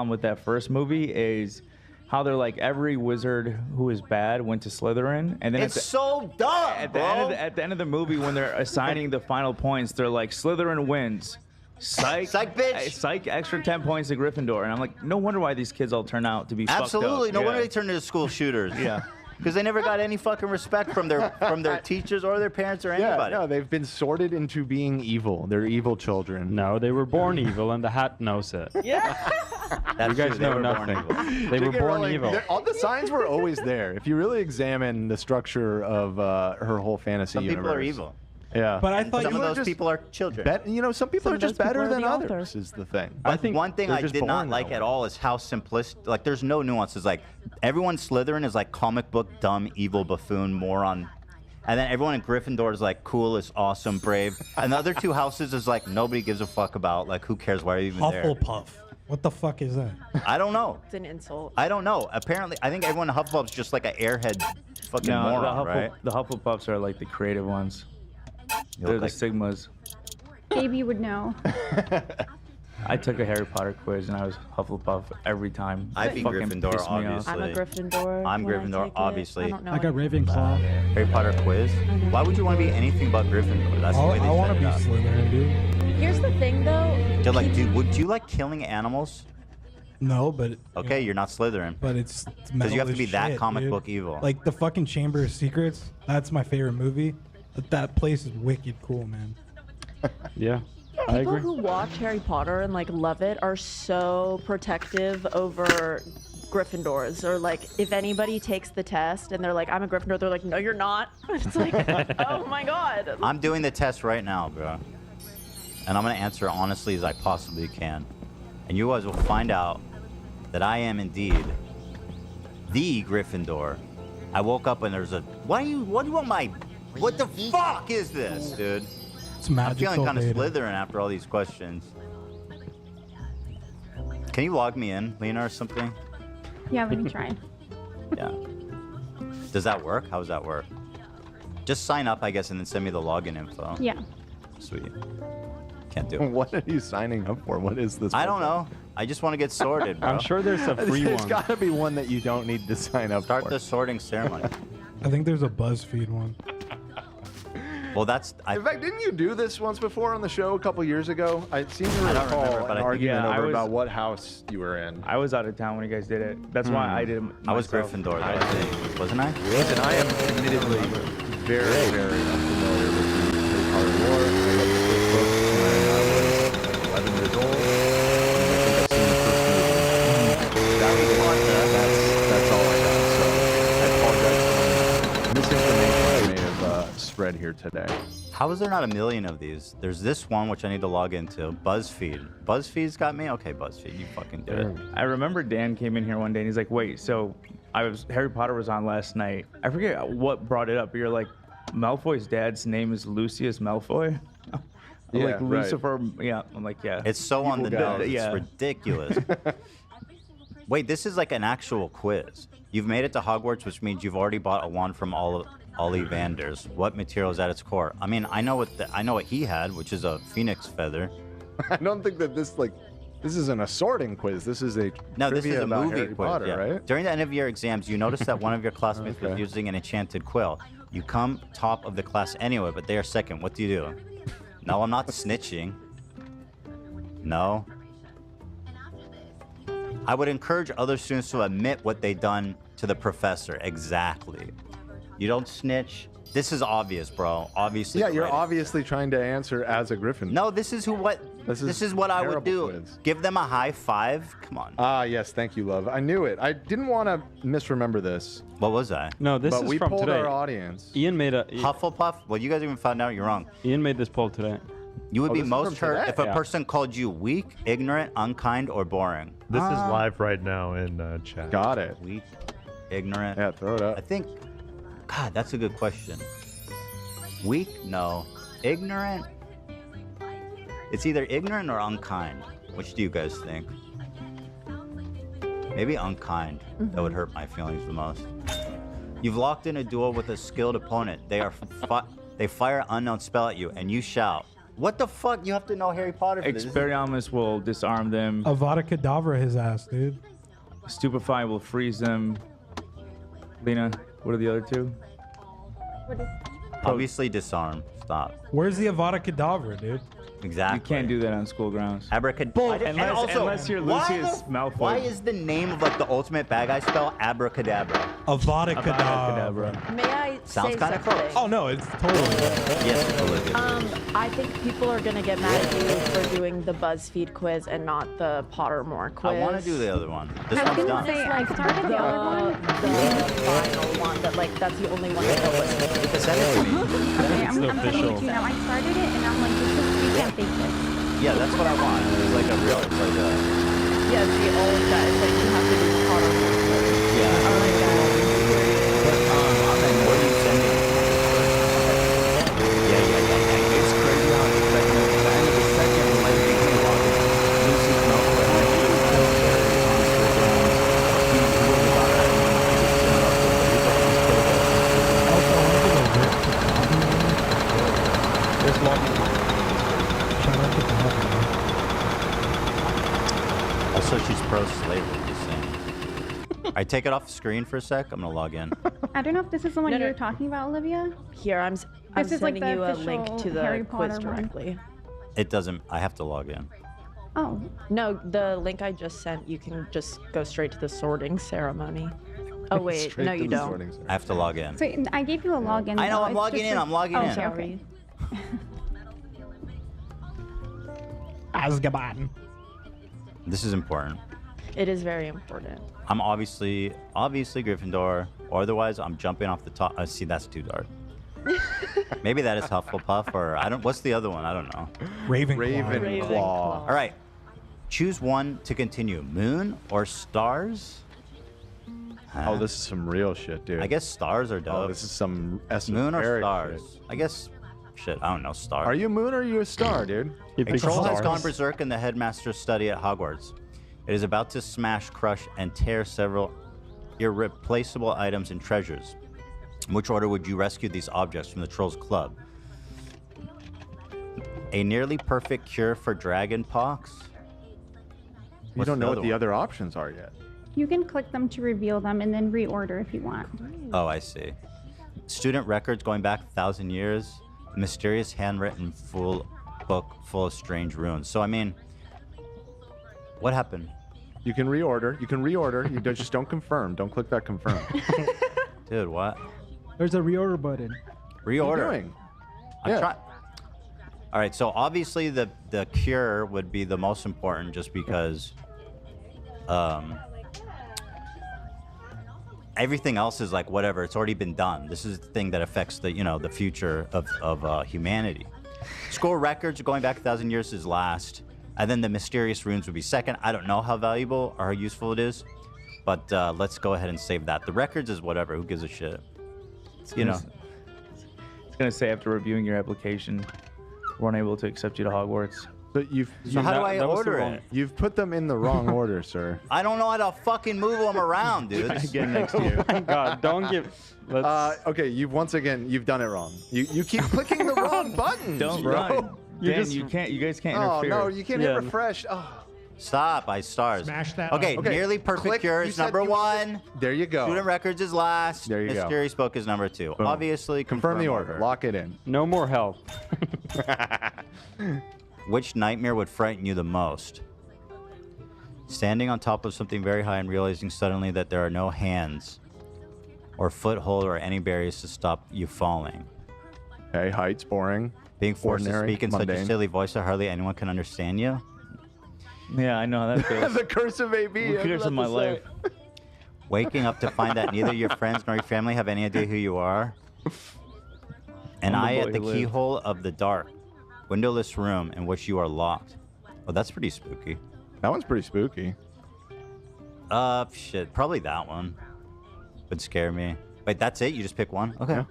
with that first movie is how they're like every wizard who is bad went to Slytherin, and then It's so dumb, at bro. the end of the movie when they're assigning the final points, they're like Slytherin wins. Psych, Psych, bitch. Psych, extra 10 points to Gryffindor, and I'm like, no wonder why these kids all turn out to be Absolutely. fucked No up. wonder they turned into school shooters. Yeah. Because they never got any fucking respect from their teachers or their parents or anybody. Yeah, no, they've been sorted into being evil. They're evil children. No, they were born evil, and the hat knows it. That's You guys true, they know were born nothing. evil. They were J.K. born Rowling, evil. All the signs were always there. If you really examine the structure of her whole fantasy Some universe. people are evil. Yeah. But I And thought some you of were those just people are children. Some people Some are of just those people better are than the others, authors. is the thing. But I think one thing they're I just did not born like that at way. all is how simplistic. Like, there's no nuances. Like, everyone Slytherin is like comic book, dumb, evil, buffoon, moron. And then everyone in Gryffindor is like cool, is awesome, brave. And the other two houses is like nobody gives a fuck about. Like, who cares? Why are you even there? Hufflepuff. What the fuck is that? I don't know. It's an insult. I don't know. Apparently, I think everyone in Hufflepuff's just like an airhead fucking No, moron, right? the Hufflepuffs are like the creative ones. They're the like- Sigmas. Baby would know. I took a Harry Potter quiz and I was Hufflepuff every time. I'd It be fucking Gryffindor, pissed me off. obviously. I'm a Gryffindor. I'm when I Gryffindor, take it. obviously. I don't know. I got Ravenclaw. Harry Potter quiz? Why would you want to be anything but Gryffindor? That's the way they I want set to be it up. Slytherin, dude. Here's the thing, though. Dude, like, would you like killing animals? No, but Okay, you're not Slytherin. but it's Because you have to metal be as that shit, comic dude. book evil. Like the fucking Chamber of Secrets. That's my favorite movie. But that place is wicked cool, man. Yeah, I People agree. who watch Harry Potter and like love it are so protective over Gryffindors, or like if anybody takes the test and they're like, I'm a Gryffindor, they're like, no, you're not. It's like, oh my god. I'm doing the test right now, bro. And I'm going to answer honestly as I possibly can. And you guys will find out that I am indeed the Gryffindor. I woke up and there's a... What do you want my... What the fuck is this, dude? It's I'm magical. feeling kind of data. Slytherin after all these questions. Can you log me in, Lena, or something? Yeah, let me try. Yeah. Does that work? How does that work? Just sign up, I guess, and then send me the login info. Yeah. Sweet. Can't do it. What are you signing up for? What is this? I don't know. I just want to get sorted, bro. I'm sure there's a free There's one. got to be one that you don't need to sign up Start for. the sorting ceremony. I think there's a BuzzFeed one. Well, that's... In fact, didn't you do this once before on the show a couple years ago? I seem to I don't recall remember, but an I think- argument Yeah, I over was- about what house you were in. I was out of town when you guys did it. That's why I did it I was myself. Gryffindor, though, I think. Wasn't I? Listen, I am admittedly very, very unfamiliar with the Harry Potter lore. I read the first book when I was 11 years old. I think I've seen the first movie. That's all I got. So I apologize for any misinformation I may have spread here today. How is there not a million of these? There's this one, which I need to log into. BuzzFeed. BuzzFeed's got me? Okay, BuzzFeed, you fucking did it. I remember Dan came in here one day and he's like, wait, so Harry Potter was on last night. I forget what brought it up, but you're like, Malfoy's dad's name is Lucius Malfoy? I'm Yeah, like, right. Lucifer, yeah. I'm like, yeah. It's so on the Evil guy. nose. It's Yeah. ridiculous. Wait, this is like an actual quiz. You've made it to Hogwarts, which means you've already bought a wand from Ollivanders. What material is at its core? I mean, I know what he had, which is a phoenix feather. I don't think that this isn't a sorting quiz. This is a No, this is trivia a about movie Harry quiz. Potter, Yeah. right? During the end of your exams, you notice that one of your classmates was Okay. using an enchanted quill. You come top of the class anyway, but they are second. What do you do? No, I'm not snitching. No. I would encourage other students to admit what they've done to the professor. Exactly. You don't snitch. This is obvious, bro. Obviously. Yeah, you're right. obviously trying to answer as a Gryffindor. No, this is what I would terrible do. quiz. Give them a high five. Come on. Ah, yes, thank you, love. I knew it. I didn't want to misremember this, What was that? No, this but is we from polled today. our audience. Ian made Hufflepuff? Well, you guys even found out you're wrong. Ian made this poll today. You would Oh, be this is most from hurt today? if a Yeah. person called you weak, ignorant, unkind, or boring. This is live right now in chat. Got it. Weak, ignorant. Yeah, throw it I up. think, God, that's a good question. Weak? No. Ignorant? It's either ignorant or unkind. Which do you guys think? Maybe unkind. That would hurt my feelings the most. You've locked in a duel with a skilled opponent. They fire unknown spell at you, and you shout, What the fuck? You have to know Harry Potter for this. Expelliarmus will disarm them. Avada Kedavra his ass, dude. Stupefy will freeze them. Lena, what are the other two? Obviously disarm. Stop. Where's the Avada Kedavra, dude? Exactly. You can't do that on school grounds. Abracadabra. Unless you're Lucius Malfoy. Why is the name of like the ultimate bad guy spell Abracadabra? Avada Avada Kedavra. Kedavra. May I Sounds say kinda something? close. Oh no, it's totally. Yes, Olivia. I think people are gonna get mad at you for doing the BuzzFeed quiz and not the Pottermore quiz. I want to do the other one. This I was one's gonna done. say I started the other one. The final one that like that's the only one that was. Send it to me. Okay, I'm the sending it to official. you now. I started it and I'm like, you can't fake this. Yeah, that's what I want. It's like a real. It's like a. Yeah, see all of that is like you have to do Pottermore quiz. Yeah. All right, guys. What are you sending? Yeah. It's crazy how it's like the end of the second, like Lucius Malfoy. Also, I want to go rip the There's one. Shout out to Kedavra. Also, she's pro-slavery. Just saying. I take it off the screen for a sec. I'm gonna log in. I don't know if this is the one No, you no. were talking about, Olivia. Here, I'm This is like sending the you a link official to the Harry quiz Potter one. directly. It doesn't. I have to log in. Oh, No, the link I just sent, you can just go straight to the sorting ceremony. Oh wait, Straight no to you the don't. sorting center. I have to log in. so I gave you a login. I know. though. I'm It's logging just in. like- I'm logging oh, in. Okay, Sorry. okay. Azkaban. This is important. It is very important. I'm obviously Gryffindor, or otherwise I'm jumping off the top. See, that's too dark. Maybe that is Hufflepuff, or I don't. What's the other one? I don't know. Ravenclaw. Ravenclaw. All right, choose one to continue: moon or stars. Oh, this is some real shit, dude. I guess stars are dope. Oh, this is some moon or esoteric stars. shit. I guess. Shit, I don't know. Stars. Are you a moon or are you a star, dude? He A picks troll has stars. gone berserk in the headmaster's study at Hogwarts. It is about to smash, crush, and tear several irreplaceable items and treasures. In which order would you rescue these objects from the Trolls Club? A nearly perfect cure for dragon pox? You What's don't the know other what the one? other options are yet. You can click them to reveal them and then reorder if you want. Oh, I see. Student records going back 1,000 years. A mysterious handwritten full book full of strange runes. So, I mean, what happened? You can reorder. You just don't confirm. Don't click that confirm. Dude, what? There's a reorder button. What are you Reorder. doing? I'm Yeah. trying. All right, so obviously the cure would be the most important, just because everything else is like whatever. It's already been done. This is the thing that affects the the future of humanity. Scroll records going back 1,000 years is last, and then the mysterious runes would be second. I don't know how valuable or how useful it is, but let's go ahead and save that. The records is whatever. Who gives a shit? You know. It's gonna say after reviewing your application, we're unable to accept you to Hogwarts. But So how do I that was the order wrong- it? you've put them in the wrong order, sir. I don't know how to fucking move them around, dude. Again next year. My God, don't give. Let's. Okay, you've done it wrong. You keep clicking the wrong buttons, Don't bro. run. You Dan, just- you can't. You guys can't Oh interfere. no, you can't Yeah. hit refresh. Oh. Stop, I stars. Smash that Okay, button. nearly perfect Click- cure you is said number you wanted- one. There you go. Student records is last. There you go. Mysterious book is number two. Boom. Obviously, Confirm the order. Lock it in. No more help. Which nightmare would frighten you the most? Standing on top of something very high and realizing suddenly that there are no hands or foothold or any barriers to stop you falling. Okay, heights boring. Being forced Ordinary, to speak in such a mundane. silly voice that hardly anyone can understand you. Yeah, I know how that feels. The curse of AB. What cares of my life? Waking up to find that neither your friends nor your family have any idea who you are. An I'm the eye boy at the who lived. keyhole of the dark, windowless room in which you are locked. Oh, that's pretty spooky. That one's pretty spooky. Shit, probably that one would scare me. Wait, that's it? You just pick one? Okay. Yeah.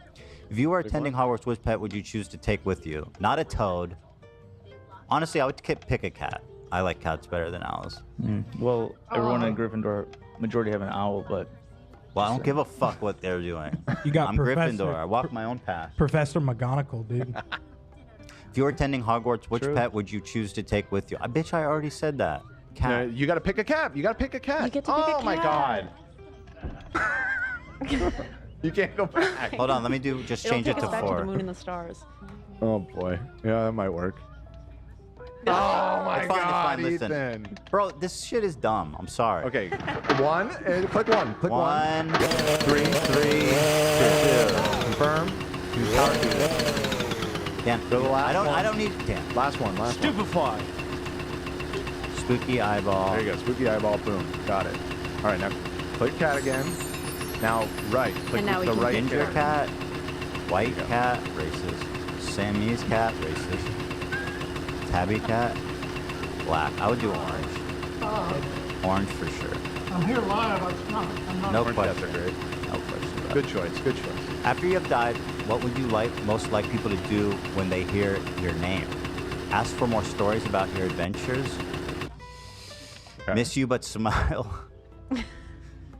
If you were attending Hogwarts, which pet would you choose to take with you? Not a toad. Honestly, I would pick a cat. I like cats better than owls. Well, everyone in Gryffindor, majority have an owl, but Well, I don't give a fuck what they're doing. You got I'm Professor- Gryffindor. I walk my own path. Professor McGonagall, dude. If you were attending Hogwarts, which True. pet would you choose to take with you? Bitch, I already said that. No, Cat. you got to pick a cat. You got to pick a cat. You get to pick a Oh my cat. god. You can't go back. Hold on, let me just It'll change take it to us back to the 4. moon and the stars. Oh boy. Yeah, that might work. Oh my It's fine, god, listen. Ethan. Bro, this shit is dumb. I'm sorry. Okay, one. Click one. Click one. 1, 3, 3, 2. Confirm. Use power 2. Dan, Go to the last I one. don't need Dan. Last one. Last one. Stupefy. Spooky eyeball. There you go. Spooky eyeball. Boom. Got it. All right, now click cat again. Now right. Click And now with we the can right Ginger cat. cat. White cat. Racist. Sammy's cat. Racist. Tabby cat. Black. I would do orange. Orange for sure. I'm here live. I'm not. No Orange cats question. are great. No question. about it. Good choice. Good choice. After you have died, what would you most like people to do when they hear your name? Ask for more stories about your adventures. Okay. Miss you but smile.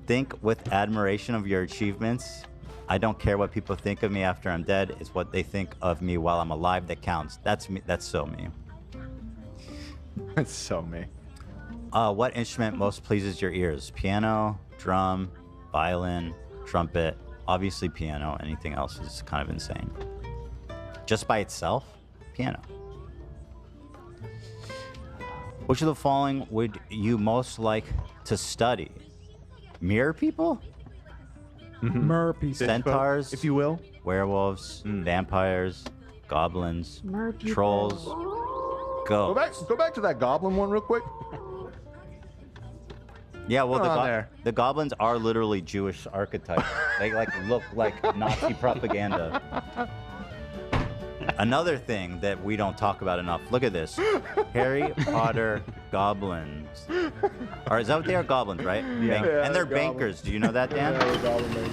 Think with admiration of your achievements. I don't care what people think of me after I'm dead. It's what they think of me while I'm alive that counts. That's me. That's so me. It's so me. What instrument most pleases your ears? Piano, drum, violin, trumpet. Obviously piano. Anything else is kind of insane. Just by itself, piano. Which of the following would you most like to study? Mirror people? Mer people. Centaurs? If you will. Werewolves? Vampires? Goblins? Mer people. Trolls? Go Ghosts? back to that goblin one real quick. Yeah, well, Put on there. the goblins are literally Jewish archetypes. They look like Nazi propaganda. Another thing that we don't talk about enough. Look at this. Harry Potter goblins. Or is that what they are? Goblins, right? Yeah, and they're goblins. bankers. Do you know that, Dan?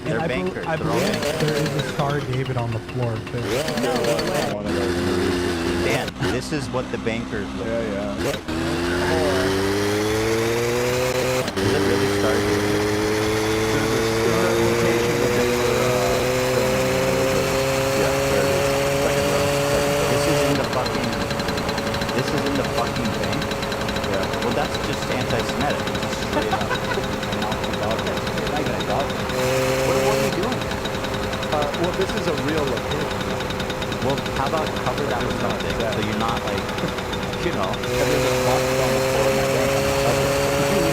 They're I bankers. I They're all believe bankers. there is a Star David on the floor too. One of those movies. Dan, this is what the bankers look like. Yeah. Is it really Star David? This is in the fucking thing? Yeah. Well, that's just anti-Semitic. It's just straight up. What are we doing? Well, this is a real location. Well, how about cover that with something so you're not like, you know, and then there's boxes on the floor and I think I'm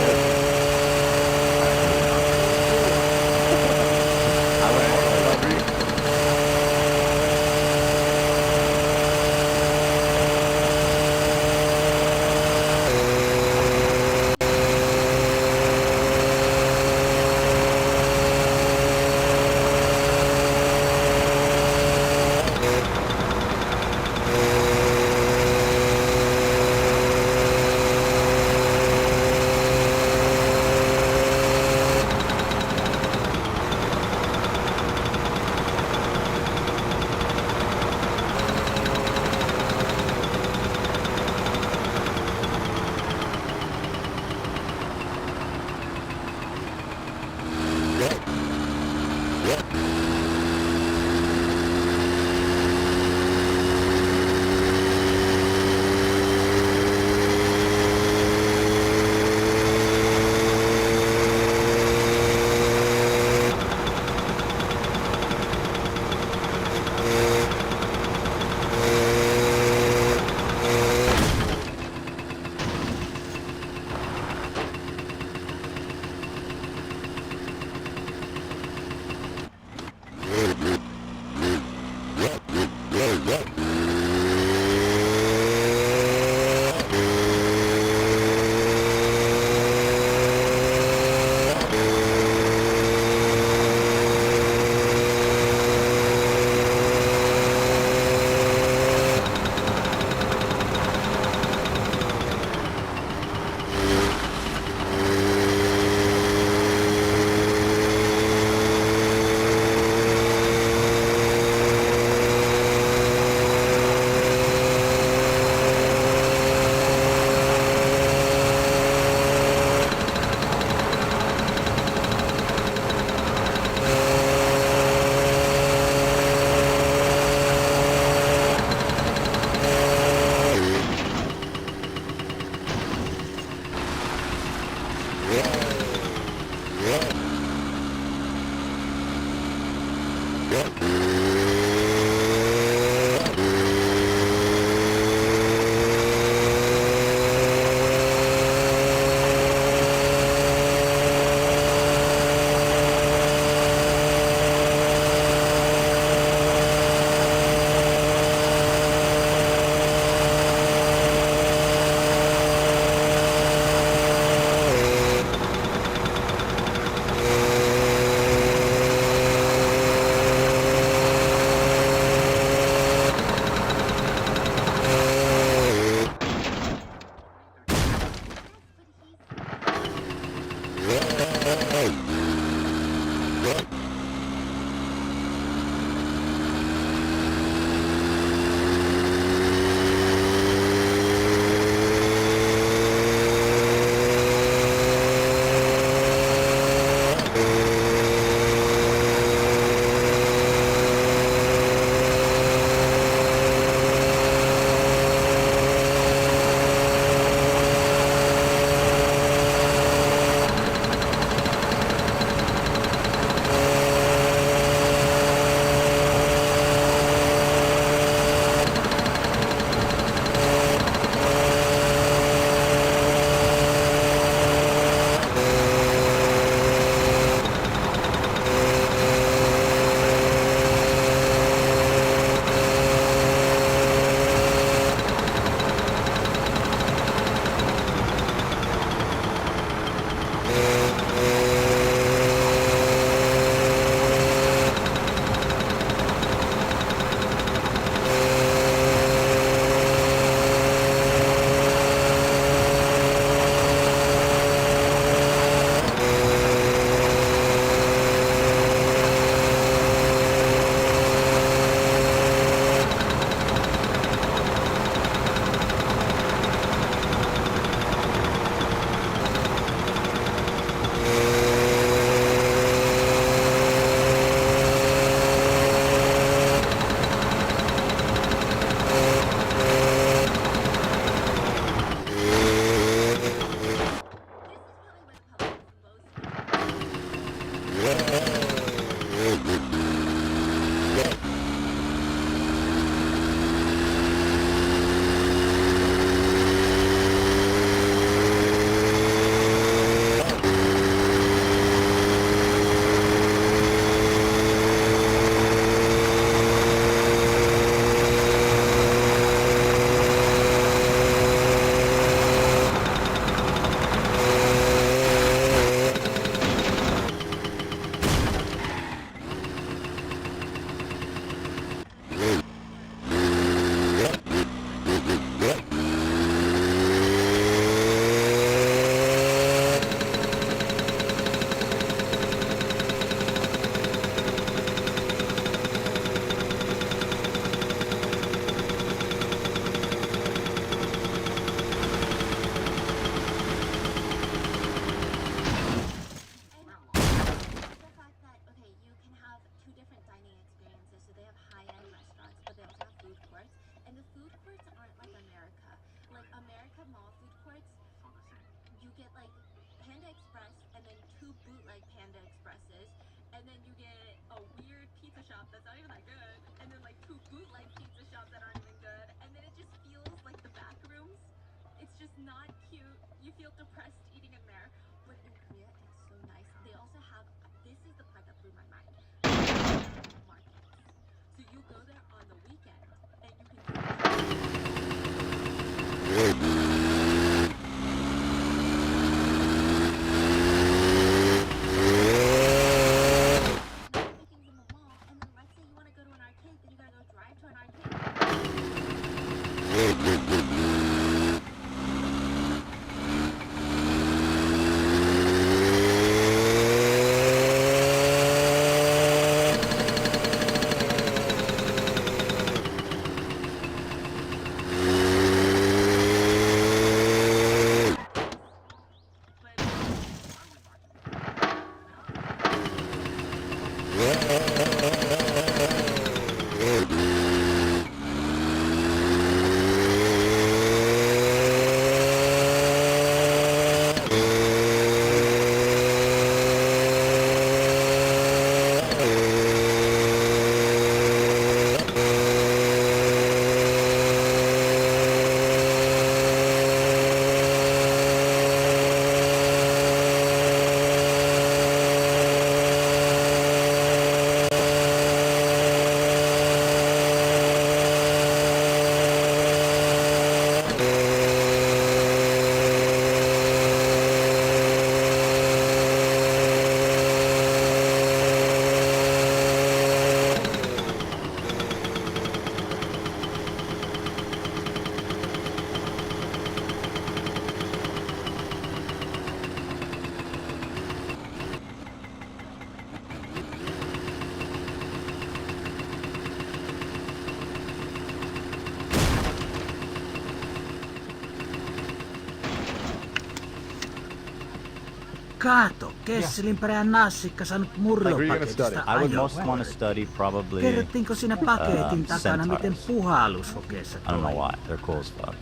Kato, Kesselinperä nassikka saanut murropaketista I would most ajokortin. want to study probably. Kerrottiinko siinä paketin takana, miten centaurs. puhallushokeessa I don't know why. They're cool as fuck.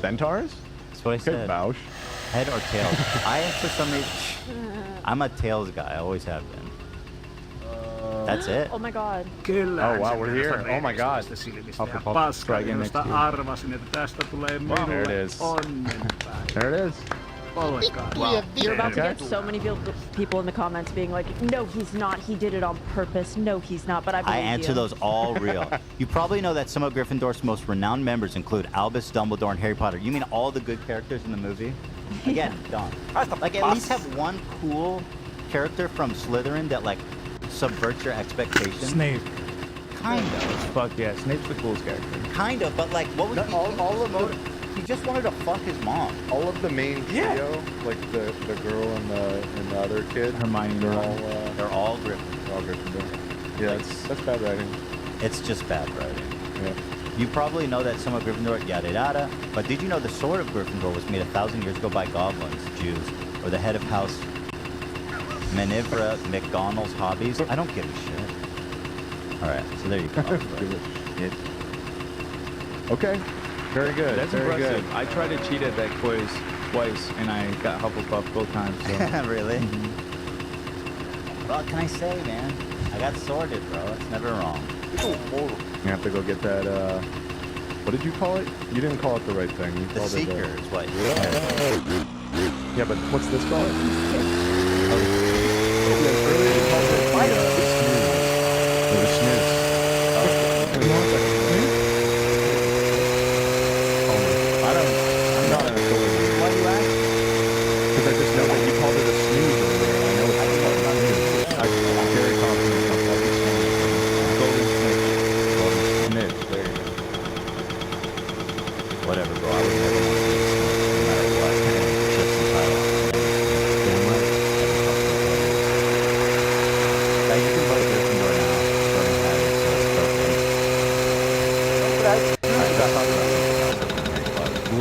Centaurs? That's what I said. Bausch. Head or tails? For some reason, I'm a tails guy. I always have been. That's it. Oh my god. Kyllä. Oh wow, we're here. Oh my god. Hufflepuff, Dragon next to you. arvasin, että tästä tulee Wow, there it is. There it is. You're about to get so many people in the comments being like, no, he's not. He did it on purpose. No, he's not. But I believe I answer you. those all real. You probably know that some of Gryffindor's most renowned members include Albus Dumbledore and Harry Potter. You mean all the good characters in the movie? Again, dumb. Like at least have one cool character from Slytherin that like subverts your expectations. Snape. Kind of. Fuck yeah, Snape's the coolest character. Kind of, but like, what was all of the He just wanted to fuck his mom. all of the main trio, like the girl and the other kid, Hermione, They're all Gryffindor. they're all Gryffindor. Yeah, that's bad writing. It's just bad writing. Yeah. You probably know that some of Gryffindor, yada yada, but did you know the sword of Gryffindor was made 1,000 years ago by goblins, Jews, or the head of House Menivra McDonald's hobbies? I don't give a shit. Alright, so there you go. Okay. Very good. That's very impressive. good. I tried to cheat at that quiz twice, and I got Hufflepuff both times. So. Really? What can I say, man? I got sorted, bro. It's never wrong. You have to go get that. What did you call it? You didn't call it the right thing. You The called Seeker it. is what you Yeah, but what's this called? Whatever, bro. I would never want to be no matter what. Just the title. Damn right. Guys, you can vote Gryffindor now. Starting having so it's perfect.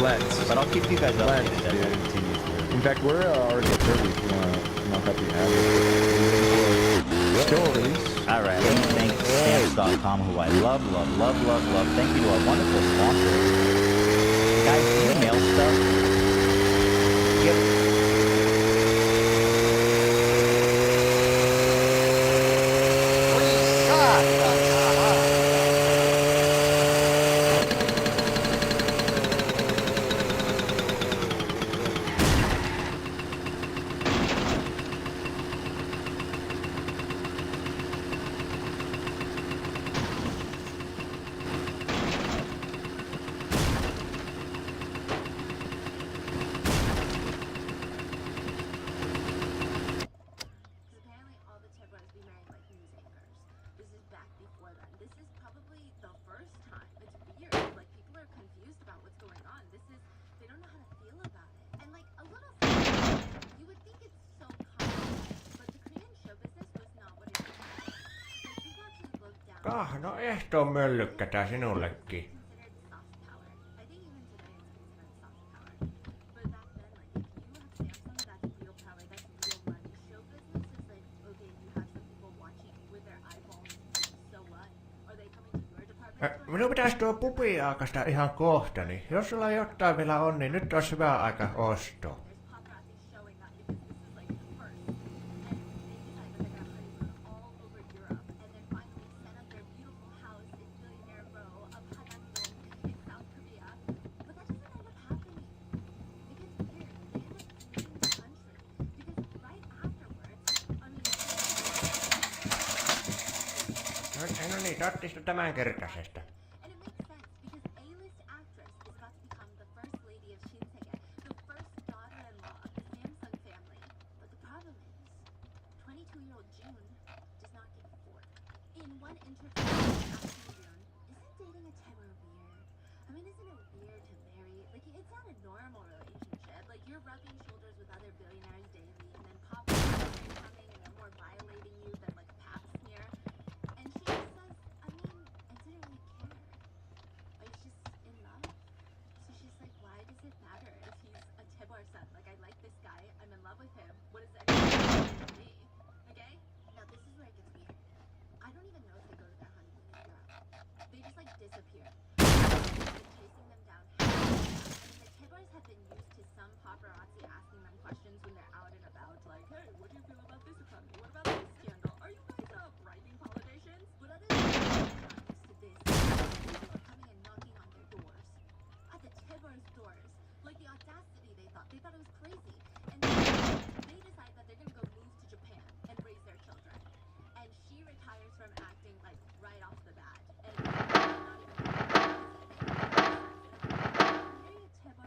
Let's. But I'll keep you guys updated as it dude. continues here. In fact, we're already at 30 if you want to help you have it. Still release. Alright, let me thank Stamps.com, who I love. Thank you to our wonderful sponsors. Guys, do you mail stuff? Yep. No ehtoon möllykkätä sinullekin. Minun pitäisi tuo pubi aukasta ihan kohta, niin jos sulla jotain vielä on, niin nyt olisi hyvä aika ostoa. No niin, tottista tämänkertaisesta. Like, I like this guy, I'm in questions when they're out and about, like, hey, what do you feel about this economy? What about this scandal? Are you guys writing politicians? But other than that, not used to this. People are coming and knocking on their doors. At the Tibbers doors. Like the audacity they thought. They thought it was crazy. And they decide that they're gonna go move to Japan and raise their children. And she retires from acting like right off the bat. And not even Harriet Tibber.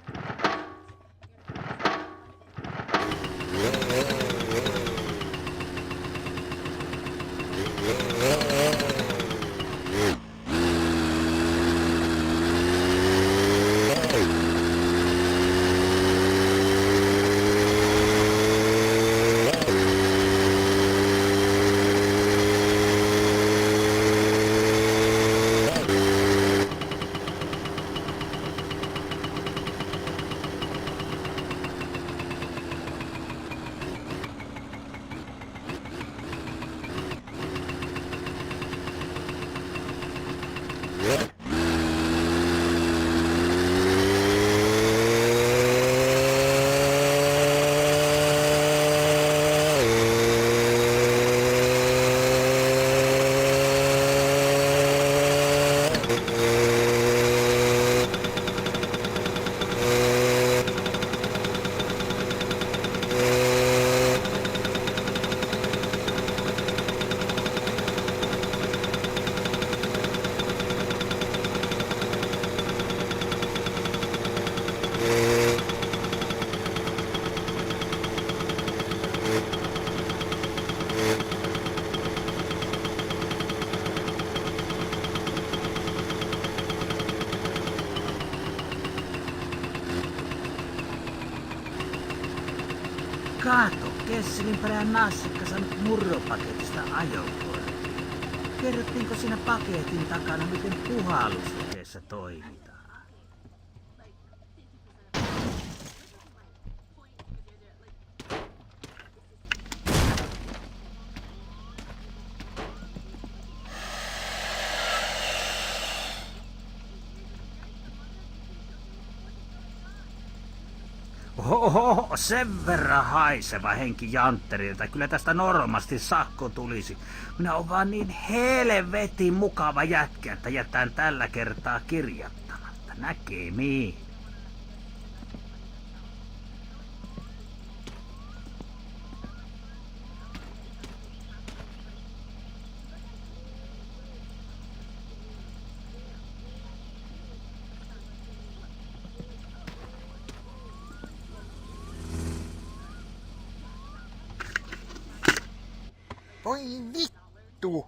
Kato, Kesselinpä ja Nassikka saanut murropaketista ajokortin. Kerrottiinko siinä paketin takana, miten puhallusveteessä toimitaan? Oho, sen verran haiseva henki jantterilta. Kyllä tästä normaalisti sakko tulisi. Minä oon vaan niin helvetin mukava jätkä, että jätän tällä kertaa kirjoittamatta. Näkemiin. Voi vittu!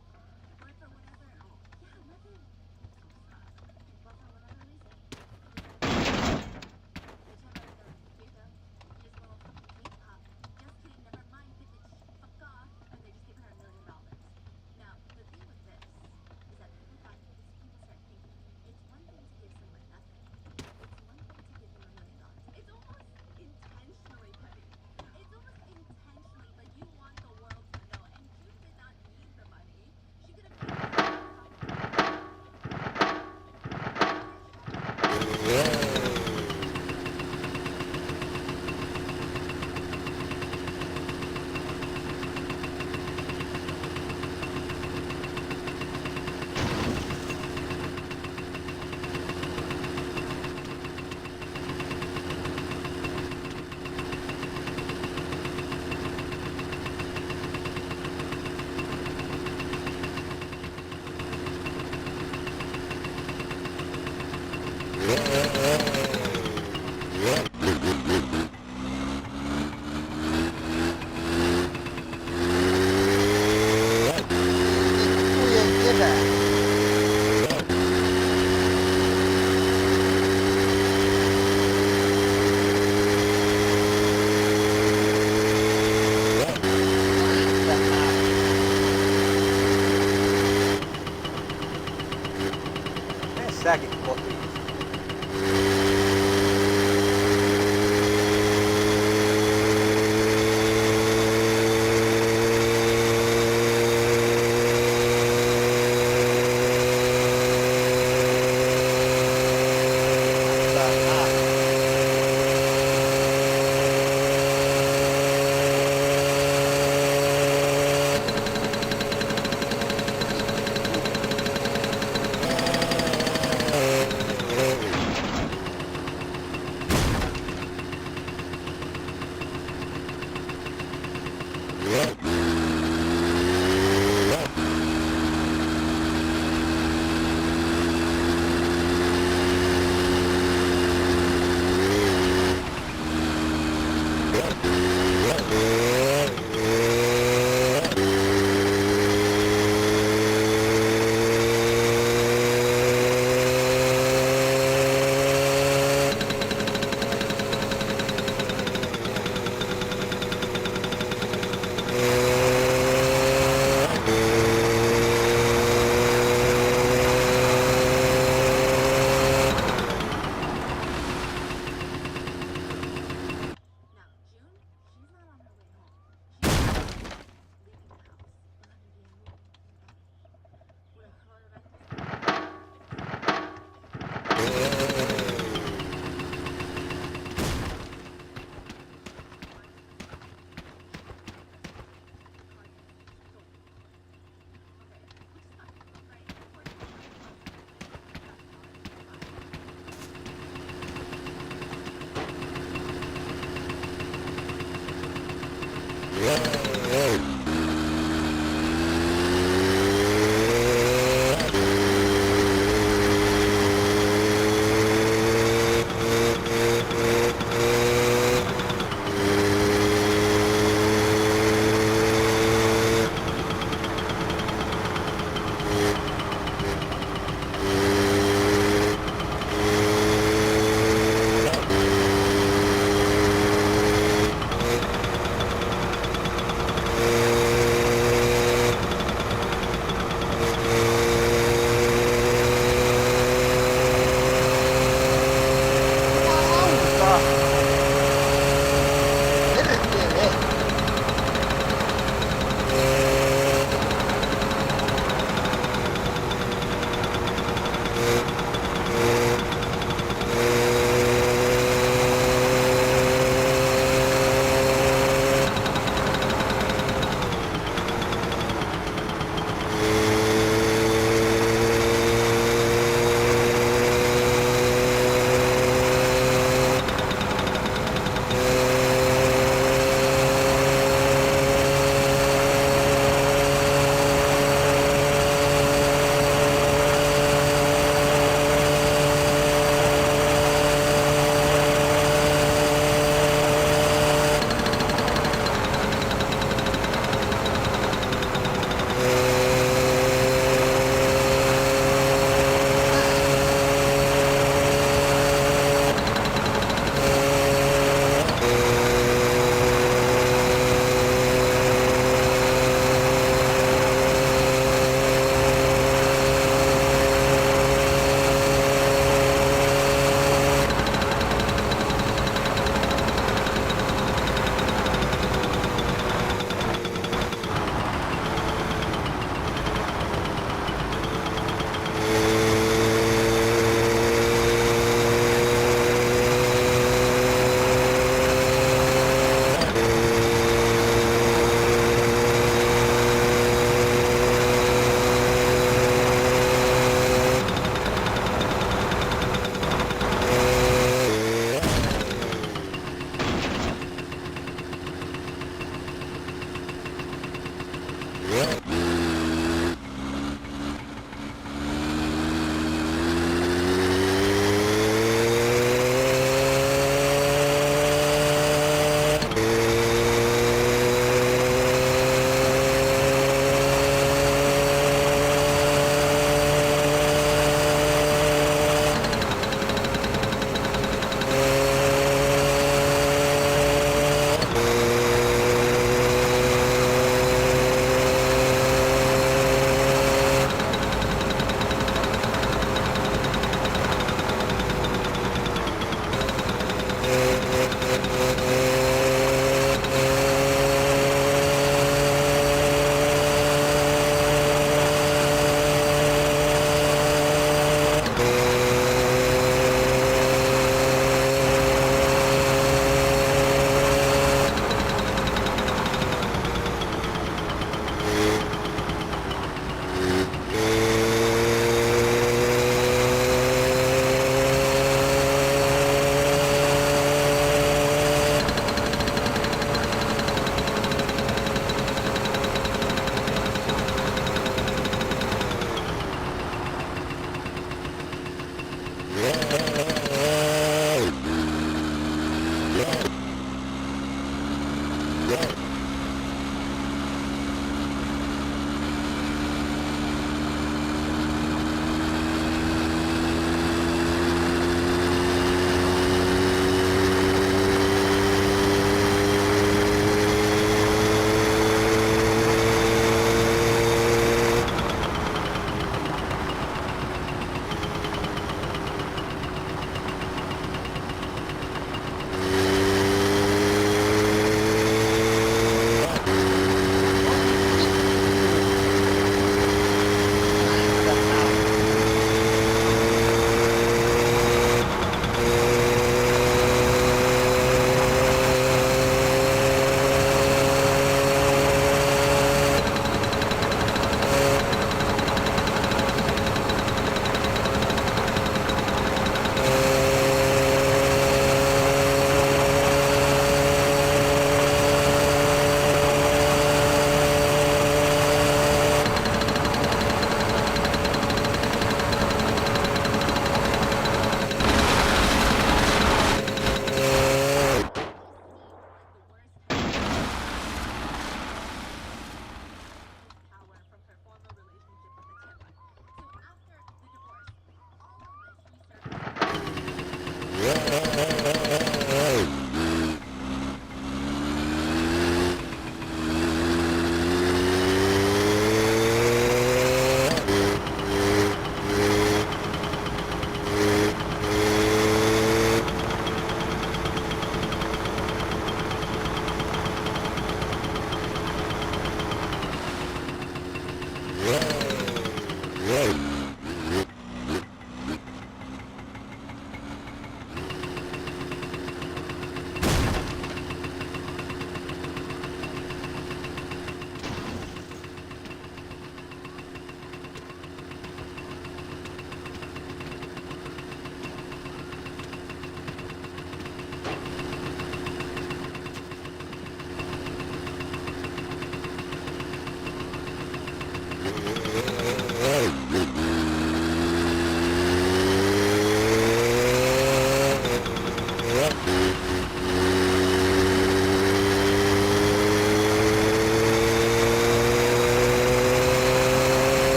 Säkin kotiin.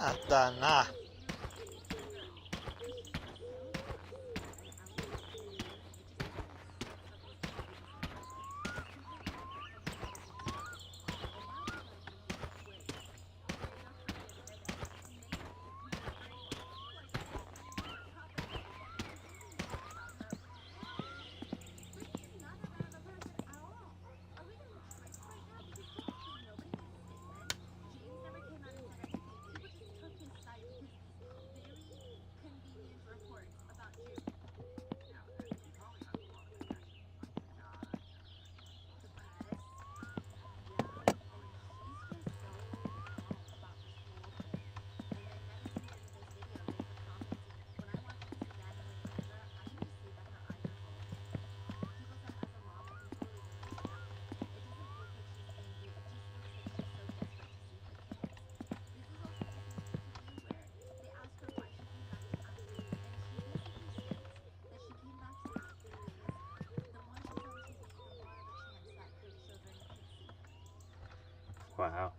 Satana. Wow.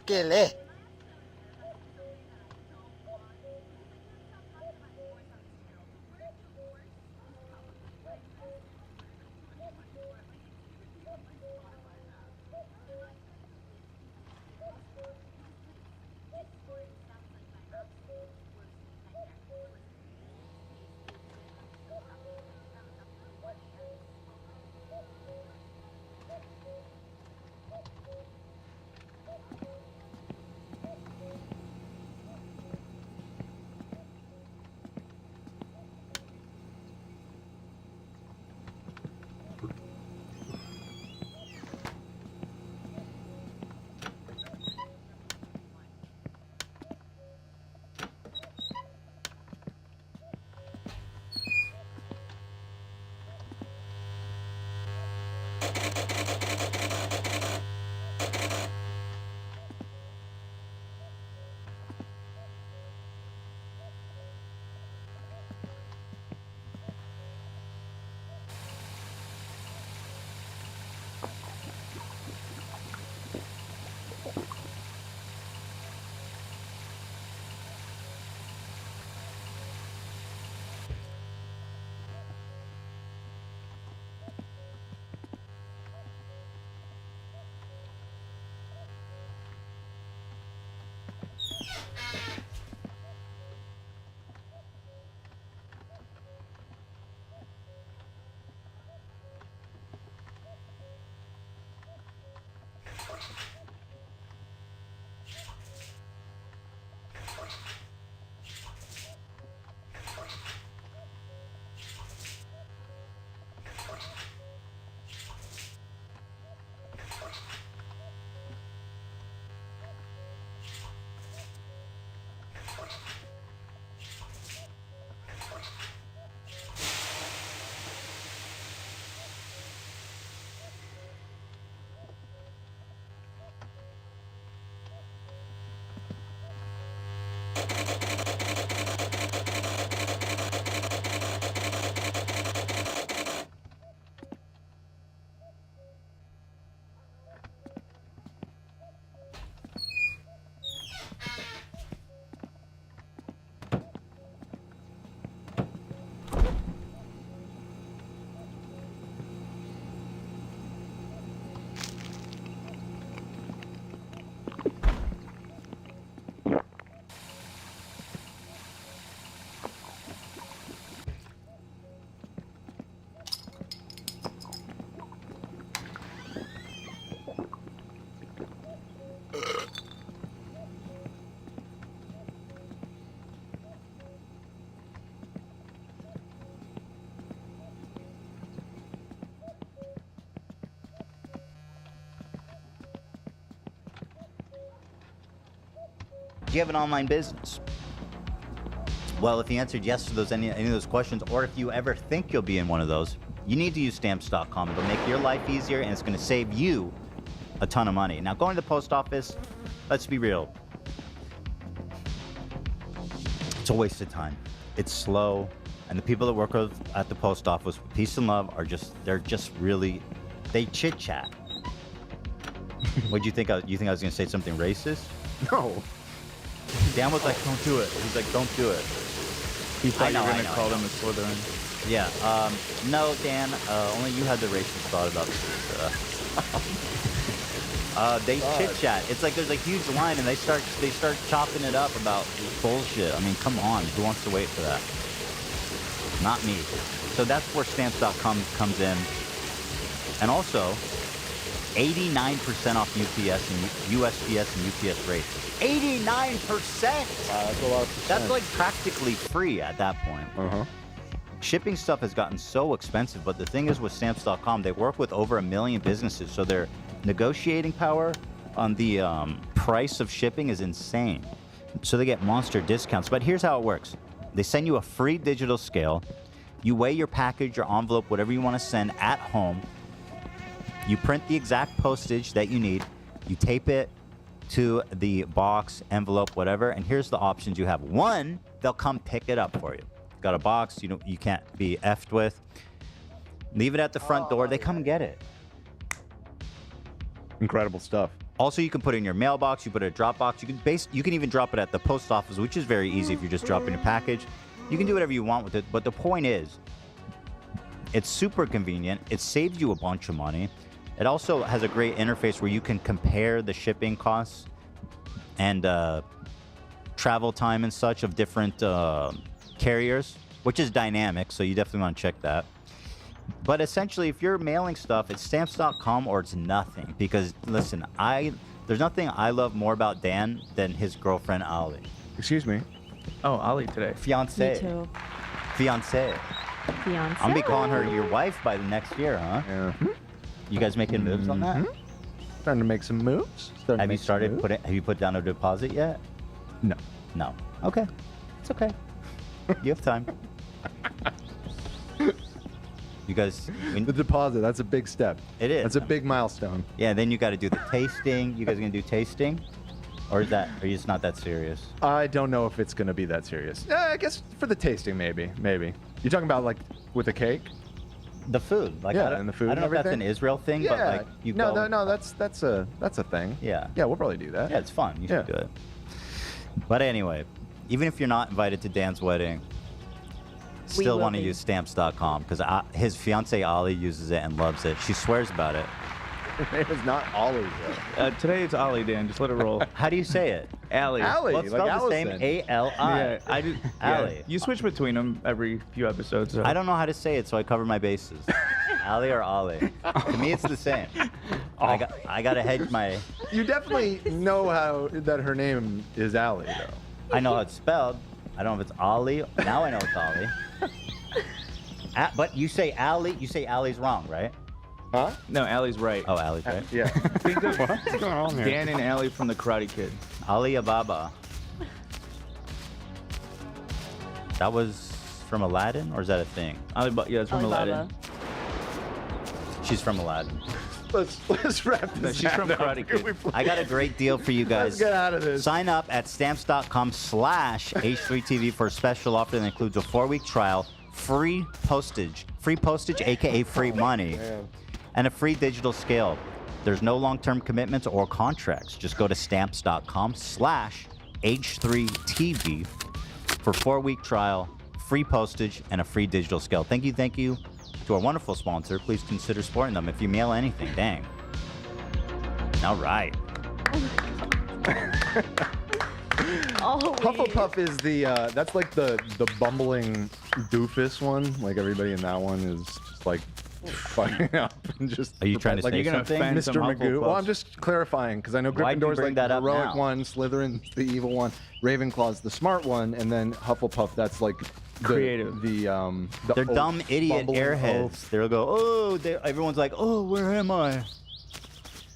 perkele! Do you have an online business? Well, if you answered yes to any of those questions, or if you ever think you'll be in one of those, you need to use Stamps.com. It'll make your life easier, and it's going to save you a ton of money. Now, going to the post office, let's be real. It's a waste of time. It's slow, and the people that work at the post office with peace and love they're just really, they chit-chat. What'd you think? You think I was going to say something racist? No. Dan was like, don't do it. He's like, don't do it. He thought you were going to call them a Slytherin. Yeah. No, Dan, only you had the racist thought about this. They chit-chat. It's like there's a huge line, and they start chopping it up about bullshit. I mean, come on. Who wants to wait for that? Not me. So that's where Stamps.com comes in. And also, 89% off UPS and USPS and UPS rates. 89%! Wow, that's a lot of percent. That's like practically free at that point. Uh-huh. Shipping stuff has gotten so expensive, but the thing is with Stamps.com, they work with over 1 million businesses, so their negotiating power on the price of shipping is insane. So they get monster discounts. But here's how it works. They send you a free digital scale. You weigh your package or envelope, whatever you want to send, at home. You print the exact postage that you need. You tape it to the box, envelope, whatever, and here's the options you have. One, they'll come pick it up for you. Got a box you can't be effed with. Leave it at the front door. They come and get it. Incredible stuff. Also, you can put it in your mailbox. You put it in a Dropbox. You can even drop it at the post office, which is very easy if you're just dropping a package. You can do whatever you want with it. But the point is, it's super convenient. It saves you a bunch of money. It also has a great interface where you can compare the shipping costs and travel time and such of different carriers, which is dynamic. So you definitely want to check that. But essentially, if you're mailing stuff, it's stamps.com or it's nothing. Because, listen, there's nothing I love more about Dan than his girlfriend, Ali. Excuse me. Oh, Ali today. Fiancé. Me too. Fiancé. Fiance. I'm going to be calling her your wife by the next year, huh? Yeah. You guys making moves on that? Starting to make some moves. Have you put down a deposit yet? No. No. Okay. It's okay. You have time. You guys... The deposit, that's a big step. It is. That's a big milestone. Yeah, then you got to do the tasting. You guys going to do tasting? Or is you just not that serious? I don't know if it's going to be that serious. I guess for the tasting, maybe. You're talking about, like, with a cake? The food. Like, yeah, and the food I don't and know if that's everything. an Israel thing, Yeah. but, like, you No, go... that's a thing. Yeah. Yeah, we'll probably do that. Yeah, it's fun. You should do it. But anyway, even if you're not invited to Dan's wedding, still will want to be. use stamps.com because his fiance Ali uses it and loves it. She swears about it. Her name is not Ollie, though. Today it's Ali, Dan. Just let it roll. How do you say it? Ali. Ali, Well, it's like spelled the same Allison. A-L-I. Yeah, I do. Ali. Yeah, you switch between them every few episodes. So. I don't know how to say it, so I cover my bases. Ali or Ali. To me, it's the same. I got to hedge my... You definitely know how that her name is Allie, though. I know how it's spelled. I don't know if it's Ali. Now I know it's Ali. But you say Ali. You say Ali's wrong, right? Huh? No, Ali's right. Oh, Ali's right. Yeah. Think of What's going on here? Dan and Ali from the Karate Kid. Ali Ababa. That was from Aladdin, or is that a thing? Yeah, it's from Alibaba. Aladdin. She's from Aladdin. Let's wrap this. No, she's from up. Karate Kid. I got a great deal for you guys. Let's get out of this. Sign up at stamps.com/H3TV for a special offer that includes a 4-week trial, free postage, aka free money, and a free digital scale. There's no long-term commitments or contracts. Just go to stamps.com/H3TV for 4-week trial, free postage, and a free digital scale. Thank you to our wonderful sponsor. Please consider supporting them if you mail anything. Dang. All right. Hufflepuff is that's like the bumbling doofus one. Like everybody in that one is just like fucking up and just. Are you trying to like, say you're gonna something? offend Mr. some Magoo. Well, Hufflepuffs. I'm just clarifying because I know Why'd you Gryffindor's bring like that the up heroic now? one, Slytherin's the evil one, Ravenclaw's the smart one, and then Hufflepuff that's like the, Creative. The They're oaf, dumb idiot bumbling airheads. oaf. They'll go, oh, everyone's like, oh, where am I?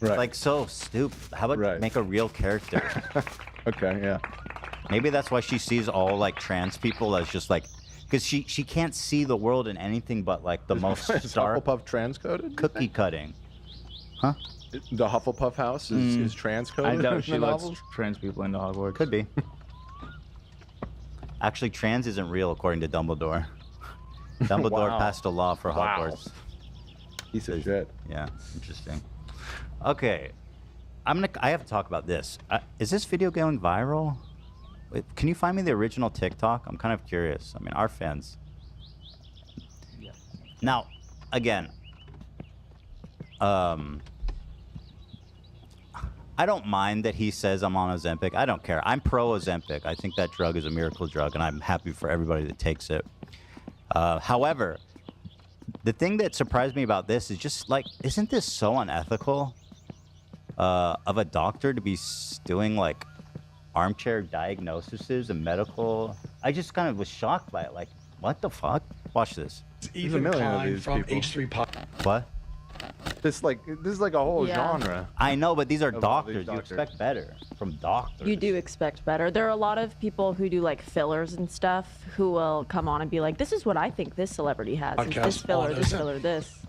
Right. Like, so stupid. How about make a real character? Okay. Yeah. Maybe that's why she sees all like trans people as just like, because she can't see the world in anything but like the most Is stark Hufflepuff transcoded? cookie cutting. Huh? The Hufflepuff house is transcoded. I in doubt she the lets novels? trans people into Hogwarts. Could be. Actually, trans isn't real according to Dumbledore. Dumbledore Wow. passed a law for Wow. Hogwarts. Piece of shit. Yeah, interesting. Okay, I have to talk about this. Is this video going viral? Wait, can you find me the original TikTok? I'm kind of curious. I mean, our fans. Now, again, I don't mind that he says I'm on Ozempic. I don't care. I'm pro Ozempic. I think that drug is a miracle drug, and I'm happy for everybody that takes it. However, the thing that surprised me about this is just like, isn't this so unethical of a doctor to be doing like armchair diagnoses and medical? I just kind of was shocked by it. Like, what the fuck? Watch this. There's a million of these people. What? This is like a whole Yeah. genre. I know, but these are Of all these doctors. You doctors. expect better from doctors. You do expect better. There are a lot of people who do like fillers and stuff who will come on and be like, this is what I think this celebrity has. It's this filler, this filler, this.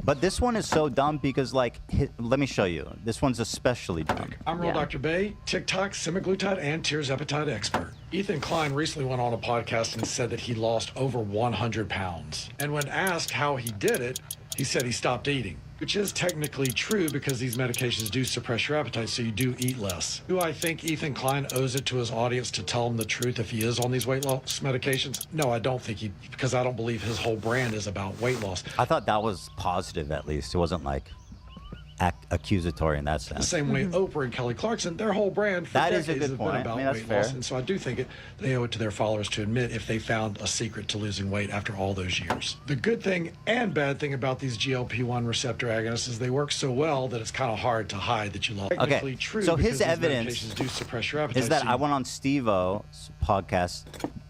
But this one is so dumb because, like, let me show you. This one's especially dumb. I'm Real Dr. Bay, TikTok, semaglutide, and tirzepatide expert. Ethan Klein recently went on a podcast and said that he lost over 100 pounds. And when asked how he did it, he said he stopped eating. Which is technically true because these medications do suppress your appetite, so you do eat less. Do I think Ethan Klein owes it to his audience to tell him the truth if he is on these weight loss medications? No, I don't think because I don't believe his whole brand is about weight loss. I thought that was positive, at least. It wasn't like accusatory in that sense. The same way Oprah and Kelly Clarkson, their whole brand for That is decades a good has point. been about I mean, that's weight loss. fair. And so I do think they owe it to their followers to admit if they found a secret to losing weight after all those years. The good thing and bad thing about these GLP-1 receptor agonists is they work so well that it's kind of hard to hide that you lost. Technically true so because his these evidence medications do suppress your appetite. is that so I you- went on Steve-O's podcast,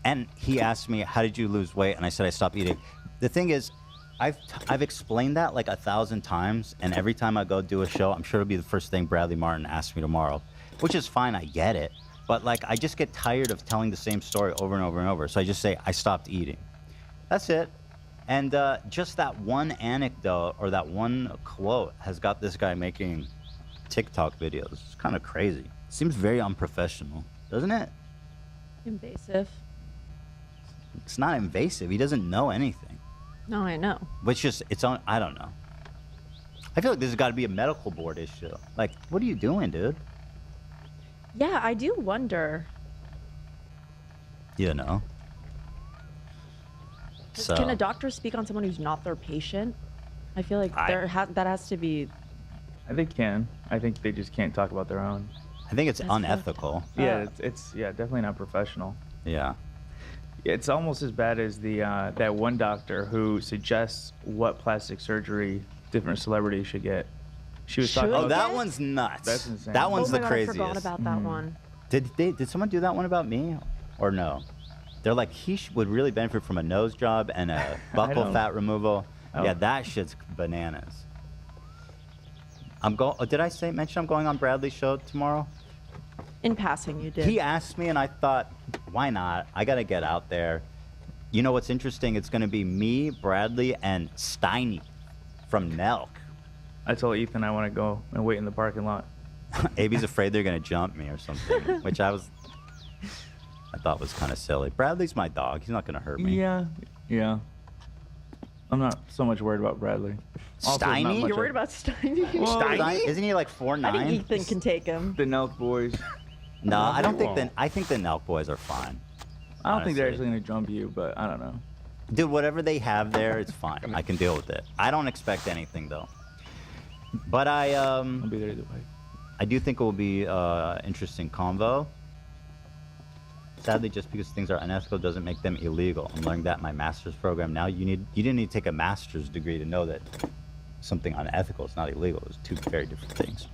and he asked me, how did you lose weight? And I said, I stopped eating. The thing is, I've explained that like 1,000 times, and every time I go do a show, I'm sure it'll be the first thing Bradley Martin asks me tomorrow, which is fine, I get it. But like, I just get tired of telling the same story over and over and over. So I just say, I stopped eating. That's it. And just that one anecdote or that one quote has got this guy making TikTok videos. It's kind of crazy. Seems very unprofessional, doesn't it? Invasive. It's not invasive. He doesn't know anything. No, I know. But it's just, it's on, I don't know. I feel like this has got to be a medical board issue. Like, what are you doing, dude? Yeah, I do wonder. You know? 'Cause So, Can a doctor speak on someone who's not their patient? I feel like that has to be. I think can. I think they just can't talk about their own. I think it's That's fair. unethical. Yeah, it's definitely not professional. Yeah. It's almost as bad as the that one doctor who suggests what plastic surgery different celebrities should get. She was talking. Oh, about that one's nuts. That's insane. That one's Oh my the God, craziest. I forgot about that one. Did someone do that one about me, or no? They're like, he would really benefit from a nose job and a buccal don't- fat removal. Oh. Yeah, that shit's bananas. Did I mention I'm going on Bradley's show tomorrow? In passing, you did. He asked me, and I thought, why not? I gotta get out there. You know what's interesting? It's gonna be me, Bradley, and Steiny from Nelk. I told Ethan I want to go and wait in the parking lot. AB's afraid they're gonna jump me or something, which I thought was kind of silly. Bradley's my dog. He's not gonna hurt me. Yeah. I'm not so much worried about Bradley. Also, not Steiny? much You're worried of- about Steiny? Steiny? Isn't he like 4'9"? I think Ethan can take him. The Nelk boys. No, I don't think won't. I think the Nelk boys are fine. I don't think they're honestly. actually gonna jump you, but I don't know. Dude, whatever they have there, it's fine. I can deal with it. I don't expect anything though. But I'll be there either way. I do think it will be interesting convo. Sadly, just because things are unethical doesn't make them illegal. I'm learning that in my master's program now. You didn't need to take a master's degree to know that something unethical is not illegal. It's two very different things.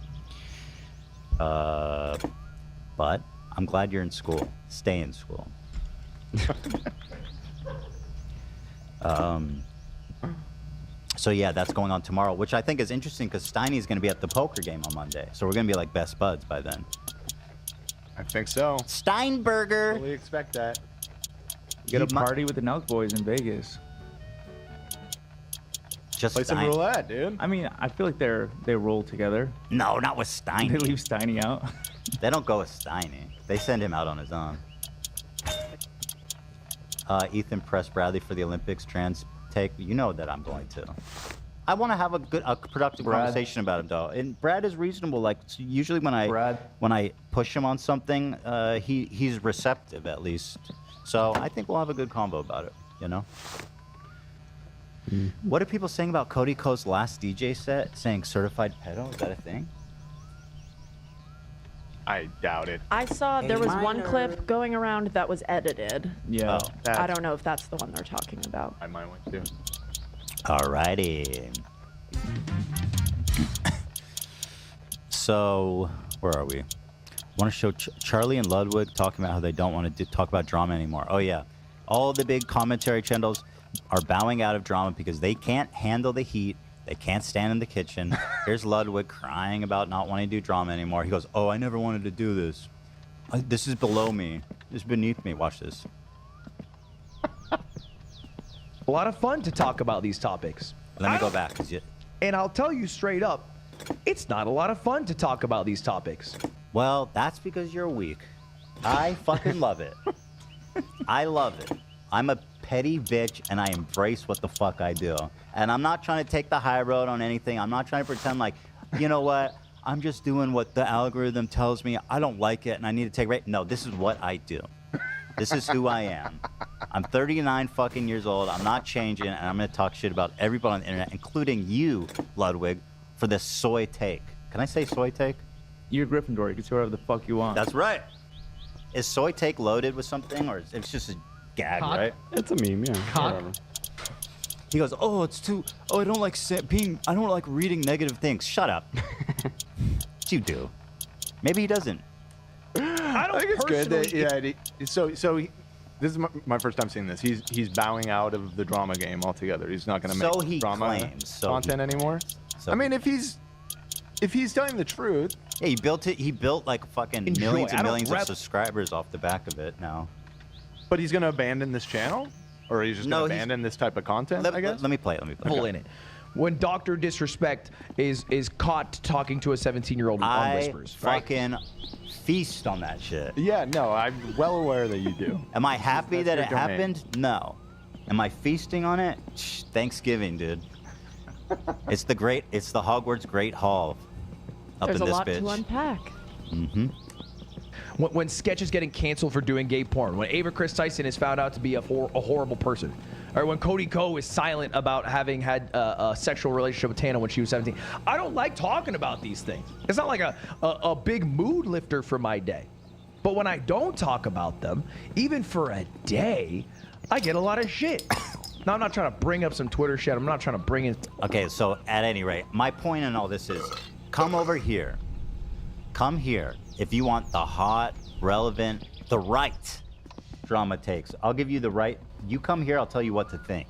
But I'm glad you're in school. Stay in school. So yeah, that's going on tomorrow, which I think is interesting because Steiny's going to be at the poker game on Monday. So we're going to be like best buds by then. I think so. Steinberger. Fully expect that. Get a party with the Nelk boys in Vegas. Just Play some Stein- roulette, dude. I mean, I feel like they roll together. No, not with Steiny. They leave Steiny out. They don't go with Steiny. They send him out on his own. Ethan pressed Bradley for the Olympics trans take. You know that I'm going to. I want to have a productive conversation about him, though. And Brad is reasonable. Like usually when I push him on something, he's receptive at least. So I think we'll have a good combo about it. You know. What are people saying about Cody Ko's last DJ set? Saying certified pedo? Is that a thing? I doubt it. I saw there was one clip going around that was edited. Yeah. I don't know if that's the one they're talking about. I might want to. Alrighty. So, where are we? Want to show Charlie and Ludwig talking about how they don't want to talk about drama anymore. Oh yeah, all the big commentary channels are bowing out of drama because they can't handle the heat. They can't stand in the kitchen. Here's Ludwig crying about not wanting to do drama anymore. He goes, "Oh, I never wanted to do this. This is below me. This is beneath me. Watch this." A lot of fun to talk about these topics. Let me go back. And I'll tell you straight up, it's not a lot of fun to talk about these topics. Well, that's because you're weak. I fucking love it. I love it. I'm a petty bitch, and I embrace what the fuck I do. And I'm not trying to take the high road on anything. I'm not trying to pretend like, you know what? I'm just doing what the algorithm tells me. I don't like it, and I need to take right. No, this is what I do. This is who I am. I'm 39 fucking years old. I'm not changing, and I'm gonna talk shit about everybody on the internet, including you, Ludwig, for this soy take. Can I say soy take? You're Gryffindor. You can say whatever the fuck you want. That's right. Is soy take loaded with something, or it's just a gag, Cock? right? It's a meme, yeah. Cock? Whatever. He goes, oh, it's too. Oh, I don't like I don't like reading negative things. Shut up. You do. Maybe he doesn't. I think it's good that this is my first time seeing this. He's bowing out of the drama game altogether. He's not going to make drama content anymore. I mean, if he's telling the truth. Yeah, he built like fucking millions and millions of subscribers off the back of it now. But he's going to abandon this channel, or he's just going to abandon this type of content. I guess. Let me play it. Full in it. When Dr. Disrespect is caught talking to a 17-year-old on Whispers. I fucking feast on that shit. Yeah, no, I'm well aware that you do. Am I happy that it your domain. happened? No. Am I feasting on it? Thanksgiving, dude. It's the Hogwarts Great Hall up There's in a this lot bitch. to unpack. Mm-hmm. When Sketch is getting canceled for doing gay porn, when Ava Chris Tyson is found out to be a horrible person, or when Cody Ko is silent about having had a sexual relationship with Tana when she was 17. I don't like talking about these things. It's not like a big mood lifter for my day. But when I don't talk about them, even for a day, I get a lot of shit. Now, I'm not trying to bring up some Twitter shit. I'm not trying to bring in... Okay, so at any rate, my point in all this is, come over here. Come here if you want the hot, relevant, the right drama takes. I'll give you the right. You come here, I'll tell you what to think.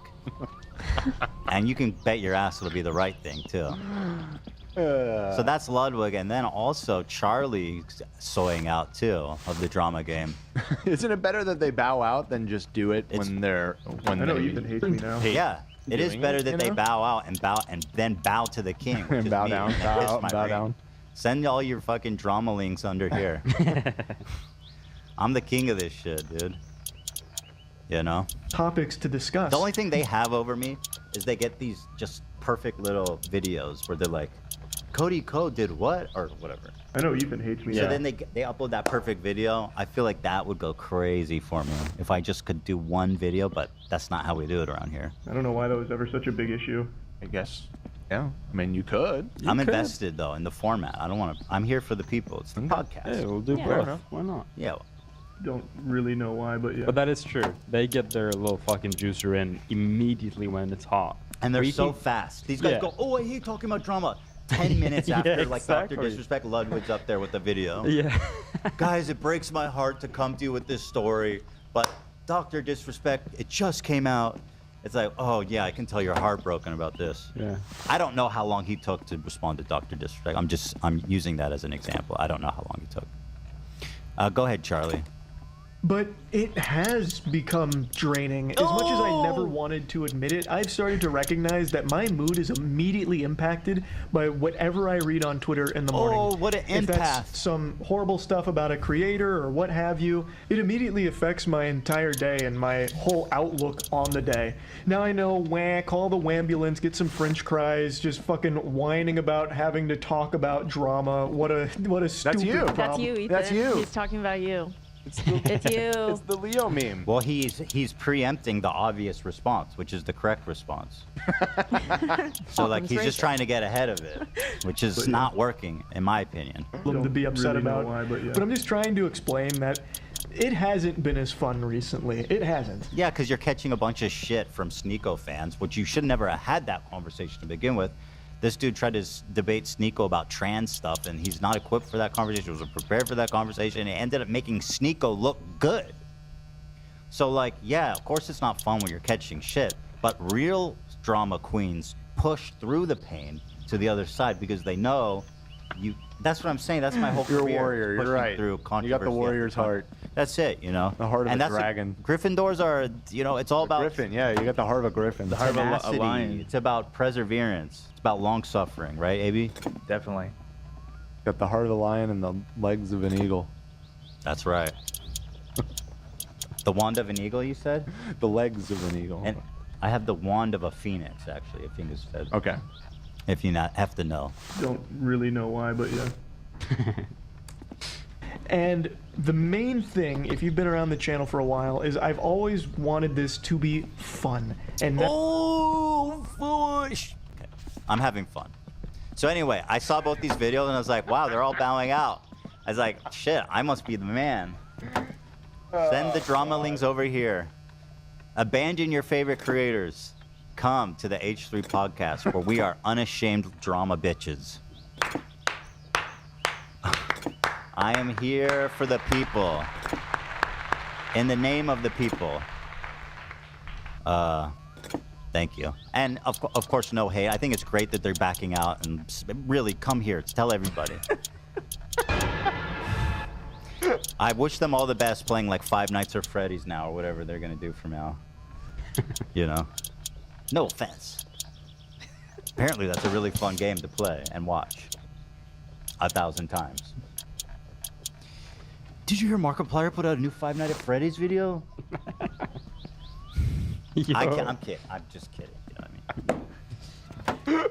And you can bet your ass it'll be the right thing, too. So that's Ludwig, and then also Charlie's soying out, too, of the drama game. Isn't it better that they bow out than just do it when they're... I know Ethan hates me now. Yeah. It is better that they know? bow out and then bow to the king. Which is Bow me, down, and bow piss out, my bow brain. down. Send all your fucking drama links under here. I'm the king of this shit, dude. You know? Topics to discuss. The only thing they have over me is they get these just perfect little videos where they're like, Cody Ko did what? Or whatever. I know Ethan hates me. So then they upload that perfect video. I feel like that would go crazy for me if I just could do one video, but that's not how we do it around here. I don't know why that was ever such a big issue. I guess. Yeah. I mean, you could. I'm invested though in the format. I don't want to. I'm here for the people. It's the podcast. Yeah, we'll do both. Why not? Yeah. Don't really know why, but yeah. But that is true. They get their little fucking juicer in immediately when it's hot. And they're so fast. These guys go, oh, I hate talking about drama. 10 minutes after, like Dr. Disrespect, Ludwig's up there with the video. Yeah. Guys, it breaks my heart to come to you with this story, but Dr. Disrespect, it just came out. It's like, oh yeah, I can tell you're heartbroken about this. Yeah. I don't know how long he took to respond to Dr. Disrespect. I'm using that as an example. I don't know how long he took. Go ahead, Charlie. But it has become draining. As much as I never wanted to admit it, I've started to recognize that my mood is immediately impacted by whatever I read on Twitter in the morning. Oh, what an If empath. that's some horrible stuff about a creator or what have you, it immediately affects my entire day and my whole outlook on the day. Now I know, call the wambulance, get some French fries, just fucking whining about having to talk about drama. What a stupid problem. That's you, Ethan. That's you. He's talking about you. It's you. It's the Leo meme. Well, he's preempting the obvious response, which is the correct response. So like he's just trying to get ahead of it, which is not working, in my opinion. To be upset really know about. why, but yeah. But I'm just trying to explain that it hasn't been as fun recently. It hasn't. Yeah, because you're catching a bunch of shit from Sneeko fans, which you should never have had that conversation to begin with. This dude tried to debate Sneeko about trans stuff, and he's not equipped for that conversation. He wasn't prepared for that conversation, and it ended up making Sneeko look good. So, like, yeah, of course it's not fun when you're catching shit, but real drama queens push through the pain to the other side because they know you. That's what I'm saying. That's my whole You're career. a warrior. You're pushing right. Through You controversy. got the warrior's heart. That's it, you know. The heart of and a that's dragon. Gryffindors are, you know, it's all about Griffin. Yeah, you got the heart of a griffin. The heart of a tenacity. lion. It's about perseverance. It's about long suffering, right, AB? Definitely. Got the heart of the lion and the legs of an eagle. That's right. The wand of an eagle, you said? The legs of an eagle. And I have the wand of a phoenix, actually. A phoenix head. Okay. If you not have to know. Don't really know why, but yeah. And the main thing, if you've been around the channel for a while, is I've always wanted this to be fun. And Oh, foolish. Okay. I'm having fun. So anyway, I saw both these videos and I was like, wow, they're all bowing out. I was like, shit, I must be the man. Send the dramalings over here. Abandon your favorite creators. Come to the H3 podcast where we are unashamed drama bitches. I am here for the people. In the name of the people. Thank you. And of course, no hate. I think it's great that they're backing out and really come here. Tell everybody. I wish them all the best playing like Five Nights at Freddy's now or whatever they're gonna do from now. You know? No offense. Apparently that's a really fun game to play and watch 1,000 times. Did you hear Markiplier put out a new Five Nights at Freddy's video? I'm kidding. I'm just kidding. You know what I mean?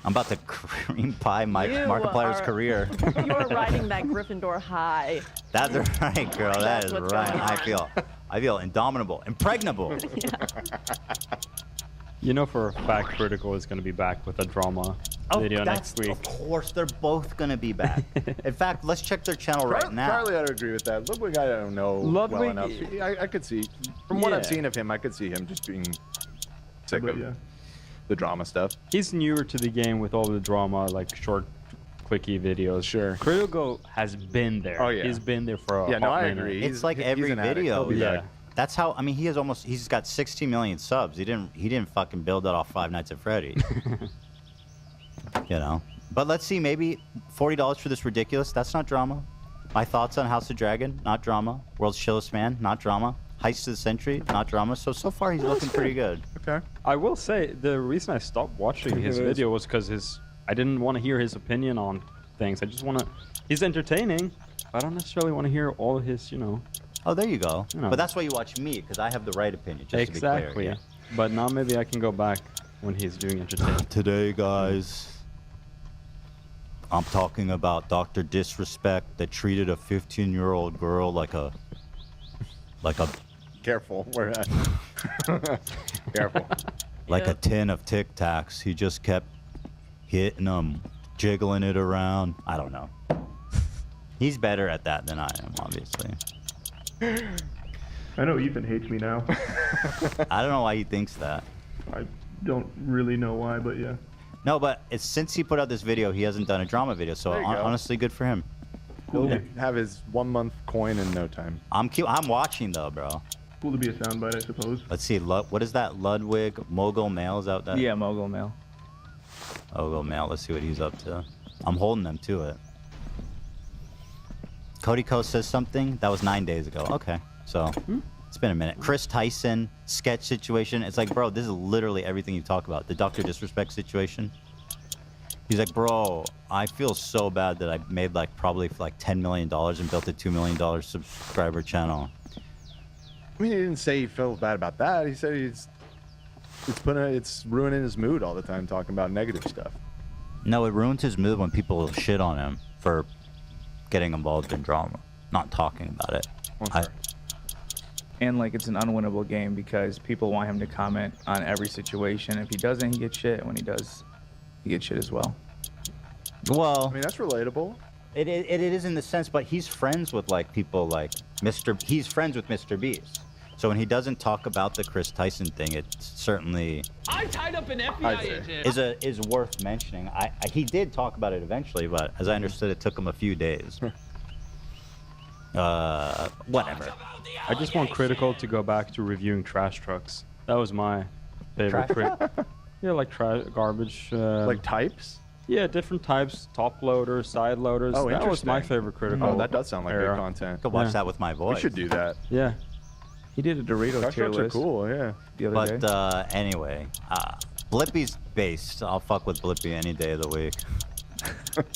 I'm about to cream pie Markiplier's career. You are riding that Gryffindor high. That's right, girl. That is what's right. going I feel indomitable, impregnable. You know for a fact Critical is going to be back with a drama video next week. Of course, they're both going to be back. In fact, let's check their channel right now. Charlie, I'd agree with that. Ludwig, I don't know well enough. I could see, from what I've seen of him, I could see him just being sick of the drama stuff. He's newer to the game with all the drama, like short, quickie videos. Sure. Critical has been there. Oh, yeah. He's been there for a Yeah, no, hot I minute. agree. It's like every video. Yeah. That's how. I mean, he's got 16 million subs. He didn't fucking build that off Five Nights at Freddy's. You know. But let's see. Maybe $40 for this ridiculous. That's not drama. My thoughts on House of Dragon. Not drama. World's Chillest Man. Not drama. Heist of the Century. Not drama. So far he's looking pretty good. Okay. I will say the reason I stopped watching his video was because I didn't want to hear his opinion on things. I just want to. He's entertaining. I don't necessarily want to hear all his, you know. Oh, there you go. You know. But that's why you watch me, because I have the right opinion. Just Exactly. To be clear, yeah. But now maybe I can go back when he's doing entertainment. Today, guys, I'm talking about Dr. Disrespect that treated a 15-year-old girl like a. Careful. We're at. Careful. Like a tin of Tic Tacs. He just kept hitting them, jiggling it around. I don't know. He's better at that than I am, obviously. I know Ethan hates me now. I don't know why he thinks that. I don't really know why, but yeah. No, but since he put out this video, he hasn't done a drama video. So There you go. honestly, good for him. He'll have his 1 month coin in no time. I'm watching though, bro. Cool to be a soundbite, I suppose. Let's see. What is that? Ludwig Mogul Mail? Is that? Yeah, Mogul Mail. Mogul Mail. Let's see what he's up to. I'm holding them to it. Cody Ko says something. That was 9 days ago. Okay, so it's been a minute. Chris Tyson sketch situation. It's like, bro, this is literally everything you talk about. The Dr. Disrespect situation. He's like, bro, I feel so bad that I made probably $10 million and built a $2 million subscriber channel. I mean, he didn't say he felt bad about that. He said it's ruining his mood all the time talking about negative stuff. No, it ruins his mood when people shit on him for getting involved in drama, not talking about it. And it's an unwinnable game because people want him to comment on every situation. If he doesn't, he gets shit. When he does, he gets shit as well. Well, I mean, that's relatable. It is in the sense, but he's friends with people like He's friends with Mr. Beast. So when he doesn't talk about the Chris Tyson thing, it certainly I tied up an FBI agent. is worth mentioning. He did talk about it eventually, but as I understood, it took him a few days. Whatever. I just want Critical to go back to reviewing trash trucks. That was my favorite. Yeah, like garbage. Like types? Yeah, different types. Top loaders, side loaders. Oh, that was my interesting. favorite Critical. Oh, that does sound like era. good content. Could watch that with my voice. We should do that. Yeah. He did a Dorito Trash tier trucks are list cool, yeah. the other day. But anyway, Blippi's based. I'll fuck with Blippy any day of the week.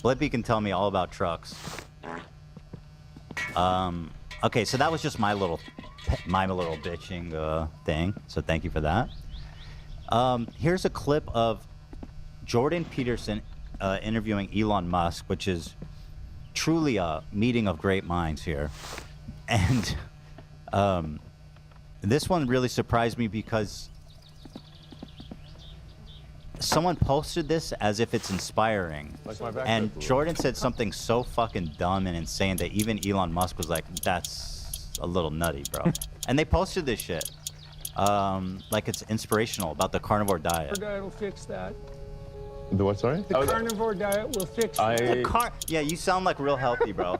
Blippy can tell me all about trucks. Okay, so that was just my little my little bitching thing. So thank you for that. Here's a clip of Jordan Peterson interviewing Elon Musk, which is truly a meeting of great minds here. And this one really surprised me because someone posted this as if it's inspiring. Like my back And flip. Jordan said something so fucking dumb and insane that even Elon Musk was like, that's a little nutty, bro. And they posted this shit. Like it's inspirational about the carnivore diet. diet will fix that. The what, sorry? The carnivore diet will fix that. Yeah, you sound like real healthy, bro.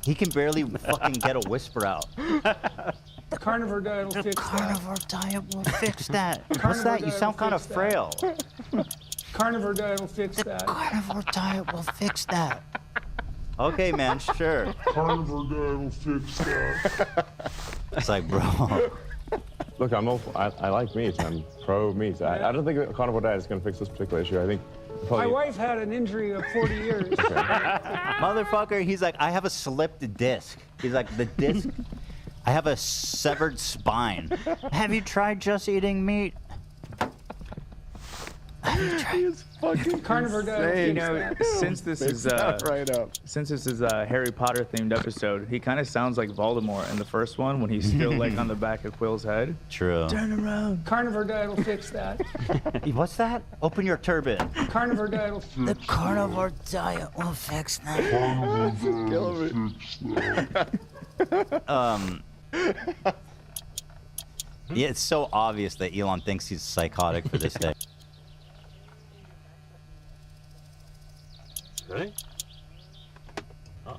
He can barely fucking get a whisper out. The carnivore diet will fix carnivore diet will fix that. What's Carnivore that? You diet sound will kind of fix frail. Carnivore diet will fix that. Carnivore diet will fix that. Okay, man, sure. Carnivore diet will fix that. It's like, bro. Look, I like meat. I'm pro meat. I don't think the carnivore diet is going to fix this particular issue. I think My probably. wife had an injury of 40 years. Motherfucker, he's like, I have a slipped disc. He's like, the disc. I have a severed spine. Have you tried just eating meat? Fucking carnivore diet. You know, since this is since this is a Harry Potter themed episode, he kind of sounds like Voldemort in the first one when he's still like on the back of Quill's head. True. Turn around. Carnivore diet will fix that. What's that? Open your turban. Carnivore diet will fix The carnivore diet will fix that. Yeah, it's so obvious that Elon thinks he's psychotic for this day. Ready? Uh-oh.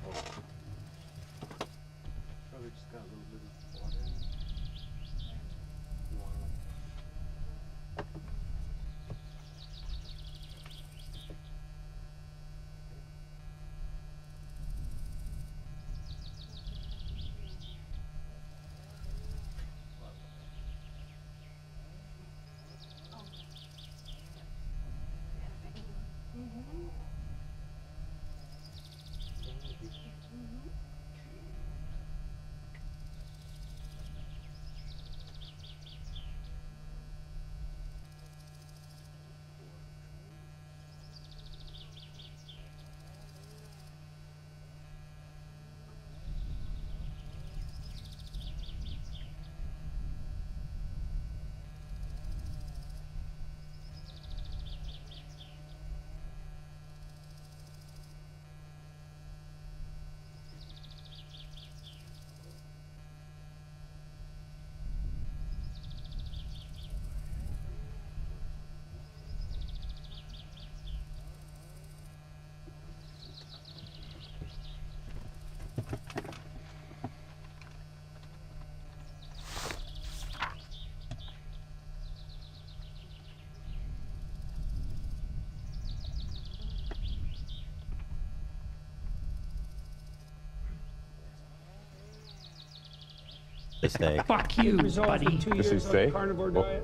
This day. Fuck you, buddy. 2 This years is on steak? the carnivore Well, diet.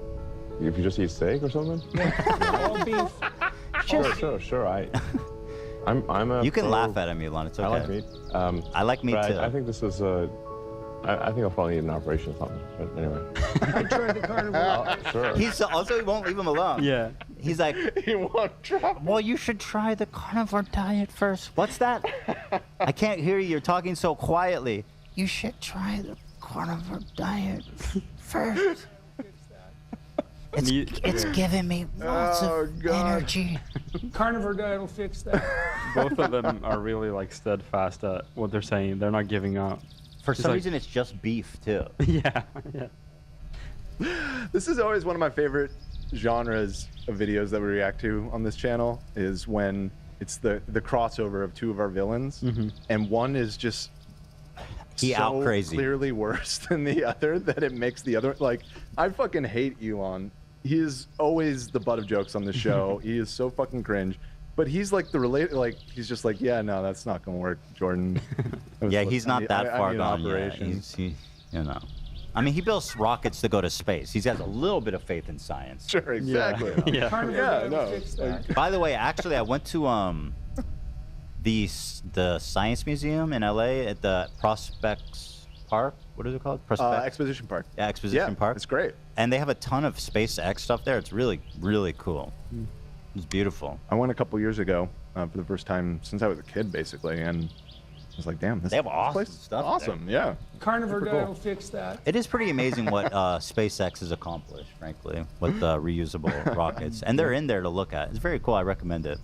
If you just eat steak or something? All beef. Sure. I'm a. You can pro- laugh at him, Elon. It's okay. I like meat. I like meat but too. I think this is a. I think I'll probably need an operation or something. But anyway. I tried the carnivore. Sure. He's also, he won't leave him alone. Yeah. He's like, He won't drop. well, you should try the carnivore diet first. What's that? I can't hear you. You're talking so quietly. You should try the carnivore diet first. It's giving me lots of energy. Carnivore diet will fix that. Both of them are really like steadfast at what they're saying. They're not giving up. For It's some like- reason, it's just beef too. Yeah. This is always one of my favorite genres of videos that we react to on this channel, is when it's the crossover of two of our villains, and one is just He out crazy. clearly worse than the other that it makes the other, like, I fucking hate Elon. He is always the butt of jokes on the show. He is so fucking cringe. But he's like the related, like, he's just like, yeah, no, that's not gonna work, Jordan. Yeah, he's not that I far need an gone yet. operation. He, you know. I mean, he builds rockets to go to space. He's got a little bit of faith in science. Sure, exactly. Yeah. Carnivore diet will fix that. By the way, actually, I went to the Science Museum in LA at the Prospect Park. What is it called? Exposition Park. Yeah, Exposition Park. It's great. And they have a ton of SpaceX stuff there. It's really, really cool. It's beautiful. I went a couple years ago for the first time since I was a kid, basically, and I was like, damn, this They have awesome place is stuff awesome. there. Yeah. Carnivore Super guy cool. will fix that. It is pretty amazing what SpaceX has accomplished, frankly, with reusable rockets. And they're in there to look at. It's very cool. I recommend it.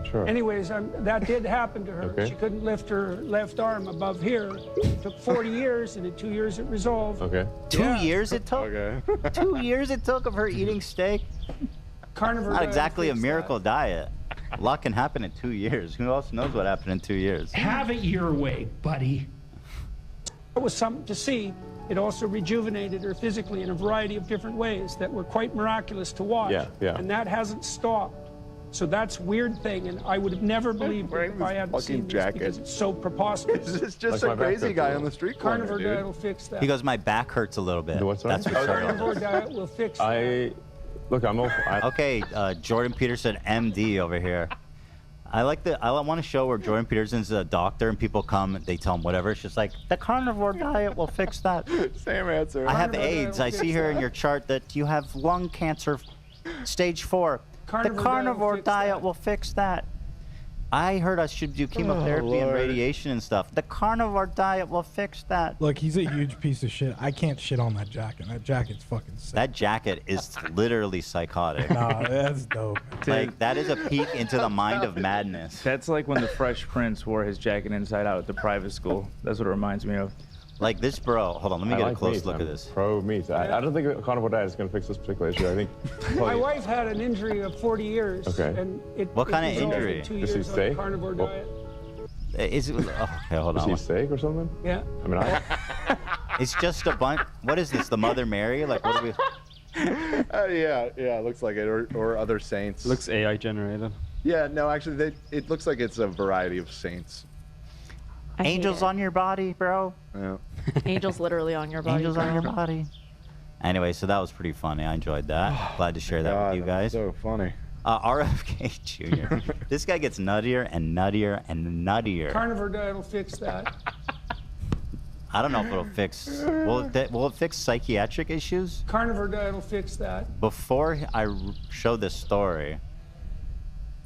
Sure. Anyways, that did happen to her. Okay. She couldn't lift her left arm above here. It took 40 years, and in 2 years it resolved. Okay. 2 years it took? Okay. 2 years it took of her eating steak? Carnivore Not guy exactly a fix miracle diet. A lot can happen in 2 years. Who else knows what happened in 2 years? Have it your way, buddy. It was something to see. It also rejuvenated her physically in a variety of different ways that were quite miraculous to watch. Yeah. And that hasn't stopped. So that's a weird thing, and I would have never believed it if I hadn't seen this because it's so preposterous. It's just a crazy guy on the street corner, Carnivore dude. diet will fix that. He goes, my back hurts a little bit. That's what started Carnivore this. diet will fix that. Look, I'm Okay, Jordan Peterson, MD over here. I want to show where Jordan Peterson's a doctor and people come, they tell him whatever. It's just like, the carnivore diet will fix that. Same answer. I have Carnivore diet AIDS. will I fix see here in that. your chart that you have lung cancer, stage 4. Carnivore The diet will carnivore fix diet that. will fix that. I heard I should do chemotherapy and Lord. radiation and stuff. The carnivore diet will fix that. Look, he's a huge piece of shit. I can't shit on that jacket. That jacket's fucking sick. That jacket is literally psychotic. Nah, that's dope. Like, that is a peek into the mind of madness. That's like when the Fresh Prince wore his jacket inside out at the private school. That's what it reminds me of. Like this bro, hold on, let me get a close look at this. Pro meat. I don't think carnivore diet is going to fix this particular issue. I think. My wife had an injury of 40 years. Okay. And it, What it kind of resolved in injury? 2 Does she years on a stay? carnivore Well- diet. Is it, okay, hold Is on. he steak or something? Yeah. I mean, It's just a bunch. What is this? The Mother Mary? Like, what are we? yeah, it looks like it, or other saints. Looks AI generated. Yeah, no, actually, it looks like it's a variety of saints. I hate Angels it. on your body, bro. Yeah. Angels literally on your body. Angels on your girl. body. Anyway, so that was pretty funny. I enjoyed that. Glad to share that God, with you guys. So funny. RFK Jr. This guy gets nuttier and nuttier and nuttier. Carnivore diet will fix that. I don't know if it'll fix. Will it fix psychiatric issues? Carnivore diet will fix that. Before I show this story.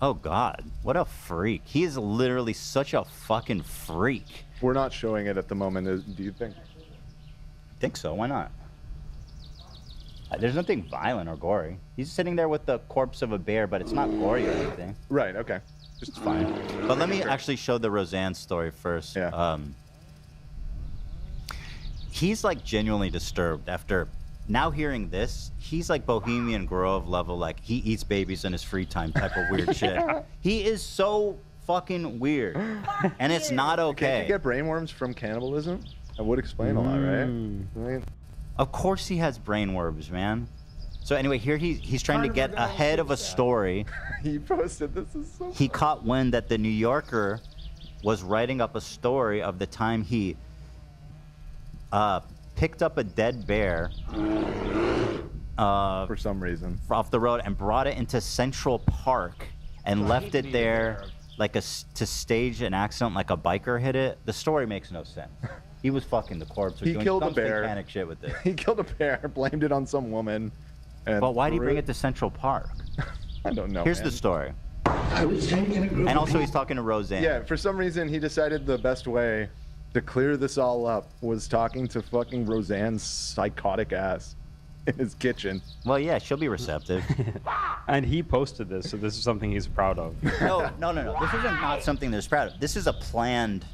Oh God, what a freak! He is literally such a fucking freak. We're not showing it at the moment. Do you think? I think so. Why not? There's nothing violent or gory. He's sitting there with the corpse of a bear, but it's not gory or anything. Right. Okay. Just fine. But let me actually show the Roseanne story first. Yeah. He's like genuinely disturbed after now hearing this. He's like Bohemian Grove level, like he eats babies in his free time type of weird shit. He is so fucking weird, and it's not Can okay. you get brainworms from cannibalism? That would explain a lot, right? I mean, Of course he has brain worms, man. So anyway, here he's trying to get ahead of a story. he posted this is so. He caught wind that the New Yorker was writing up a story of the time he picked up a dead bear for some reason off the road and brought it into Central Park and left it there like to stage an accident, like a biker hit it. The story makes no sense. He was fucking the corpse. Or He doing killed a some bear. satanic shit with it. He killed a bear, blamed it on some woman. And But why did he bring it to Central Park? I don't know. Here's man. the story. I was taking a group And of also he's talking to Roseanne. Yeah, for some reason he decided the best way to clear this all up was talking to fucking Roseanne's psychotic ass in his kitchen. Well, yeah, she'll be receptive. And he posted this, so this is something he's proud of. No. This isn't not something that's proud of. This is a planned.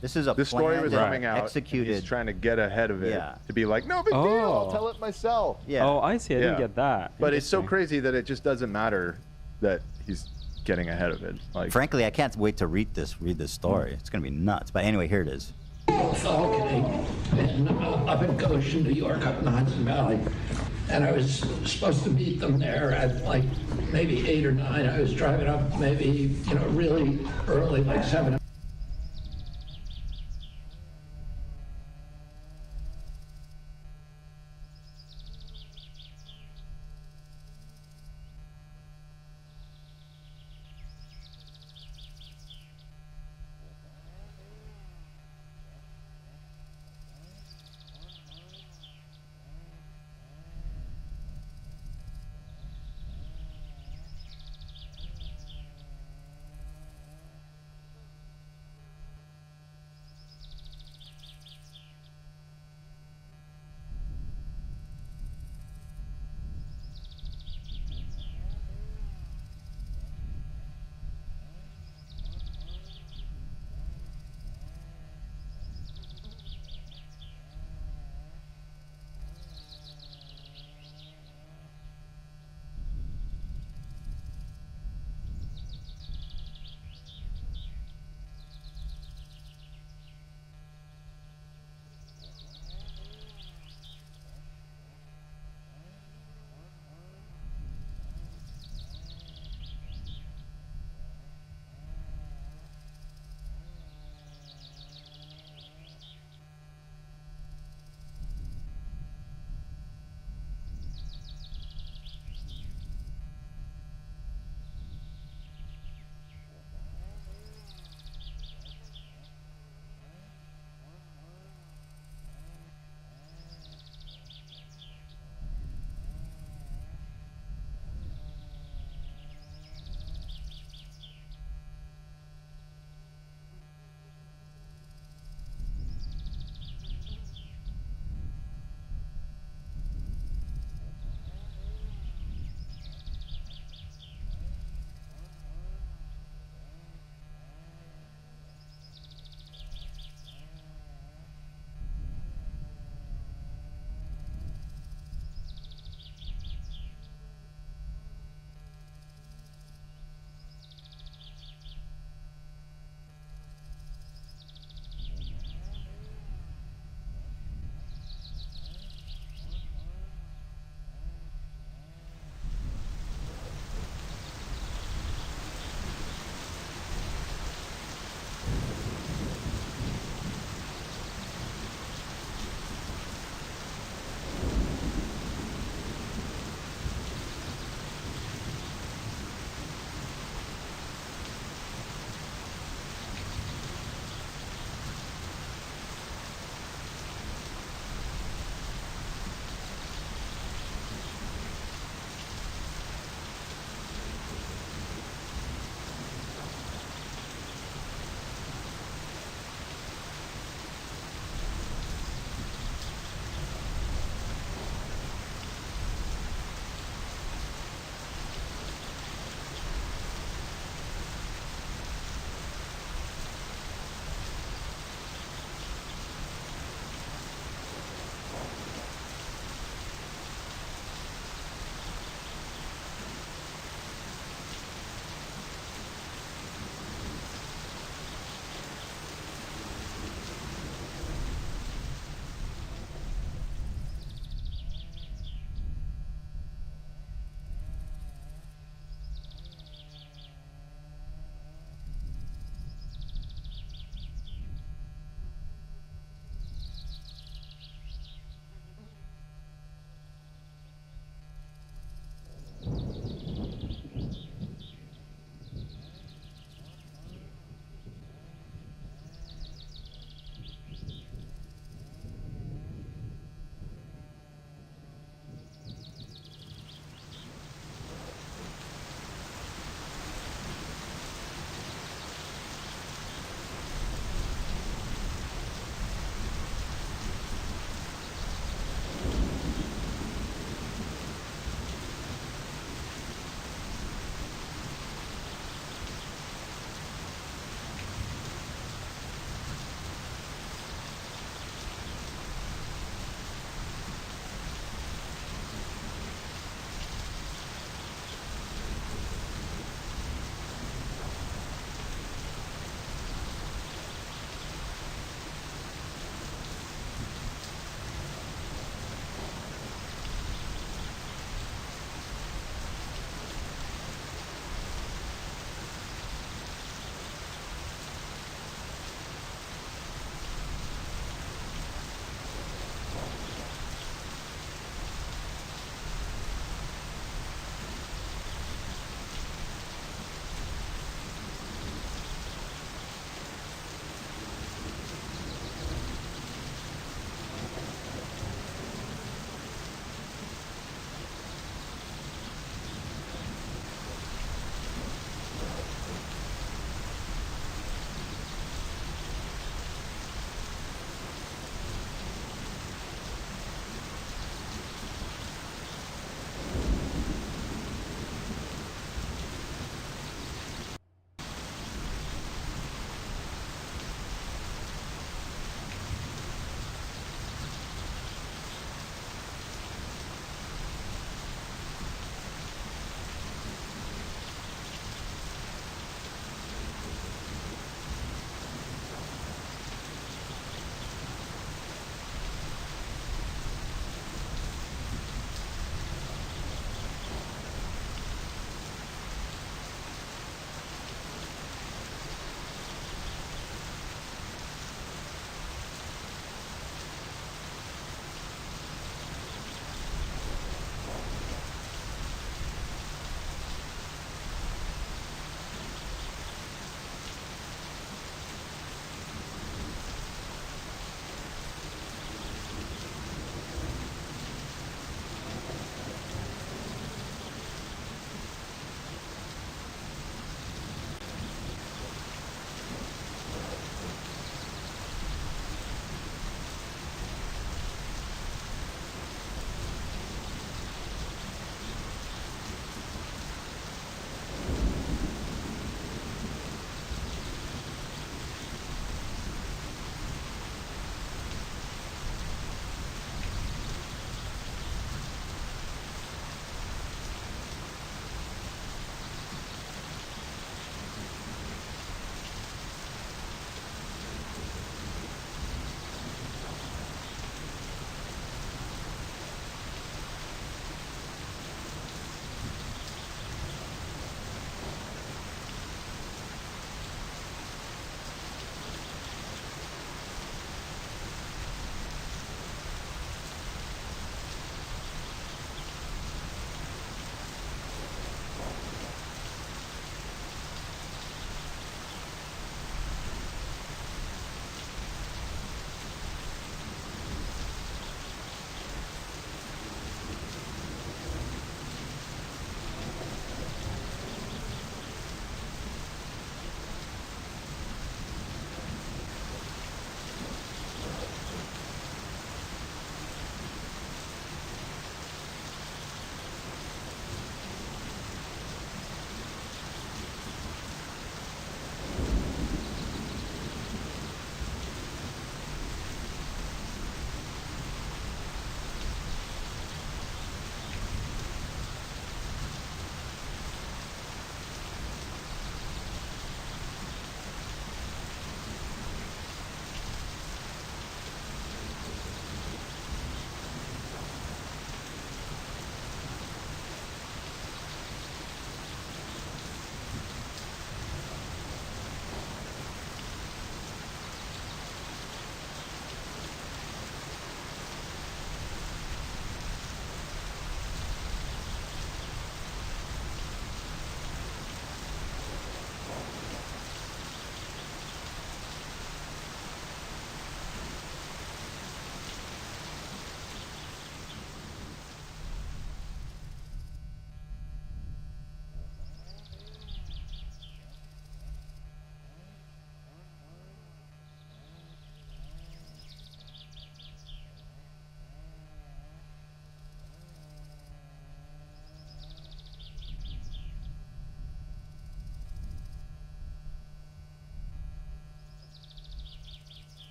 This is a The story was planned coming and out. and executed. He's trying to get ahead of it Yeah. to be like, no big deal. I'll Oh. tell it myself. Yeah. Oh, I see. I didn't get that. But it's so Interesting. crazy that it just doesn't matter that he's getting ahead of it. Like, Frankly, I can't wait to read this story. It's gonna be nuts. But anyway, here it is. balcony up in Goshen, New York, up in the Hudson Valley. And I was supposed to meet them there at like maybe 8 or 9. I was driving up maybe, really early, like 7.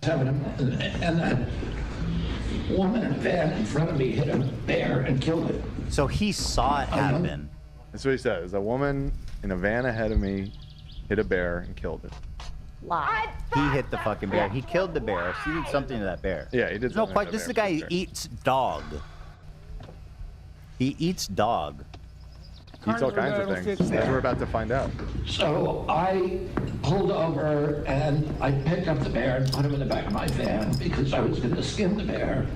And that woman in a van in front of me hit a bear and killed it. So he saw it happen. That's what he says. A woman in a van ahead of me hit a bear and killed it. Lie. He hit the fucking bear. He killed the bear. He did something to that bear. Yeah, he did No something to question. that This is the bear, guy for who sure. eats dog. He eats dog. Eats all kinds of things. As we're about to find out. So I pulled over and I picked up the bear and put him in the back of my van because I was going to skin the bear.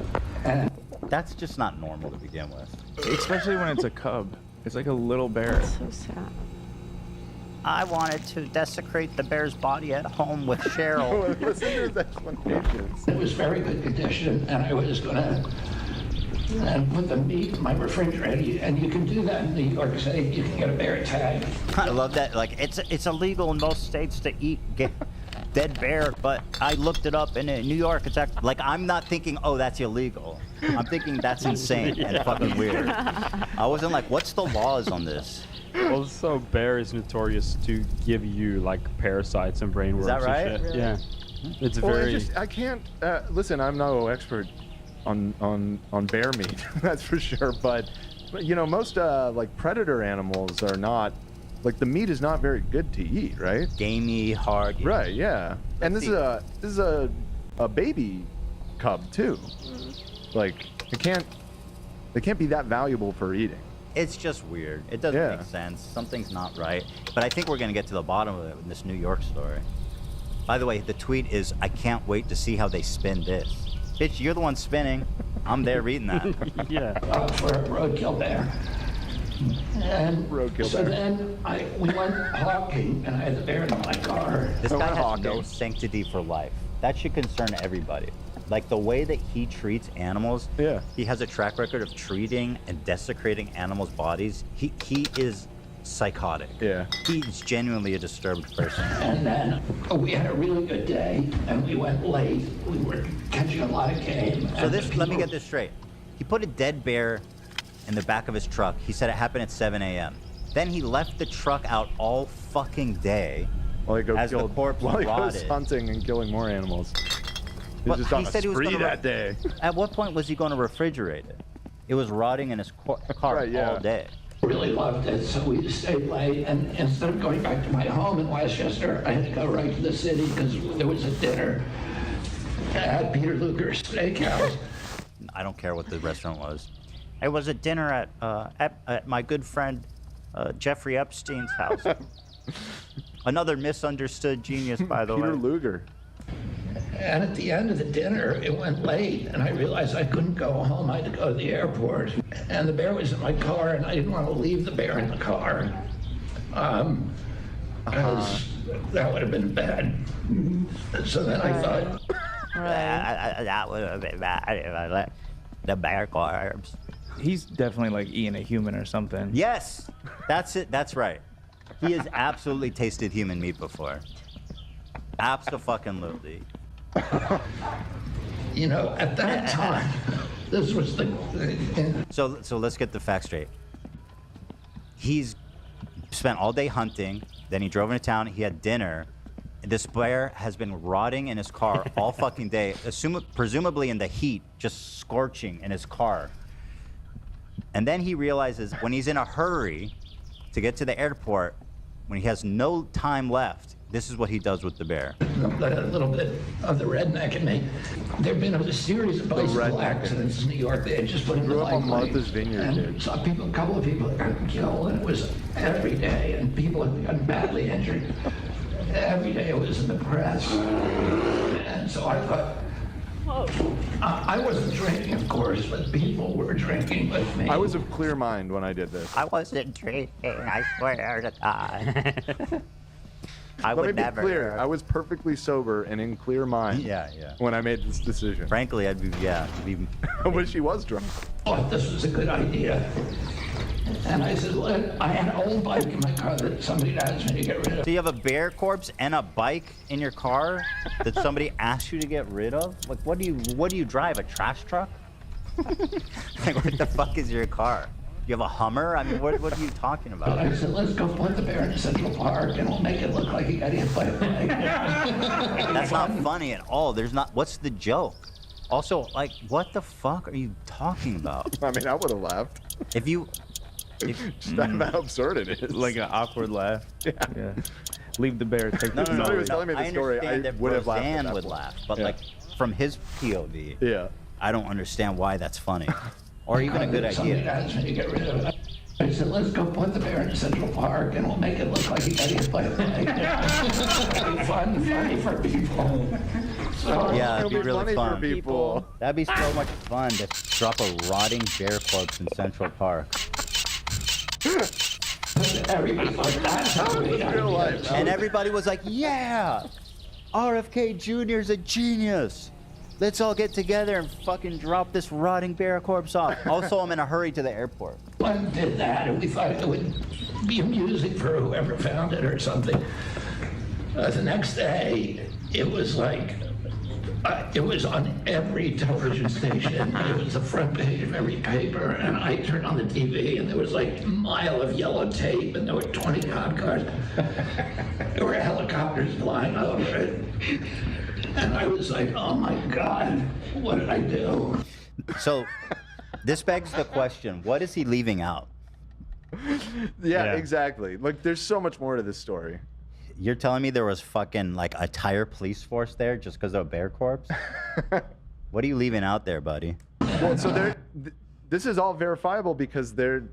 And That's just not normal to begin with. Especially when it's a cub. It's like a little bear. So sad. I wanted to desecrate the bear's body at home with Cheryl. Listen to his explanations. it was very good condition, and I was going to put the meat in my refrigerator. And you can do that in New York City. You can get a bear tag. I love that. Like, it's illegal in most states to eat dead bear, but I looked it up, and in New York, it's actually, like, I'm not thinking, oh, that's illegal. I'm thinking that's insane and fucking weird. I wasn't like, what's the laws on this? Also, bear is notorious to give you like parasites and brain worms. that right? And shit. Really? Yeah. It's Well, very. I can't. Listen, I'm no expert on bear meat. That's for sure. But you know, most like predator animals are not. Like the meat is not very good to eat, right? Gamey, hard. Right. Yeah. And this is a baby cub too. Like they can't be that valuable for eating. It's just weird. It doesn't make sense. Something's not right. But I think we're gonna get to the bottom of it in this New York story. By the way, the tweet is, I can't wait to see how they spin this. Bitch, you're the one spinning. I'm there reading that. Yeah. For a roadkill bear. And so then we went hawking, and I had the bear in my car. This guy has no sanctity for life. That should concern everybody. Like the way that he treats animals. Yeah. He has a track record of treating and desecrating animals' bodies. He is psychotic. Yeah. He's genuinely a disturbed person. And then we had a really good day, and we went late. We were catching a lot of game. So this, let me get this straight. He put a dead bear in the back of his truck. He said it happened at 7 a.m. Then he left the truck out all fucking day While he as the corpse while he goes rotted. hunting and killing more animals. He But was just on he a said he was spree gonna that day. At what point was he going to refrigerate it? It was rotting in his car Right, yeah. all day. Really loved it, so we stayed late. And instead of going back to my home in Westchester, I had to go right to the city because there was a dinner at Peter Luger's Steakhouse. I don't care what the restaurant was. It was a dinner at my good friend Jeffrey Epstein's house. Another misunderstood genius, by the Peter way. Luger. And at the end of the dinner, it went late, and I realized I couldn't go home. I had to go to the airport. And the bear was in my car, and I didn't want to leave the bear in the car. Because that would have been bad. So then I thought, That would have been bad if I let the bear corpse. He's definitely like eating a human or something. Yes, that's it. That's right. He has absolutely tasted human meat before. Abso-fucking-lutely. you know, at that time, this was the. So let's get the facts straight. He's spent all day hunting, then he drove into town, he had dinner. This bear has been rotting in his car all fucking day, presumably in the heat, just scorching in his car. And then he realizes when he's in a hurry to get to the airport, when he has no time left, this is what he does with the bear. A little bit of the redneck in me. There have been a series of bicycle accidents in New York. They had just put in the Grew up on light Martha's Vineyard, and dude. saw people, a couple of people that got killed, and it was every day, and people had gotten badly injured. Every day it was in the press. And so I thought, I wasn't drinking, of course, but people were drinking with me. I was of clear mind when I did this. I wasn't drinking, I swear to God. I Let would me be never. clear. I was perfectly sober and in clear mind. Yeah. When I made this decision. Frankly, I'd be. I wish he was drunk. Thought this was a good idea. And I said, look, I had an old bike in my car that somebody asked me to get rid of. So you have a bear corpse and a bike in your car that somebody asked you to get rid of? Like, what do you drive? A trash truck? Like, what the fuck is your car? You have a Hummer? I mean, what are you talking about? I said, let's go put the bear in Central Park and we'll make it look like he got hit by a bike. That's not funny at all. There's not. What's the joke? Also, like, what the fuck are you talking about? I mean, I would have laughed. If you. Just how absurd it is. Like an awkward laugh. Yeah. Leave the bear. Take No, the no, no. Somebody was telling me the I story, understand I that would have laughed at Roseanne that would point. laugh, but Yeah. like from his POV, Yeah. I don't understand why that's funny, or even a good Somebody idea. asked me to get rid of it. I said, let's go put the bear in Central Park and we'll make it look like he got hit by a bike. It'll be funny for people. So, Yeah, it'd be It'll be really funny for fun. people. That'd be so much fun to drop a rotting bear corpse in Central Park. everybody's like, that's how we Real life. And everybody was like, yeah, RFK Jr.'s a genius. Let's all get together and fucking drop this rotting bear corpse off. Also, I'm in a hurry to the airport. One did that, and we thought it would be amusing for whoever found it or something. The next day, it was like, it was on every television station. It was the front page of every paper, and I turned on the TV, and there was like a mile of yellow tape, and there were 20 cop cars. There were helicopters flying over it. And I was like, oh my God, what did I do? So, this begs the question, what is he leaving out? Yeah, exactly. Like, there's so much more to this story. You're telling me there was fucking like a entire police force there just because of a bear corpse? What are you leaving out there, buddy? Well, so this is all verifiable because there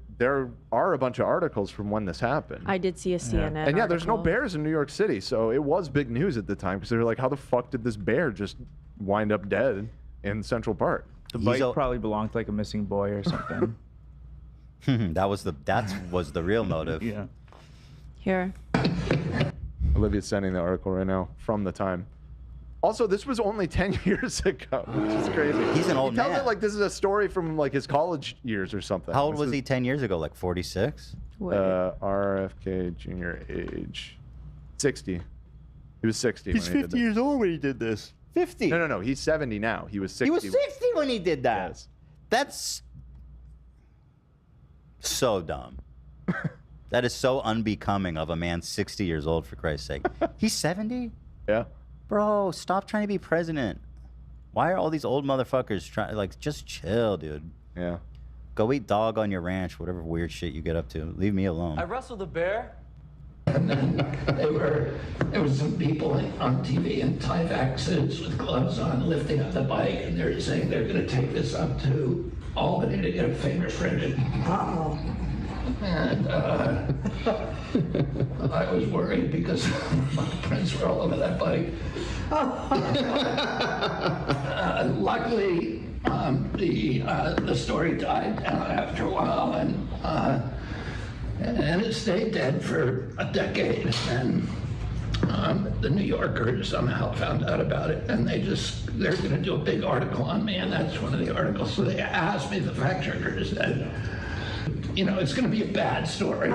are a bunch of articles from when this happened. I did see a CNN And yeah, there's no article. bears in New York City, so it was big news at the time because they were like, how the fuck did this bear just wind up dead in Central Park? The bike probably belonged to like a missing boy or something. that was the real motive. Yeah. Here. Olivia's sending the article right now from the time. Also, this was only 10 years ago, which is crazy. He's an old he tells man. it like this is a story from like his college years or something. How old This was is, he 10 years ago? Like 46? RFK Jr. age 60. He was 60 He's when he 50 did years old when he did this. 50. No. He's 70 now. He was 60. He was 60 when he did that. Yes. That's so dumb. That is so unbecoming of a man 60 years old, for Christ's sake. He's 70? Yeah. Bro, stop trying to be president. Why are all these old motherfuckers trying, like, just chill, dude. Yeah. Go eat dog on your ranch, whatever weird shit you get up to. Leave me alone. I wrestled a bear. And then there was some people on TV in Tyvek suits with gloves on lifting up the bike, and they're saying they're going to take this up to Albany to get a fingerprinted. And I was worried because my prints were all over that bike. Luckily, the story died down after a while, and it stayed dead for a decade. And the New Yorker somehow found out about it, and they're going to do a big article on me, and that's one of the articles. So they asked me, the fact checker said, you know, it's going to be a bad story.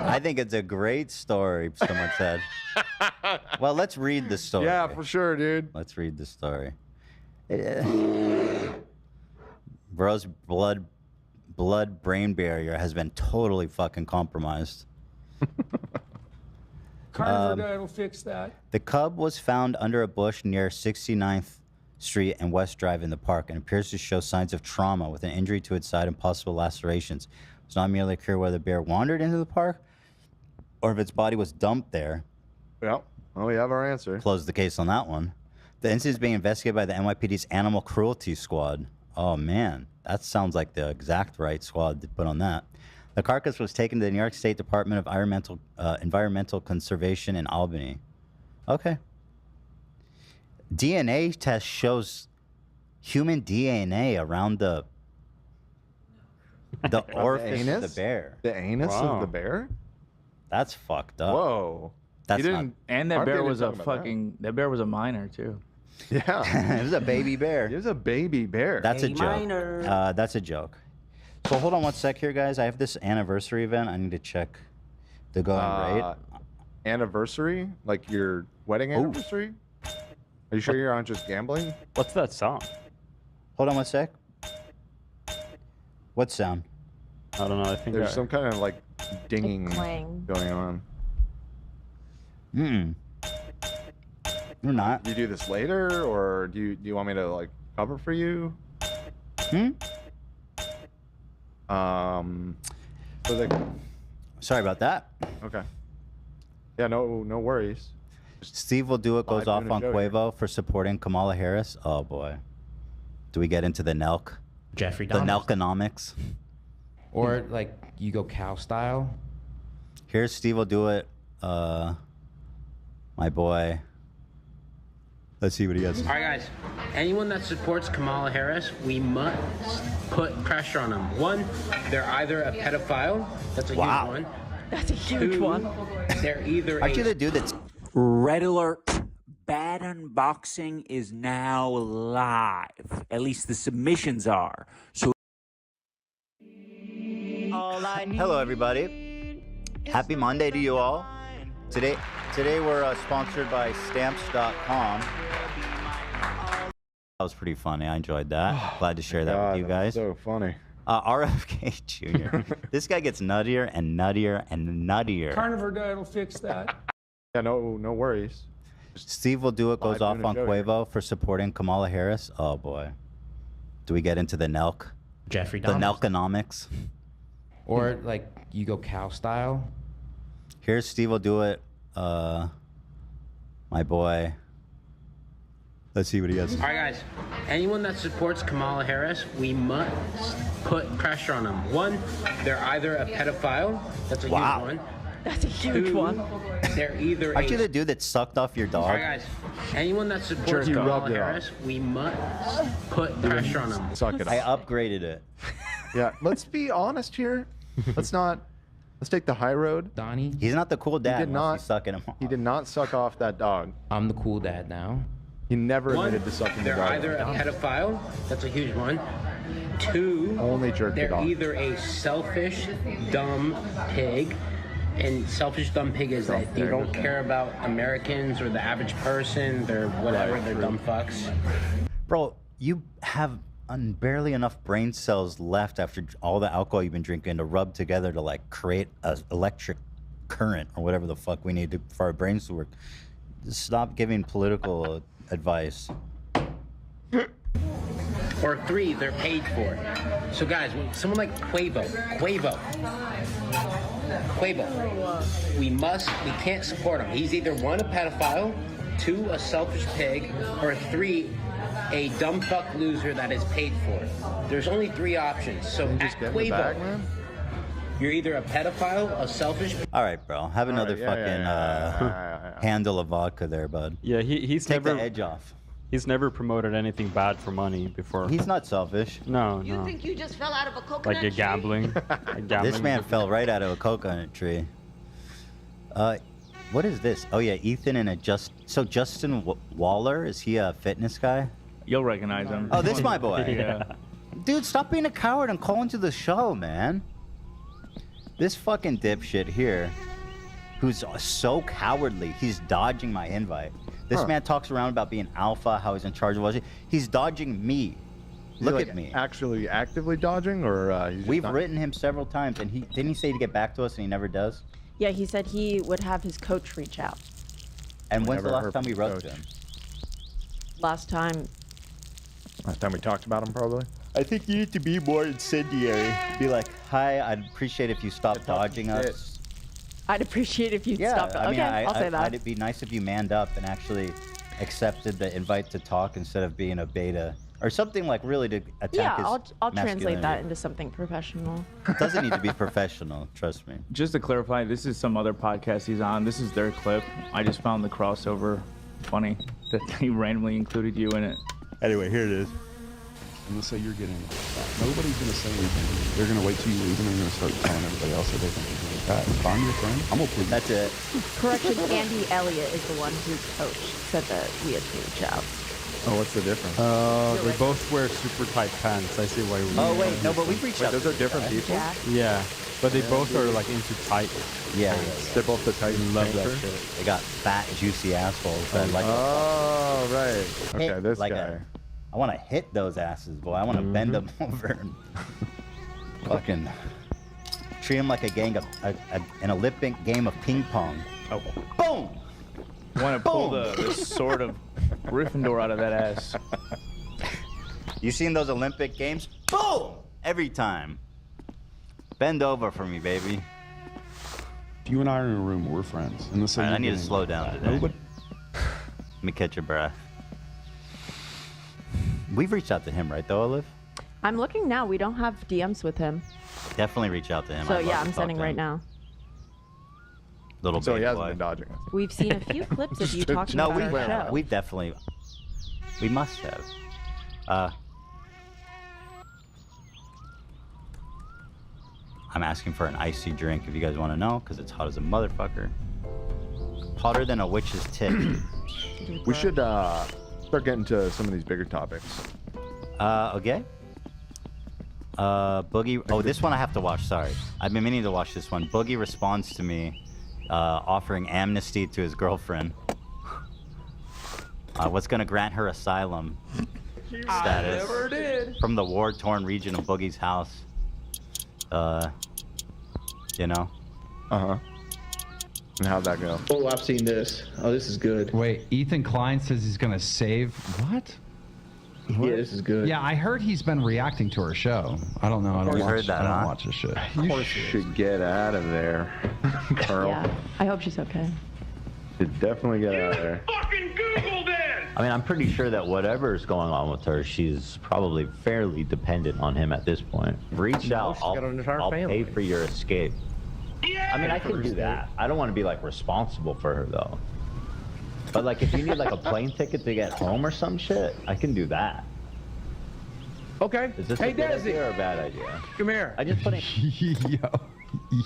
I think it's a great story, someone said. Well, let's read the story. Yeah, for sure, dude. Let's read the story. Bro's blood-brain barrier has been totally fucking compromised. Carnival guy will fix that. The cub was found under a bush near 69th Street and West Drive in the park and appears to show signs of trauma with an injury to its side and possible lacerations. It's not merely clear whether the bear wandered into the park or if its body was dumped there. Well, we have our answer. Close the case on that one. The incident is being investigated by the NYPD's Animal Cruelty Squad. Oh, man. That sounds like the exact right squad to put on that. The carcass was taken to the New York State Department of Environmental Conservation in Albany. Okay. DNA test shows human DNA around the orifice of the bear. The anus of the bear? That's fucked up. Whoa. That's He didn't- And that Aren't bear they was a talking about fucking. That bear was a minor too. Yeah. It was a baby bear. It was a baby bear. That's a A joke. minor. That's a joke. So hold on one sec here, guys. I have this anniversary event. I need to check the going rate. Anniversary? Like your wedding anniversary? Are you sure you're not just gambling? What's that song? Hold on one sec. What sound? I don't know. I think There's some kind of like dinging clang. going on. Mm-mm. You're not. You do this later, or do you want me to like cover for you? So they... Sorry about that. Okay. Yeah, no worries. Steve will do it goes off doing a on show here. Quavo for supporting Kamala Harris. Oh boy. Do we get into the Nelk? Jeffrey The Dahmer. Nelkonomics? Or like you go cow style. Here's Steve will do it. My boy. Let's see what he has. All right, guys. Anyone that supports Kamala Harris, we must put pressure on them. One, they're either a pedophile. That's a Wow. huge one. That's a huge one. They're either Aren't a you the dude that's Red alert. Bad Unboxing is now live. At least the submissions are. So Hello, everybody. Happy Monday to you all. Today we're sponsored by Stamps.com. That was pretty funny. I enjoyed that. Glad to share that God, with you guys. So funny. RFK Jr. This guy gets nuttier and nuttier and nuttier. Carnivore diet will fix that. Yeah, no worries. Steve will do it goes Live off doing a on show here. Quavo for supporting Kamala Harris. Oh boy. Do we get into the Nelk? Jeffrey The Dahmer. Nelkonomics? Or like you go cow style. Here's Steve will do it. My boy. Let's see what he has. All right, guys. Anyone that supports Kamala Harris, we must put pressure on them. One, they're either a pedophile. That's a Wow. huge one. That's a huge Two, one. They're either Aren't you a... the dude that sucked off your All dog? right, guys. Anyone that supports You Kamala rubbed it Harris, we must put pressure on them. Suck it I up. upgraded it. Yeah, let's be honest here. Let's take the high road. Donnie. He's not the cool dad. did unless not- he's sucking him off. He did not suck off that dog. I'm the cool dad now. He never One, admitted to sucking the they're dog. either a pedophile. That's a huge one. Two, Only jerked it they're off. either a selfish, dumb pig. And selfish, dumb pig is that they don't care about Americans or the average person. They're whatever. They're dumb fucks. Bro, you have barely enough brain cells left after all the alcohol you've been drinking to rub together to like create an electric current or whatever the fuck we need to, for our brains to work. Just stop giving political advice. Or three, they're paid for. So guys, when someone like Quavo, we can't support him. He's either one, a pedophile, two, a selfish pig, or three, a dumb fuck loser that is paid for. There's only three options. So at Just get in the Quavo, bag, man. you're either a pedophile, a selfish. All right, bro. Have another yeah, fucking yeah. handle of vodka there, bud. Yeah, he's Take never the edge off. He's never promoted anything bad for money before. He's not selfish. No, You no. think you just fell out of a coconut Like a tree? gambling. This man fell right out of a coconut tree. What is this? Oh yeah, Ethan and so Justin Waller, is he a fitness guy? You'll recognize him. Oh, this my boy. Yeah. Dude, stop being a coward and call into the show, man. This fucking dipshit here, who's so cowardly, he's dodging my invite. This man talks around about being alpha, how he's in charge of what he's dodging me. Look like at me. Actually actively dodging, or he's just We've not- written him several times, and didn't he say to get back to us, and he never does? Yeah, he said he would have his coach reach out. And when's the Never last heard time from we wrote coach. to him? Last time, Last time we talked about him, probably. I think you need to be more incendiary. Be like, hi, I'd appreciate if you stopped dodging us. I'd appreciate if you'd stop. I mean, Okay, I'll say that. it'd be nice if you manned up and actually accepted the invite to talk instead of being a beta. Or something like really to attack Yeah, his I'll translate that masculinity. into something professional. It doesn't need to be professional, trust me. Just to clarify, this is some other podcast he's on. This is their clip. I just found the crossover funny that he randomly included you in it. Anyway, here it is. And let's say you're getting nobody's gonna say anything. They're gonna wait till you leave and they're gonna start telling everybody else that they think you're doing that. If I'm your friend, I'm gonna please. That's it. Correction, Andy Elliott is the one whose coach said that we had to reach out. Oh, what's the difference? They both wear super tight pants. I see why. Oh wait, no, but we've reached out. Those are different people. Jack. Yeah, but they both are like into tight. Yeah, They're both the Titan. love that shit. They got fat, juicy assholes that like. Oh, right. Okay, hit this like guy. I want to hit those asses, boy. I want to bend them over and fucking treat them like a gang of an Olympic game of ping pong. Oh. Boom! want to pull the sword of Gryffindor out of that ass. You seen those Olympic games? Boom! Every time. Bend over for me, baby. You and I are in a room. We're friends. And All right, I need to slow down today. Nobody. Let me catch your breath. We've reached out to him, right, though, Olive? I'm looking now. We don't have DMs with him. Definitely reach out to him. So I'd love yeah, to I'm talk sending to right him. now. Little So he baby hasn't boy. been dodging us. We've seen a few clips of you talking No, about our show. we've definitely. We must have. I'm asking for an icy drink if you guys want to know, because it's hot as a motherfucker. Hotter than a witch's tit. We should start getting to some of these bigger topics. Okay. Boogie. Oh, this one I have to watch. Sorry, I've been meaning to watch this one. Boogie responds to me, offering amnesty to his girlfriend. What's gonna grant her asylum status never did. from the war-torn region of Boogie's house. You know. And how'd that go? Oh, I've seen this. Oh, this is good. Wait, Ethan Klein says he's gonna save what? Yeah, this is good. Yeah, I heard he's been reacting to her show. I don't know. I don't watch this shit. You should get out of there, Carl. Yeah, I hope she's okay. Should definitely get out of there. I mean, I'm pretty sure that whatever's going on with her, she's probably fairly dependent on him at this point. Reach out. she's got an entire I'll family. pay for your escape. I mean, I can do that. I don't want to be like responsible for her though. But like, if you need like a plane ticket to get home or some shit, I can do that. Okay. Is this Hey, a good Desi. idea or a bad idea? Come here. I just put it.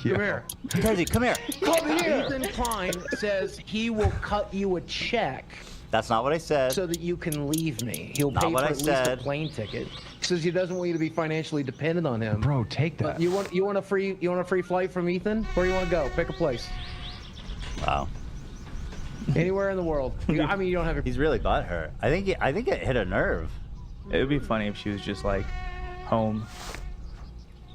Come here. Desi, come here. Come here. Ethan Klein says he will cut you a check That's not what I said. so that you can leave me. He'll Not pay what for I at least a said. plane ticket. He says he doesn't want you to be financially dependent on him. Bro, take that. You want a free flight from Ethan? Where do you want to go? Pick a place. Wow. Anywhere in the world. I mean, you don't have your. He's really got her. I think it hit a nerve. It would be funny if she was just like, home.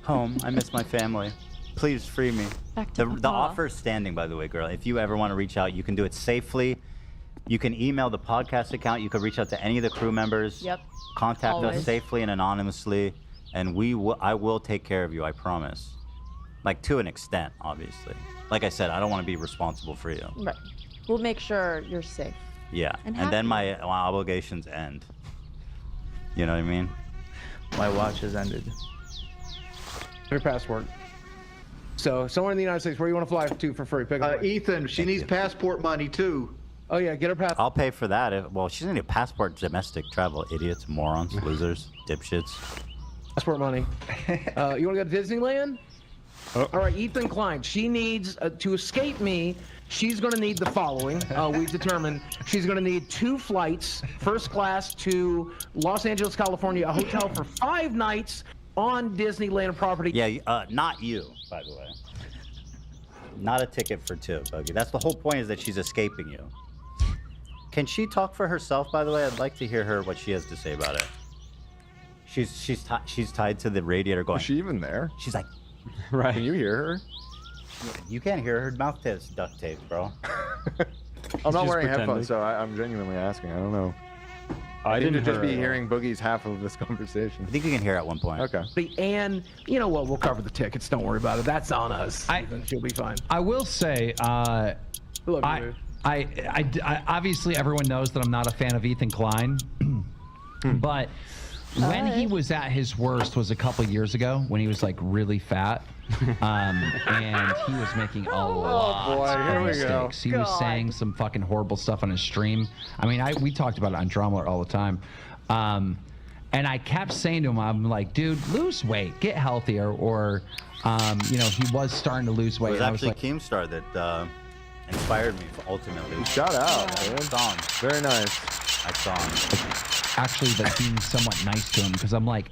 Home. I miss my family. Please free me. Back to The offer is standing, by the way, girl. If you ever want to reach out, you can do it safely. You can email the podcast account. You can reach out to any of the crew members. Yep. Contact us Always. safely and anonymously, and I will take care of you. I promise. Like, to an extent, obviously. Like I said, I don't want to be responsible for you. Right. We'll make sure you're safe. Yeah. And And then happy. my obligations end. You know what I mean? My watch has ended. Your passport. So somewhere in the United States, where you want to fly to for free? Pick a place. Ethan, she needs passport money too. Oh yeah, get her passport. I'll pay for that. Well, she's gonna need a passport, domestic travel. Idiots, morons, losers, dipshits. Passport money. You want to go to Disneyland? All right, Ethan Klein. She needs to escape me. She's going to need the following. We've determined she's going to need 2 flights, first class to Los Angeles, California, a hotel for 5 nights on Disneyland property. Yeah, not you, by the way. Not a ticket for 2, Buggy. That's the whole point, is that she's escaping you. Can she talk for herself, by the way? I'd like to hear what she has to say about it. She's tied to the radiator going. Is she even there? She's like, right. Can you hear her? You can't hear her. Mouth is duct tape, bro. I'm not just wearing pretending. headphones, so I'm genuinely asking. I don't know. I seem to didn't just be hear- hearing Boogie's half of this conversation. I think you can hear at one point. Okay. And you know what? We'll cover the tickets. Don't worry about it. That's on us. She'll be fine. I will say, I obviously everyone knows that I'm not a fan of Ethan Klein, but when he was at his worst was a couple years ago when he was like really fat, and he was making a lot here of we go. mistakes. He was saying some fucking horrible stuff on his stream. I mean, we talked about it on Drama all the time. And I kept saying to him, I'm like, dude, lose weight, get healthier, or, you know, he was starting to lose weight. It was and I actually like, Keemstar that inspired me ultimately. Shout out, man. I saw him. Very nice. I saw him. actually like being somewhat nice to him, because I'm like,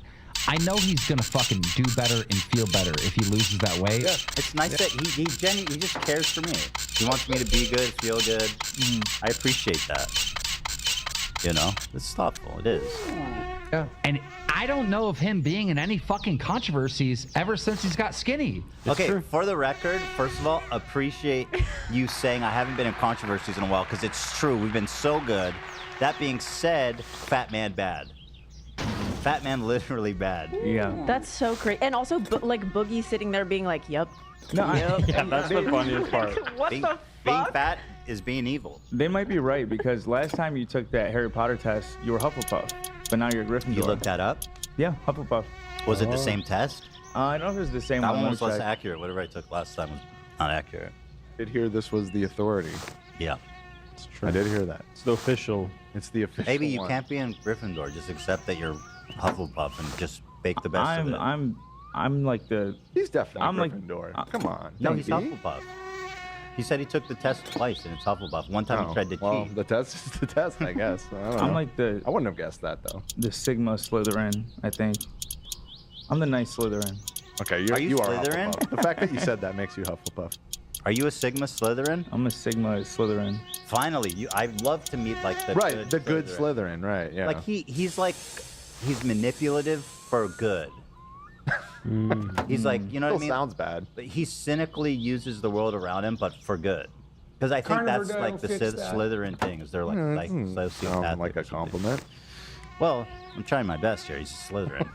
I know he's gonna fucking do better and feel better if he loses that weight. Yeah, it's nice that he just cares for me. He wants me to be good, feel good. I appreciate that. You know, it's thoughtful. It is. Yeah. And I don't know of him being in any fucking controversies ever since he's got skinny. Okay, for the record, first of all, appreciate you saying I haven't been in controversies in a while, because it's true. We've been so good. That being said, Fat Man bad. Fat Man literally bad. Yeah. That's so crazy. And also, like Boogie sitting there being like, "Yep." No, yep. Yeah, that's the funniest part. What being, the being fuck? fat is being evil. They might be right, because last time you took that Harry Potter test, you were Hufflepuff, but now you're Gryffindor. You looked that up? Yeah, Hufflepuff. Was it the same test? I don't know if it was the same That one. one was Let me less check. accurate. Whatever I took last time was not accurate. I did hear this was the authority. Yeah. It's true. I did hear that. It's the official. It's the official Maybe you one. can't be in Gryffindor. Just accept that you're Hufflepuff and just make the best of it. I'm like the. He's definitely I'm like Gryffindor. Come on. No, he's maybe. Hufflepuff. He said he took the test twice and it's Hufflepuff. One time he tried to well, cheat. the test is the test, I guess. I don't I'm know. like the. I wouldn't have guessed that though. The Sigma Slytherin, I think. I'm the nice Slytherin. Okay, Are you you are Slytherin? Hufflepuff. The fact that you said that makes you Hufflepuff. Are you a Sigma Slytherin? I'm a Sigma Slytherin. Finally, I'd love to meet like the Right, good the good Slytherin. Slytherin, right? Yeah. Like he's manipulative for good. He's like, you know what I Still mean? sounds bad. But he cynically uses the world around him, but for good. Because I think Carnivore that's Dad like will the fix that. Slytherin thing. Is they're like sociopathic. Sound like or a something. compliment. Well, I'm trying my best here. He's a Slytherin.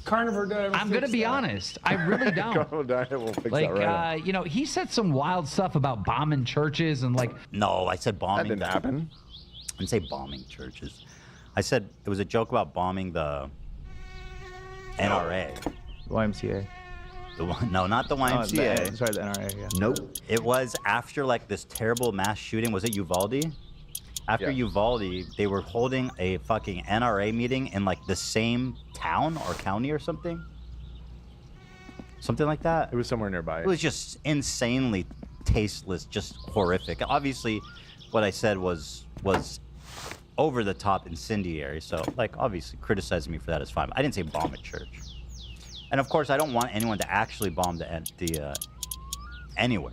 Carnivore Diet will I'm gonna fix be that. honest. I really don't. Carnivore Diet will fix Like, that right on. you know, he said some wild stuff about bombing churches and like. No, I said bombing. That didn't happen. I didn't say bombing churches. I said it was a joke about bombing the NRA. YMCA. No, not the YMCA. Sorry, the NRA. Yeah. Nope. It was after like this terrible mass shooting. Was it Uvalde? After Uvalde, they were holding a fucking NRA meeting in like the same town or county or something. Something like that. It was somewhere nearby. It was just insanely tasteless, just horrific. Obviously, what I said was over the top incendiary. So, like, obviously, criticizing me for that is fine. But I didn't say bomb a church. And of course, I don't want anyone to actually bomb the anywhere.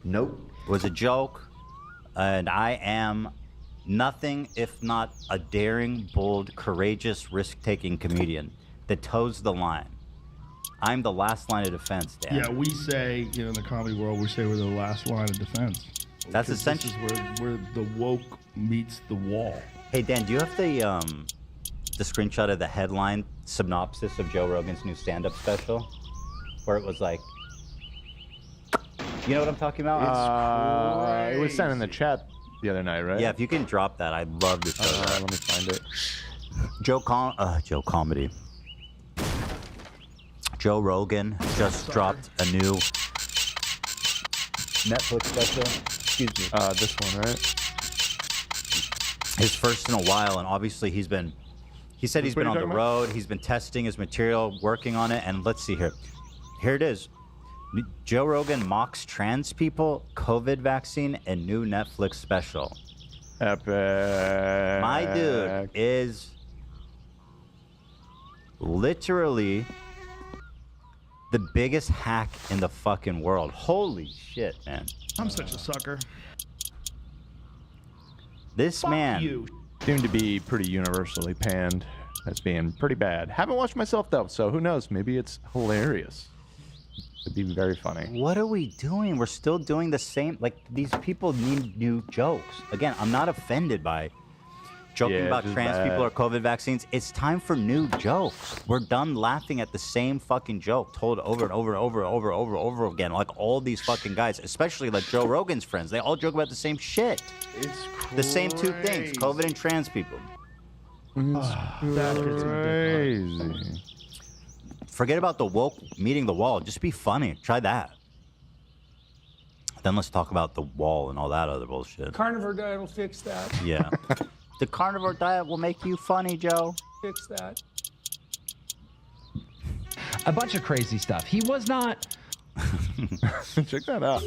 Nope. It was a joke, and I am nothing if not a daring, bold, courageous, risk-taking comedian that toes the line. I'm the last line of defense, Dan. Yeah, we say, you know, in the comedy world, we say we're the last line of defense. That's Because essentially this is where the woke meets the wall. Hey Dan, do you have the screenshot of the headline synopsis of Joe Rogan's new stand-up special, where it was like, you know what I'm talking about? It was sent in the chat the other night, right? Yeah, if you can drop that, I'd love to show that. Let me find it. Joe Comedy. Joe Rogan just dropped a new Netflix special. Excuse me. This one, right? His first in a while, and obviously he said he's what been you're on the talking about? road, he's been testing his material, working on it, and let's see here. Here it is. Joe Rogan mocks trans people, COVID vaccine, and new Netflix special. Epic. My dude is literally the biggest hack in the fucking world. Holy shit, man. I'm such a sucker. This man you. Seemed to be pretty universally panned as being pretty bad. Haven't watched myself though, so who knows? Maybe it's hilarious. It'd be very funny. What are we doing? We're still doing the same. Like, these people need new jokes. Again, I'm not offended by joking Yeah, about just trans bad. people or COVID vaccines. It's time for new jokes. We're done laughing at the same fucking joke told over and over and over and over and over and over again. Like, all these fucking guys, especially like Joe Rogan's friends, they all joke about the same shit. It's crazy. The same two things, COVID and trans people. Crazy. Forget about the woke meeting the wall. Just be funny. Try that. Then let's talk about the wall and all that other bullshit. Carnivore Diet will fix that. Yeah. The carnivore diet will make you funny, Joe. Fix that. A bunch of crazy stuff. He was not. Check that out.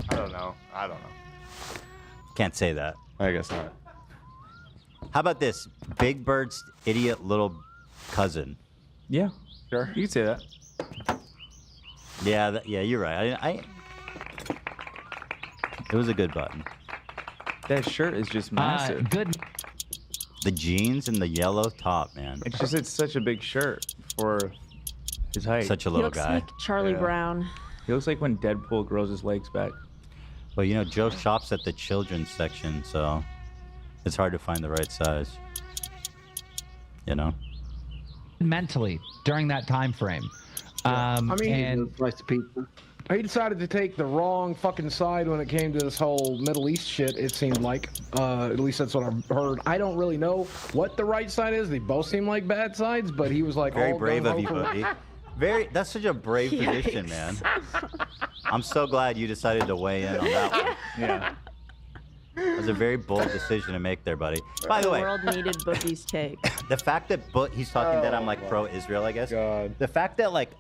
I don't know. Can't say that. I guess not. How about this? Big Bird's idiot little cousin. Yeah, sure. You can say that. Yeah, yeah, you're right. It was a good button. That shirt is just massive. Good. The jeans and the yellow top, man. It's such a big shirt for his height. Such a He little looks guy. like Charlie Brown. He looks like when Deadpool grows his legs back. Well, you know, Joe shops at the children's section, so it's hard to find the right size. You know? Mentally during that time frame. I mean, and nice to people. He decided to take the wrong fucking side when it came to this whole Middle East shit, it seemed like. At least that's what I've heard. I don't really know what the right side is. They both seem like bad sides, but he was like Very all brave of gung-ho you, for- buddy. That's such a brave position, man. I'm so glad you decided to weigh in on that one. Yeah. It was a very bold decision to make there, buddy. By the way, world needed Boogie's take. the fact that he's talking that I'm like pro-Israel, I guess. The fact that like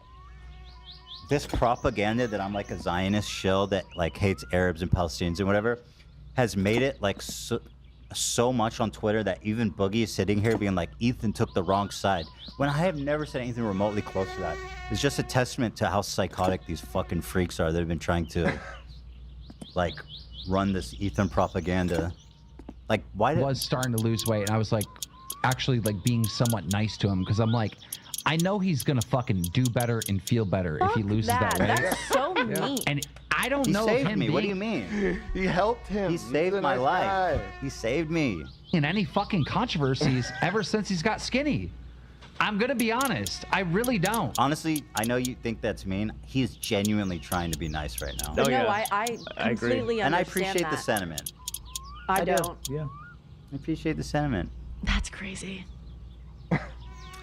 this propaganda that I'm like a Zionist shill that like hates Arabs and Palestinians and whatever has made it like so much on Twitter that even Boogie is sitting here being like, Ethan took the wrong side. When I have never said anything remotely close to that. It's just a testament to how psychotic these fucking freaks are that have been trying to like run this Ethan propaganda. Like, why did... was starting to lose weight, and I was like, actually like being somewhat nice to him because I'm like, I know he's gonna fucking do better and feel better if he loses that weight. That's so mean. And I don't He know saved him me. What do you being mean? He helped him. He saved my life. He saved me. in any fucking controversies ever since he's got skinny. I'm gonna be honest. I really don't. Honestly, I know you think that's mean. He's genuinely trying to be nice right now. But no, I completely And I understand appreciate the that. sentiment. I do. don't. Yeah. I appreciate the sentiment. That's crazy.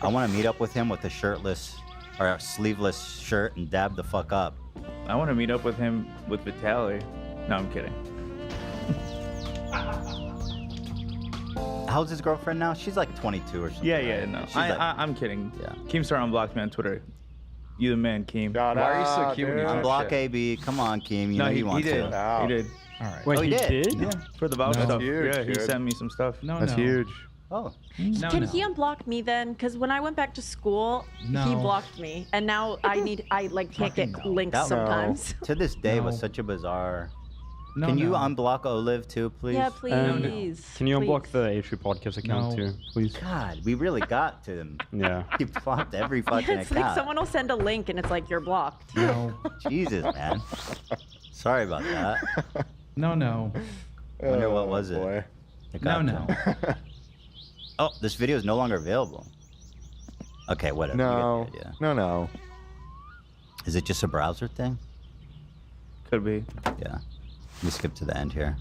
I want to meet up with him with a shirtless or a sleeveless shirt and dab the fuck up. I want to meet up with him with Vitaly. No, I'm kidding. How's his girlfriend now? She's like 22 or something. Yeah, no. She's like- I'm kidding. Yeah. Keemstar unblocked me on Twitter. You the man, Keem. Why are you so cute when you talk Unblock shit? AB. Come on, Keem. You No, know he you want did. to. He did. All right. Wait, Oh, he did? Yeah, for the voucher No. stuff. That's huge, Yeah, he dude. sent me some stuff. No, That's no. huge. Oh. No, Can no. he unblock me then? Because when I went back to school, he No. blocked me, and now I like can't get Fucking no. links That- sometimes. To this day was No. such a bizarre. No, Can you no. unblock Olive too, please? Yeah, please. Can you unblock Please. the H3 podcast account No. too, please? God, we really got to him. Yeah. He blocked every fucking It's like account. someone will send a link, and it's like you're blocked. No, Jesus, man. Sorry about that. no. I wonder what was it? Boy. That No, got no. to him. Oh, this video is no longer available. Okay, whatever. you No. get the idea. No. Is it just a browser thing? Could be. Yeah. Let me skip to the end here.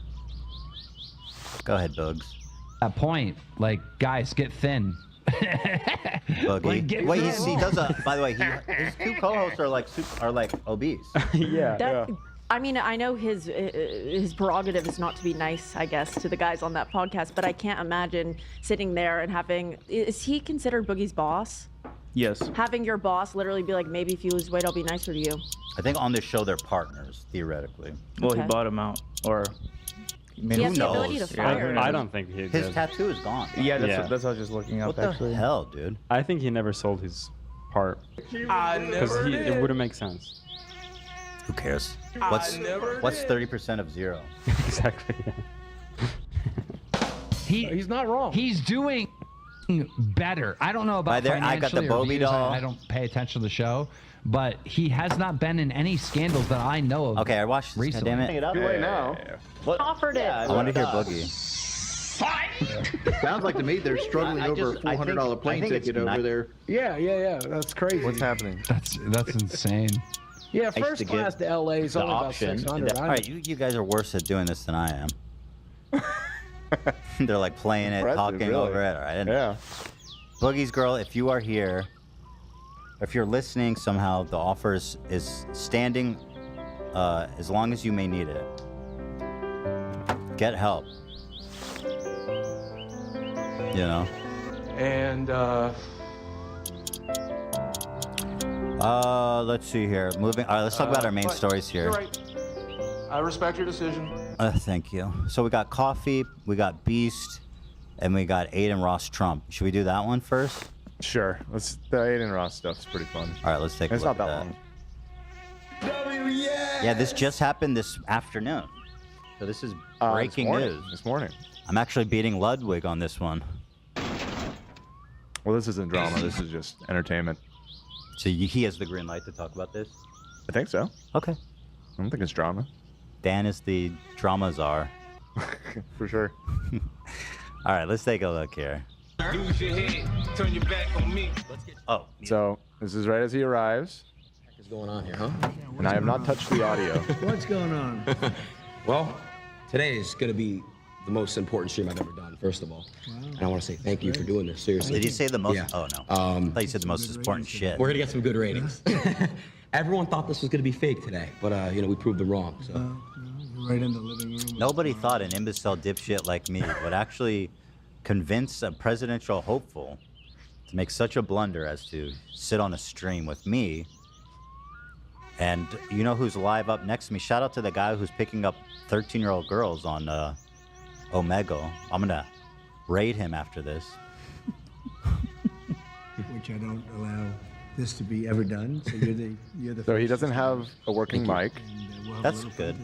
Go ahead, Bugs. That point, like, guys, get thin. Boogie. Like, get Wait, thin. he does a. By the way, his two co-hosts are like obese. Yeah. That, I mean, I know his prerogative is not to be nice, I guess, to the guys on that podcast, but I can't imagine sitting there and having. Is he considered Boogie's boss? Yes. Having your boss literally be like, maybe if you lose weight, I'll be nicer to you. I think on this show they're partners theoretically. Well, Okay. he bought him out, or He has the ability to fire. I don't think he His did. tattoo is gone. yeah, that's Yeah. What I was just looking up. What the actually. hell, dude? I think he never sold his part because it wouldn't make sense. Who cares? What's 30% of zero? Exactly. He's not wrong. He's doing better. I don't know about By there, I got the financially or Bobby views. doll. I don't pay attention to the show, but he has not been in any scandals that I know of. Okay, I watched this. recently. Goddammit. Too late now. What? Offered it. I want to hear Boogie. Sounds like to me they're struggling over a $400 plane ticket over there. Yeah. That's crazy. What's happening? That's insane. Yeah, I used first to class get to LA is the only about option. 600. All right, you guys are worse at doing this than I am. They're like playing it, Impressive, talking really. over it. All right. Yeah. Boogie's girl, if you are here, if you're listening somehow, the offer is standing as long as you may need it. Get help. You know? And Let's see here. Moving. All right, let's talk about our main but stories here. You're right. I respect your decision. Thank you. So we got Coffee, we got Beast, and we got Aiden Ross Trump. Should we do that one first? Sure. The Aiden Ross stuff's pretty fun. All right, let's take a It's look not at that long. Yeah, this just happened this afternoon. So this is breaking news. This morning. I'm actually beating Ludwig on this one. Well, this isn't drama. This is just entertainment. So he has the green light to talk about this? I think so. Okay. I don't think it's drama. Dan is the drama czar. For sure. All right, let's take a look here. Lose your head, turn your back on me. Oh. So this is right as he arrives. What is going on here, huh? And I have not touched the audio. What's going on? Well, today is going to be the most important stream I've ever done, first of all. And I want to say thank you for doing this, seriously. Did you say the most? Yeah. Oh, no. I thought you said the most important shit. We're going to get some good ratings. Everyone thought this was going to be fake today, but, we proved them wrong, so. Right in the living room. Nobody thought an imbecile dipshit like me would actually convince a presidential hopeful to make such a blunder as to sit on a stream with me. And you know who's live up next to me? Shout out to the guy who's picking up 13-year-old girls on Omegle. I'm going to raid him after this. Which I don't allow this to be ever done. So you're the So he doesn't have a working mic. That's good.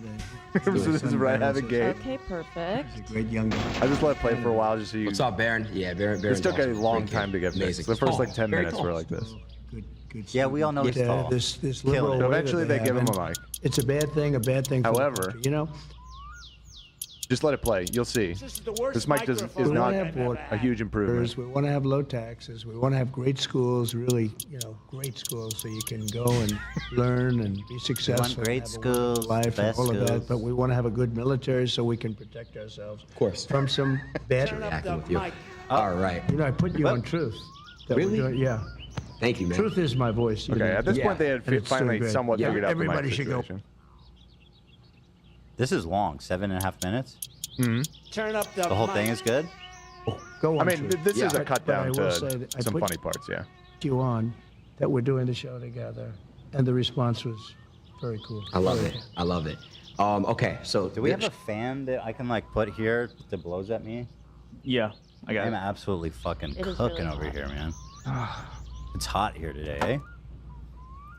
This is right out of the gate. Okay, perfect. He's a great young guy. I just let it play for a while just so you. What's up, Baron? Yeah, Baron. This took a Baron's long awesome. time to get fixed. Amazing. The first like 10 Very minutes tall. were like this. Yeah, we all know he's tall. This Kill liberal it. way Eventually that they give him have, a and mic. It's a bad thing for However, the country, you know. Just let it play. You'll see. This mic is We not wanna have water a huge improvement. We want to have low taxes. We want to have great schools, really, great schools, so you can go and learn and be successful. great and have a wonderful schools, life, best and all of schools. that. But we want to have a good military so we can protect ourselves. Of course. From some bad. Acting with you. All right. I put you on truth. That we're Really? doing- yeah. Thank you, man. Truth is my voice. Okay, at this point they had And it's so finally good. somewhat Yeah, figured out the mic everybody should go. situation. This is long, 7.5 minutes. Turn up The whole thing is good. Go I on. mean, Truth. this is a But- cut but I down will say to that I some put funny parts, yeah. you on that we're doing the show together, and the response was very cool. I love Very it. I love it. Okay, so Do we have a fan that I can like put here that blows at me? Yeah, I got I'm it. absolutely fucking It is cooking really over hot. here, man. It's hot here today, eh?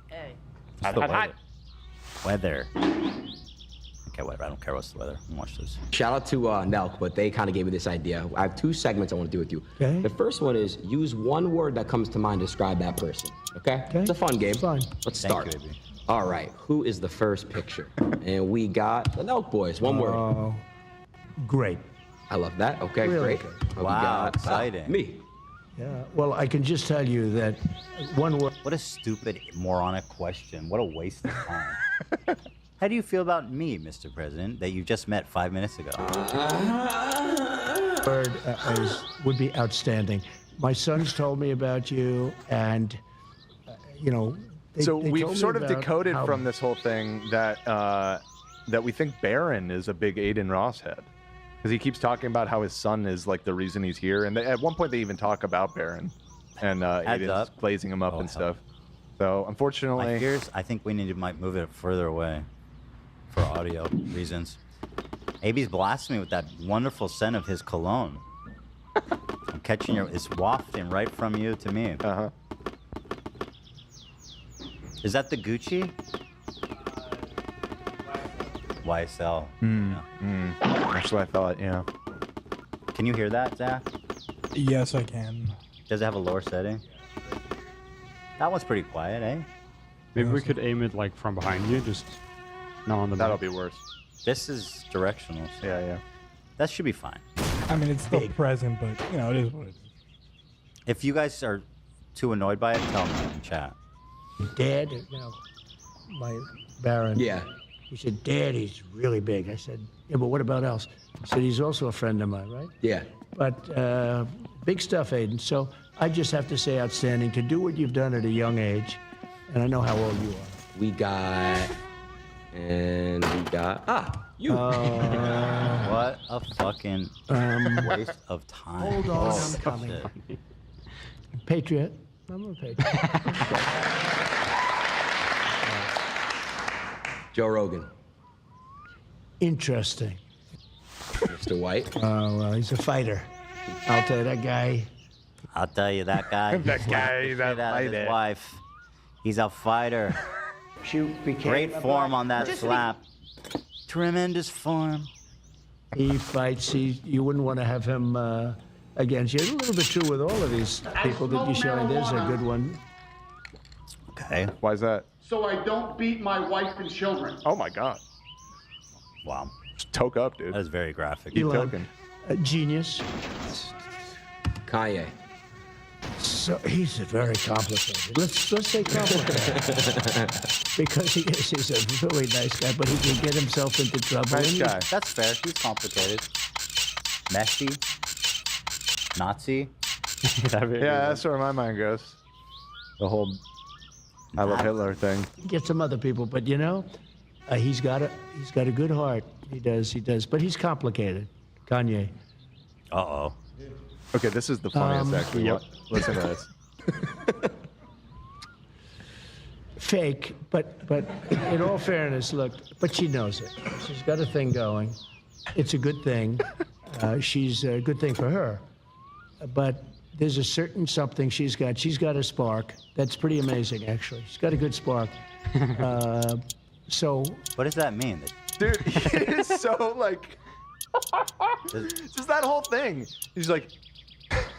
Hey. What's the weather? Okay, whatever. I don't care what's the weather. Watch this. Shout out to Nelk, but they kind of gave me this idea. I have two segments I want to do with you. Okay. The first one is use one word that comes to mind to describe that person. Okay? It's a fun game. Fine. Let's Thank start. you, baby. All right. Who is the first picture? And we got the Nelk boys. One word. Great. I love that. Okay, Really great. good. We Wow, got, exciting. me. Yeah. Well, I can just tell you that one word. What a stupid, moronic question. What a waste of time. How do you feel about me, Mr. President, that you just met 5 minutes ago? Word would be outstanding. My sons told me about you, and So they we've told me sort of about decoded how- from this whole thing that that we think Barron is a big Aiden Ross head. Because he keeps talking about how his son is like the reason he's here. And at one point they even talk about Barron and Aiden's up. blazing him up Oh, and hell. stuff. So unfortunately, My fears, I think we need to might move it further away for audio reasons. AB's blasting me with that wonderful scent of his cologne. I'm catching it's wafting right from you to me. Uh-huh. Is that the Gucci? YSL. That's what I thought, yeah. Can you hear that, Zach? Yes, I can. Does it have a lower setting? That one's pretty quiet, eh? Maybe we could aim it like from behind you, just not on the That'll back. be worse. This is directional. So Yeah. that should be fine. I mean, it's still present, but it is what it is. If you guys are too annoyed by it, tell me in chat. Dad, my Baron. Yeah. He said, Dad, he's really big. I said, yeah, but what about else? He said, he's also a friend of mine, right? Yeah. But big stuff, Aiden. So I just have to say outstanding to do what you've done at a young age. And I know how old you are. We got you. What a fucking waste of time. Hold on, Oh, I'm coming. shit. Patriot. I'm a patriot. Joe Rogan. Interesting. Mr. White. Oh, well, he's a fighter. I'll tell you, that guy. I'll tell you, that guy. That guy, that His fighter. wife. He's a fighter. She became Great a form black- on that slap. Tremendous form. He fights. You wouldn't want to have him against you. A little bit true with all of these people that you're showing. There's a good one. Okay. Why is that? So I don't beat my wife and children. Oh my God. Wow. Just toke up, dude. That is very graphic. Keep Elon, token. Genius. Kanye. So he's very complicated. Let's say complicated. Because he's a really nice guy, but he can get himself into trouble. Nice guy. That's fair. He's complicated. Messy. Nazi. Yeah, that's where my mind goes. The whole I love Hitler thing. Get some other people, but you know, he's got a good heart. He does. But he's complicated. Kanye. Uh-oh. Okay, this is the funniest actually. Yep. Listen to this. Fake, but in all fairness, look, but she knows it. She's got a thing going. It's a good thing. She's a good thing for her. But there's a certain something she's got. She's got a spark. That's pretty amazing, actually. She's got a good spark. So. What does that mean? Dude, he is so like. Just that whole thing. He's like,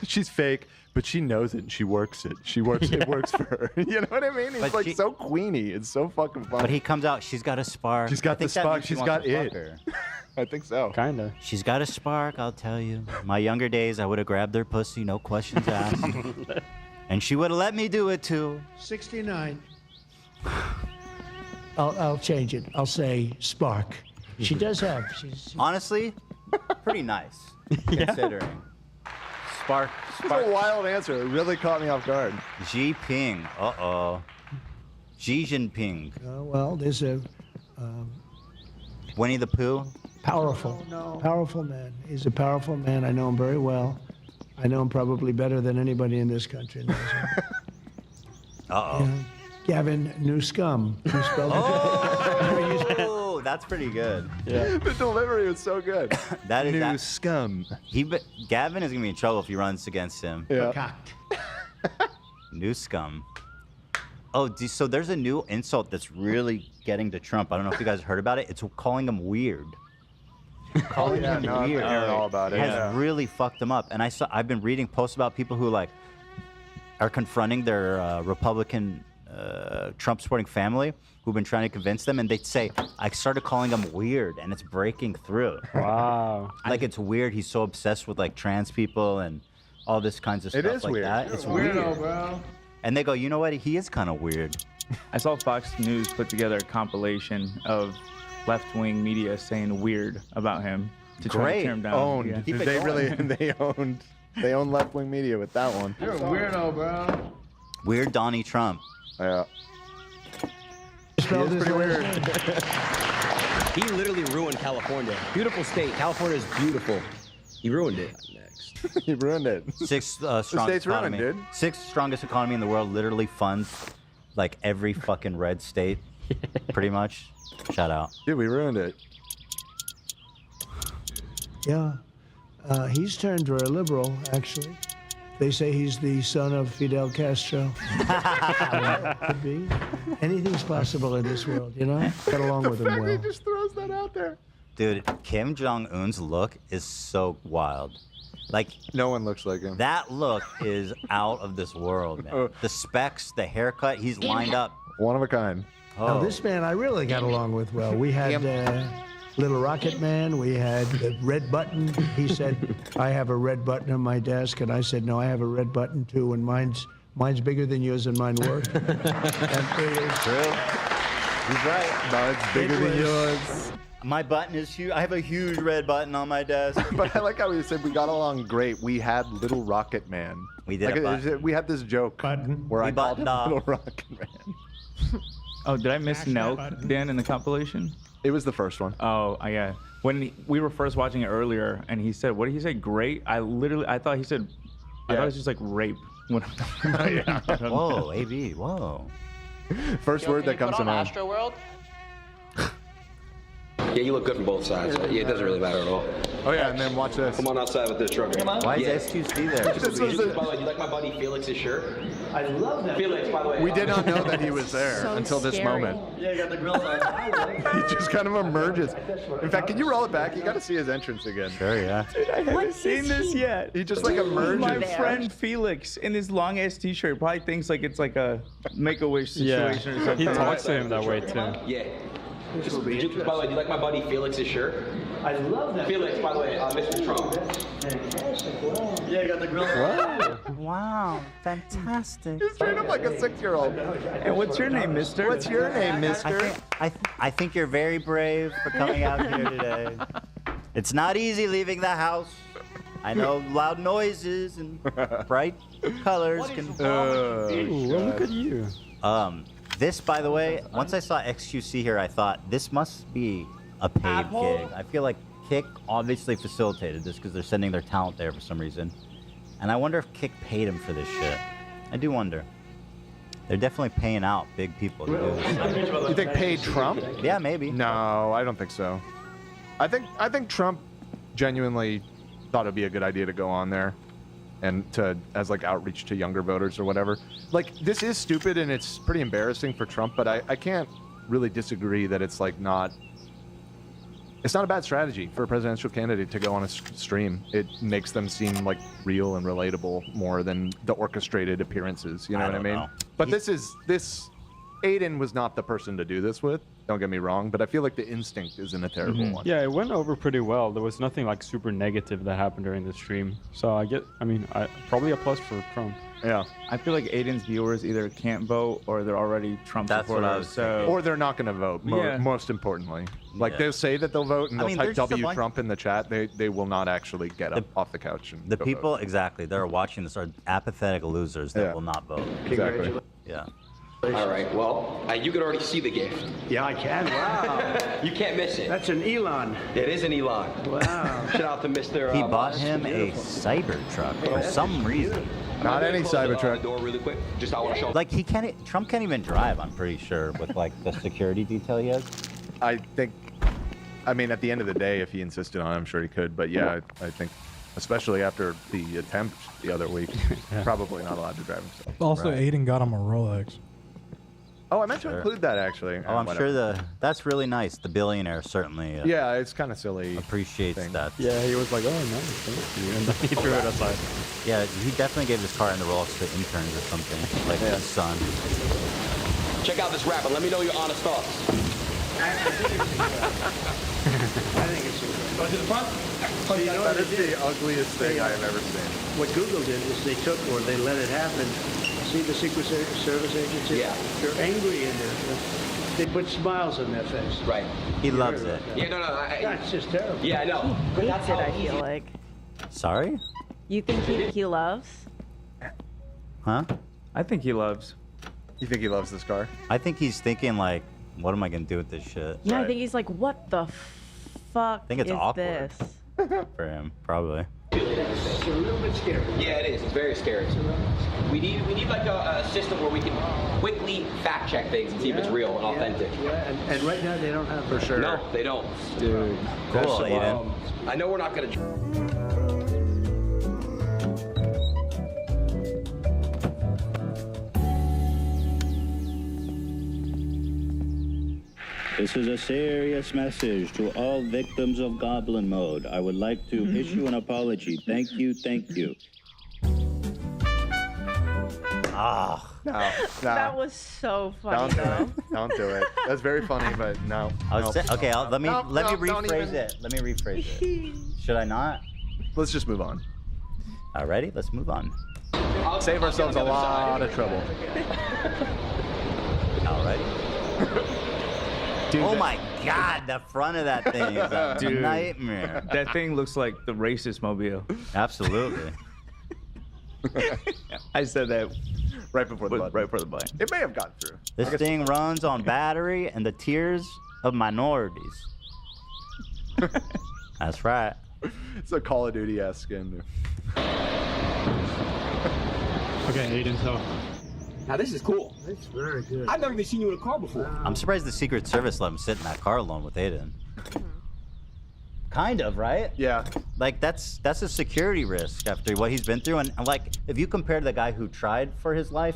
she's fake, but she knows it and she works it. She works. It works for her. You know what I mean? He's But like she- so queeny. It's so fucking funny. But he comes out, she's got a spark. She's I got the think that spark. means she She's wants got to fuck it. her. I think so. Kinda. She's got a spark, I'll tell you. My younger days, I would have grabbed their pussy, no questions asked. And she would have let me do it too. 69. I'll change it. I'll say spark. She does have. She's Honestly, pretty nice, considering. Spark. It's a wild answer. It really caught me off guard. Xi Ping. Uh-oh. Xi Jinping. well, there's a Winnie the Pooh. powerful man. He's a powerful man. I know him very well. I know him probably better than anybody in this country knows him. Uh-oh. Gavin Newscum. You spelled it. Oh, that's pretty good. Yeah. The delivery was so good. That is New that. scum. Gavin is gonna be in trouble if he runs against him. Yeah. New scum. Oh, so there's a new insult that's really getting to Trump. I don't know if you guys heard about it. It's calling him weird. Calling him no, I've been weird hearing all about it. has Yeah. really fucked him up. And I've been reading posts about people who like are confronting their Republican Trump supporting family who've been trying to convince them, and they say, I started calling him weird, and it's breaking through. Wow. Like it's weird. He's so obsessed with like trans people and all this kinds of It stuff is like weird. that. You're It's a weird. weirdo, bro. And they go, you know what? He is kind of weird. I saw Fox News put together a compilation of left-wing media saying weird about him to try Great. to tear him down. Owned. Yeah. Keep it They going. really they own left-wing media with that one. You're a weirdo, bro. Weird Donnie Trump. Yeah. He is pretty weird. He literally ruined California. Beautiful state. California is beautiful. He ruined it. Next. He ruined it. Sixth state's strongest ruined, economy. dude. Sixth strongest economy in the world. Literally funds like every fucking red state, pretty much. Shout out. Dude, we ruined it. Yeah. He's turned very liberal, actually. They say he's the son of Fidel Castro. Could be. Anything's possible in this world, you know? Get along with him well. He just throws that out there. Dude, Kim Jong-un's look is so wild. Like, no one looks like him. That look is out of this world, man. The specs, the haircut, he's lined up. One of a kind. Now, this man I really got along with well. We had Little Rocket Man. We had the red button. He said, I have a red button on my desk. And I said, no, I have a red button too. And mine's bigger than yours and mine work. And it is true. He's right. Mine's bigger than yours. My button is huge. I have a huge red button on my desk. But I like how he said we got along great. We had Little Rocket Man. We did Like, we had this joke where I called him Little Rocket Man. Oh, did I miss Nell, Dan, in the compilation? It was the first one. Oh, yeah. When we were first watching it earlier, and he said, what did he say? Great? I thought he said, I thought it was just like rape. When I'm talking about it. I don't Whoa, know. AB, whoa. First word that comes to mind. Astro World? Yeah, you look good from both sides. Yeah, it doesn't really matter at all. Oh yeah, and then watch this. Come on outside with this truck. Why is SQC there? This was by the way, you like my buddy Felix's shirt? I love that. Felix, by the way. We did not know that he was there until this moment. Yeah, you got the grill on. He just kind of emerges. In fact, can you roll it back? You got to see his entrance again. Sure, yeah. Dude, I haven't seen this yet. He just like emerges. My friend Felix in his long ass t-shirt probably thinks like it's like a Make-A-Wish situation or something. He talks to him that way too. Yeah. By the way, do you like my buddy Felix's shirt? I love that. Felix, by the way, Mr. Trump. Fantastic. Wow. Yeah, you got the grill on. Wow, fantastic. He's straight up like a 6-year-old. And what's your name, mister? What's your name, mister? I think you're very brave for coming out here today. It's not easy leaving the house. I know loud noises and bright colors can. Look at you. This, by the way, once I saw XQC here, I thought this must be a paid gig. I feel like Kick obviously facilitated this because they're sending their talent there for some reason. And I wonder if Kick paid him for this shit. I do wonder. They're definitely paying out big people to do this. You think paid Trump? Yeah, maybe. No, I don't think so. I think Trump genuinely thought it'd be a good idea to go on there and to as like outreach to younger voters or whatever. Like, this is stupid and it's pretty embarrassing for Trump, but I can't really disagree that it's like not a bad strategy for a presidential candidate to go on a stream. It makes them seem like real and relatable more than the orchestrated appearances. You know what I mean? But Aiden was not the person to do this with. Don't get me wrong, but I feel like the instinct isn't a terrible one. Yeah, it went over pretty well. There was nothing like super negative that happened during the stream. So probably a plus for Trump. Yeah. I feel like Aiden's viewers either can't vote or they're already Trump supporters. Or they're not going to vote, most importantly. Like, they'll say that they'll vote and they'll type W Trump in the chat. They will not actually get up off the couch. And the people, exactly, that are watching this are apathetic losers that will not vote. Exactly. Yeah. All right, well, you can already see the gift. Yeah, I can. Wow. You can't miss it. That's an Elon. It is an Elon. Wow. Shout out to Mr. He bought him a Cybertruck for some reason. Not any Cybertruck. Door really quick. Just I want to show. Like Trump can't even drive. I'm pretty sure with like the security detail he has. I mean, at the end of the day, if he insisted on it, I'm sure he could. But yeah, I think, especially after the attempt the other week, probably not allowed to drive himself. Also, Aiden got him a Rolex. Oh, I meant to include that actually. Oh, I'm sure that's really nice. The billionaire certainly. Yeah, it's kind of silly. Appreciates that. Yeah, he was like, "Oh, nice, thank you," and then he threw it aside. Yeah, he definitely gave his car in the Rolex to interns or something, like his son. Check out this rap and let me know your honest thoughts. I think it's go to the front. That is the ugliest thing I have ever seen. What Google did is they took or they let it happen. See the Secret Service agency? Yeah. They're angry in there. They put smiles on their face. Right. He loves it. Yeah, no. That's just terrible. Yeah, I know. He hates it, I feel like. Sorry? You think he loves? Huh? I think he loves. You think he loves this car? I think he's thinking like, what am I gonna do with this shit? Yeah, I think he's like, what the fuck I think it's is awkward. this? For him, probably. It's a little bit scary. Yeah, it is. It's very scary. We need like a system where we can quickly fact check things and see if it's real and authentic. Yeah, and right now they don't have. For sure. No, they don't. Dude. Cool, Aiden. I know we're not gonna. This is a serious message to all victims of Goblin Mode. I would like to issue an apology. Thank you, thank you. Ah. No. That was so funny, though. Don't do it. That's very funny, but no. Okay, let me rephrase it. Let me rephrase it. Should I not? Let's just move on. Alrighty, let's move on. Save ourselves a lot of trouble. Alrighty. Dude, oh my God, the front of that thing is a nightmare. That thing looks like the racist mobile. Absolutely. I said that right before the button. Right before the button. It may have gotten through. This thing runs on battery and the tears of minorities. That's right. It's a Call of Duty-esque skin. Okay, Aiden, so. Now this is cool. It's very good. I've never even seen you in a car before. I'm surprised the Secret Service let him sit in that car alone with Aiden. Kind of, right? Yeah. Like that's a security risk after what he's been through, and like if you compare the guy who tried for his life,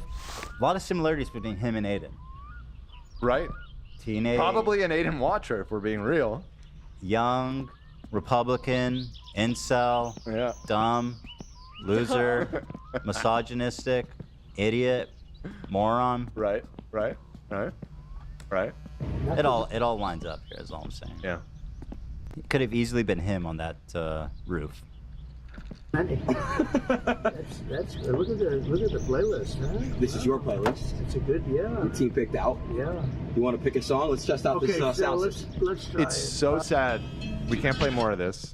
a lot of similarities between him and Aiden. Right. Teenage. Probably an Aiden watcher, if we're being real. Young, Republican, incel, dumb, loser, misogynistic, idiot, moron. Right. It all lines up here. Is all I'm saying. Yeah. It could have easily been him on that roof. That's look at the playlist, huh? This is your playlist. It's a good, yeah. Your team picked out. Yeah. You want to pick a song? Let's test out this So sound let's try It's it. so sad. We can't play more of this.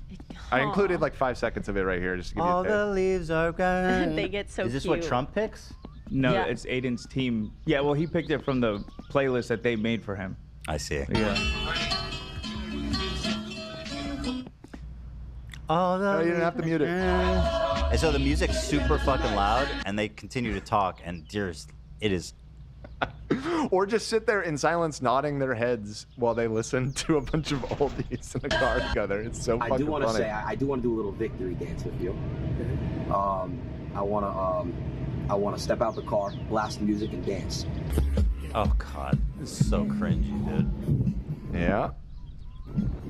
I included like 5 seconds of it right here just to give All you a the leaves are gone. They get so Is this cute. what Trump picks? No, Yeah. it's Aiden's team. Yeah, well, he picked it from the playlist that they made for him. I see. Yeah. All the No, you didn't have to mute it. And so the music's super fucking loud, and they continue to talk, and it is. Or just sit there in silence, nodding their heads while they listen to a bunch of oldies in the car together. It's so fucking I do want to funny. say, I do want to do a little victory dance with you. I want to step out the car, blast the music, and dance. Oh God, this is so cringy, dude. Yeah.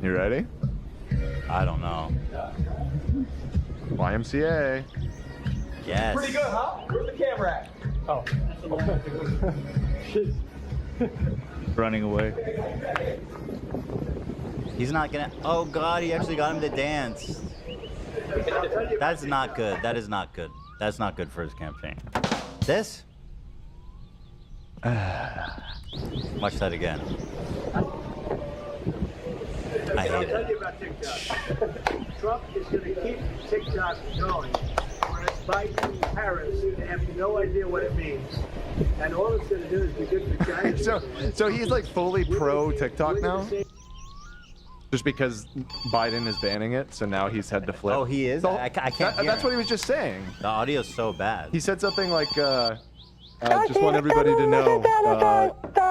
You ready? I don't know. YMCA. Yes. Pretty good, huh? Where's the camera at? Oh. Running away. He's not gonna. Oh God, he actually got him to dance. That's not good. That is not good. That's not good for his campaign. This? Watch that again. I hate I'll it. tell you about TikTok. Trump is going to keep TikTok going, whereas Biden and Harris have no idea what it means. And all it's going to do is be good for China. So he's like fully pro TikTok now? Just because Biden is banning it, so now he's had to flip. Oh, he is? I can't hear That's him. what he was just saying. The audio's so bad. He said something like, just want everybody to know,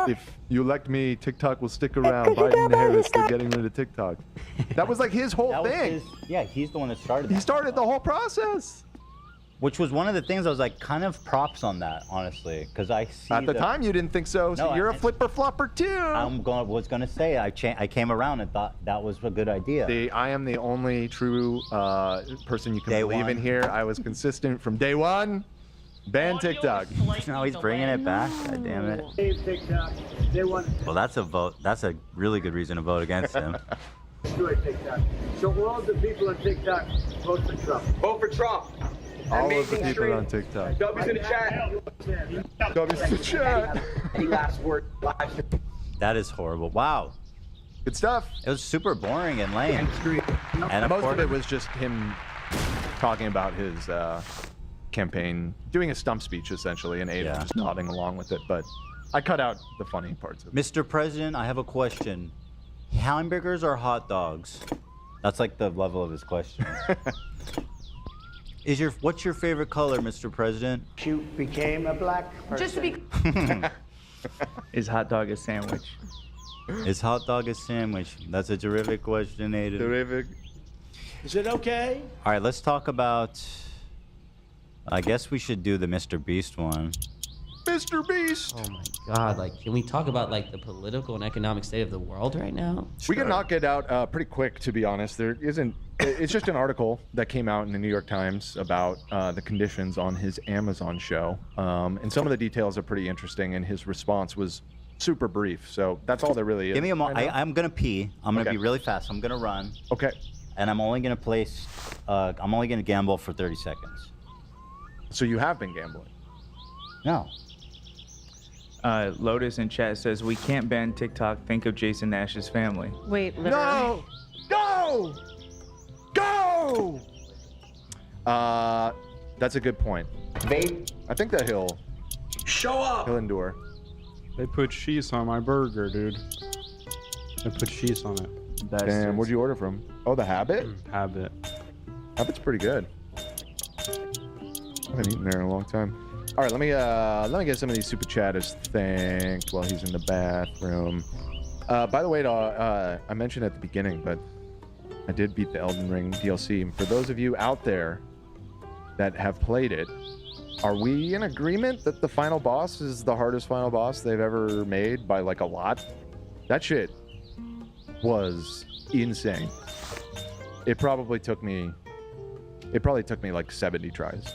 if you elect me, TikTok will stick around. Biden and Harris, they're getting rid of TikTok. That was like his whole That was thing. yeah, he's the one that started that. He started the whole process. Which was one of the things I was like, kind of props on that, honestly, because I see At the time, you didn't think so. So No, you're a flipper flopper too. was gonna say I came around and thought that was a good idea. I am the only true person you can Day believe one. in here. I was consistent from day one. Ban TikTok. Now he's bringing it back. God damn it. TikTok. They want to Well, that's a vote. That's a really good reason to vote against him. destroy TikTok. So all the people on TikTok vote for Trump. Vote for Trump. All of the Amazing people stream. on TikTok. W's in the chat. W's in the chat. Any last word? That is horrible. Wow. Good stuff. It was super boring and lame. And Most of it was just him talking about his campaign, doing a stump speech essentially, and Aiden just nodding along with it. But I cut out the funny parts of it. Mr. President, I have a question. Hamburgers or hot dogs? That's like the level of his question. What's your favorite color, Mr. President? You became a black person. Just to be Is hot dog a sandwich? Is hot dog a sandwich? That's a terrific question, Aiden. Terrific. Is it okay? All right, let's talk about. I guess we should do the Mr. Beast one. Mr. Beast. Oh my God! Like, can we talk about like the political and economic state of the world right now? We can knock it out pretty quick, to be honest. There isn't. It's just an article that came out in the New York Times about the conditions on his Amazon show, and some of the details are pretty interesting. And his response was super brief. So that's all there really is. Give me a moment. right now. I'm gonna pee. I'm gonna Okay. be really fast. I'm gonna run. Okay. And I'm only gonna place. I'm only gonna gamble for 30 seconds. So you have been gambling? No. Lotus in chat says we can't ban TikTok. Think of Jason Nash's family. Wait, literally. No! Go! That's a good point. I think that he'll show up. He'll endure. They put cheese on my burger, dude. They put cheese on it. Damn, where'd you order from? Oh, the Habit? Habit. Habit's pretty good. I haven't eaten there in a long time. All right, let me get some of these super chatters thanked while he's in the bathroom. By the way, I mentioned at the beginning, but I did beat the Elden Ring DLC. And for those of you out there that have played it, are we in agreement that the final boss is the hardest final boss they've ever made by like a lot? That shit was insane. It probably took me like 70 tries.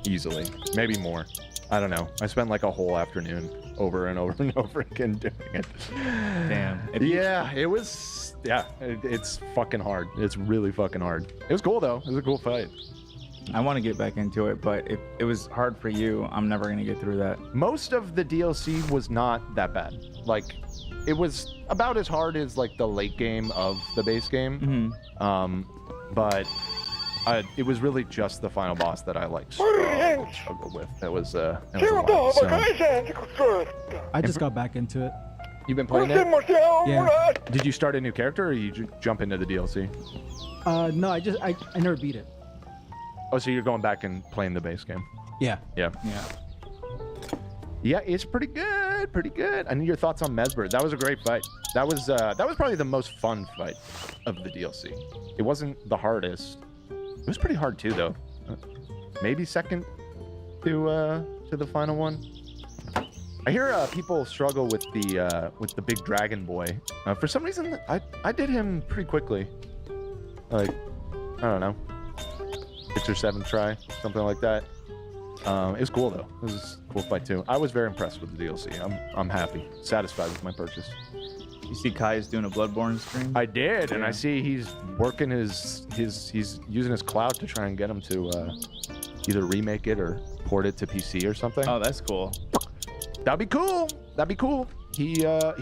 Easily. Maybe more. I don't know. I spent like a whole afternoon over and over and over again doing it. Damn. Yeah, it was... Yeah, it's fucking hard. It's really fucking hard. It was cool, though. It was a cool fight. I want to get back into it, but if it was hard for you, I'm never going to get through that. Most of the DLC was not that bad. Like, it was about as hard as like the late game of the base game. But it was really just the final boss that I like struggled with. That was a lot. So. I just got back into it. You've been playing it? Yeah. Did you start a new character, or you jump into the DLC? No, I never beat it. Oh, so you're going back and playing the base game? Yeah. Yeah. Yeah, it's pretty good, pretty good. I need your thoughts on Mesber. That was a great fight. That was probably the most fun fight of the DLC. It wasn't the hardest. It was pretty hard too, though. Maybe second to the final one. I hear people struggle with the big dragon boy. For some reason, I did him pretty quickly. Like, I don't know, 6th or 7th try, something like that. It was cool though. It was a cool fight too. I was very impressed with the DLC. I'm happy, satisfied with my purchase. You see Kai is doing a Bloodborne stream? I did, and I see he's working he's using his clout to try and get him to either remake it or port it to PC or something. Oh, that's cool. That'd be cool. That'd be cool. He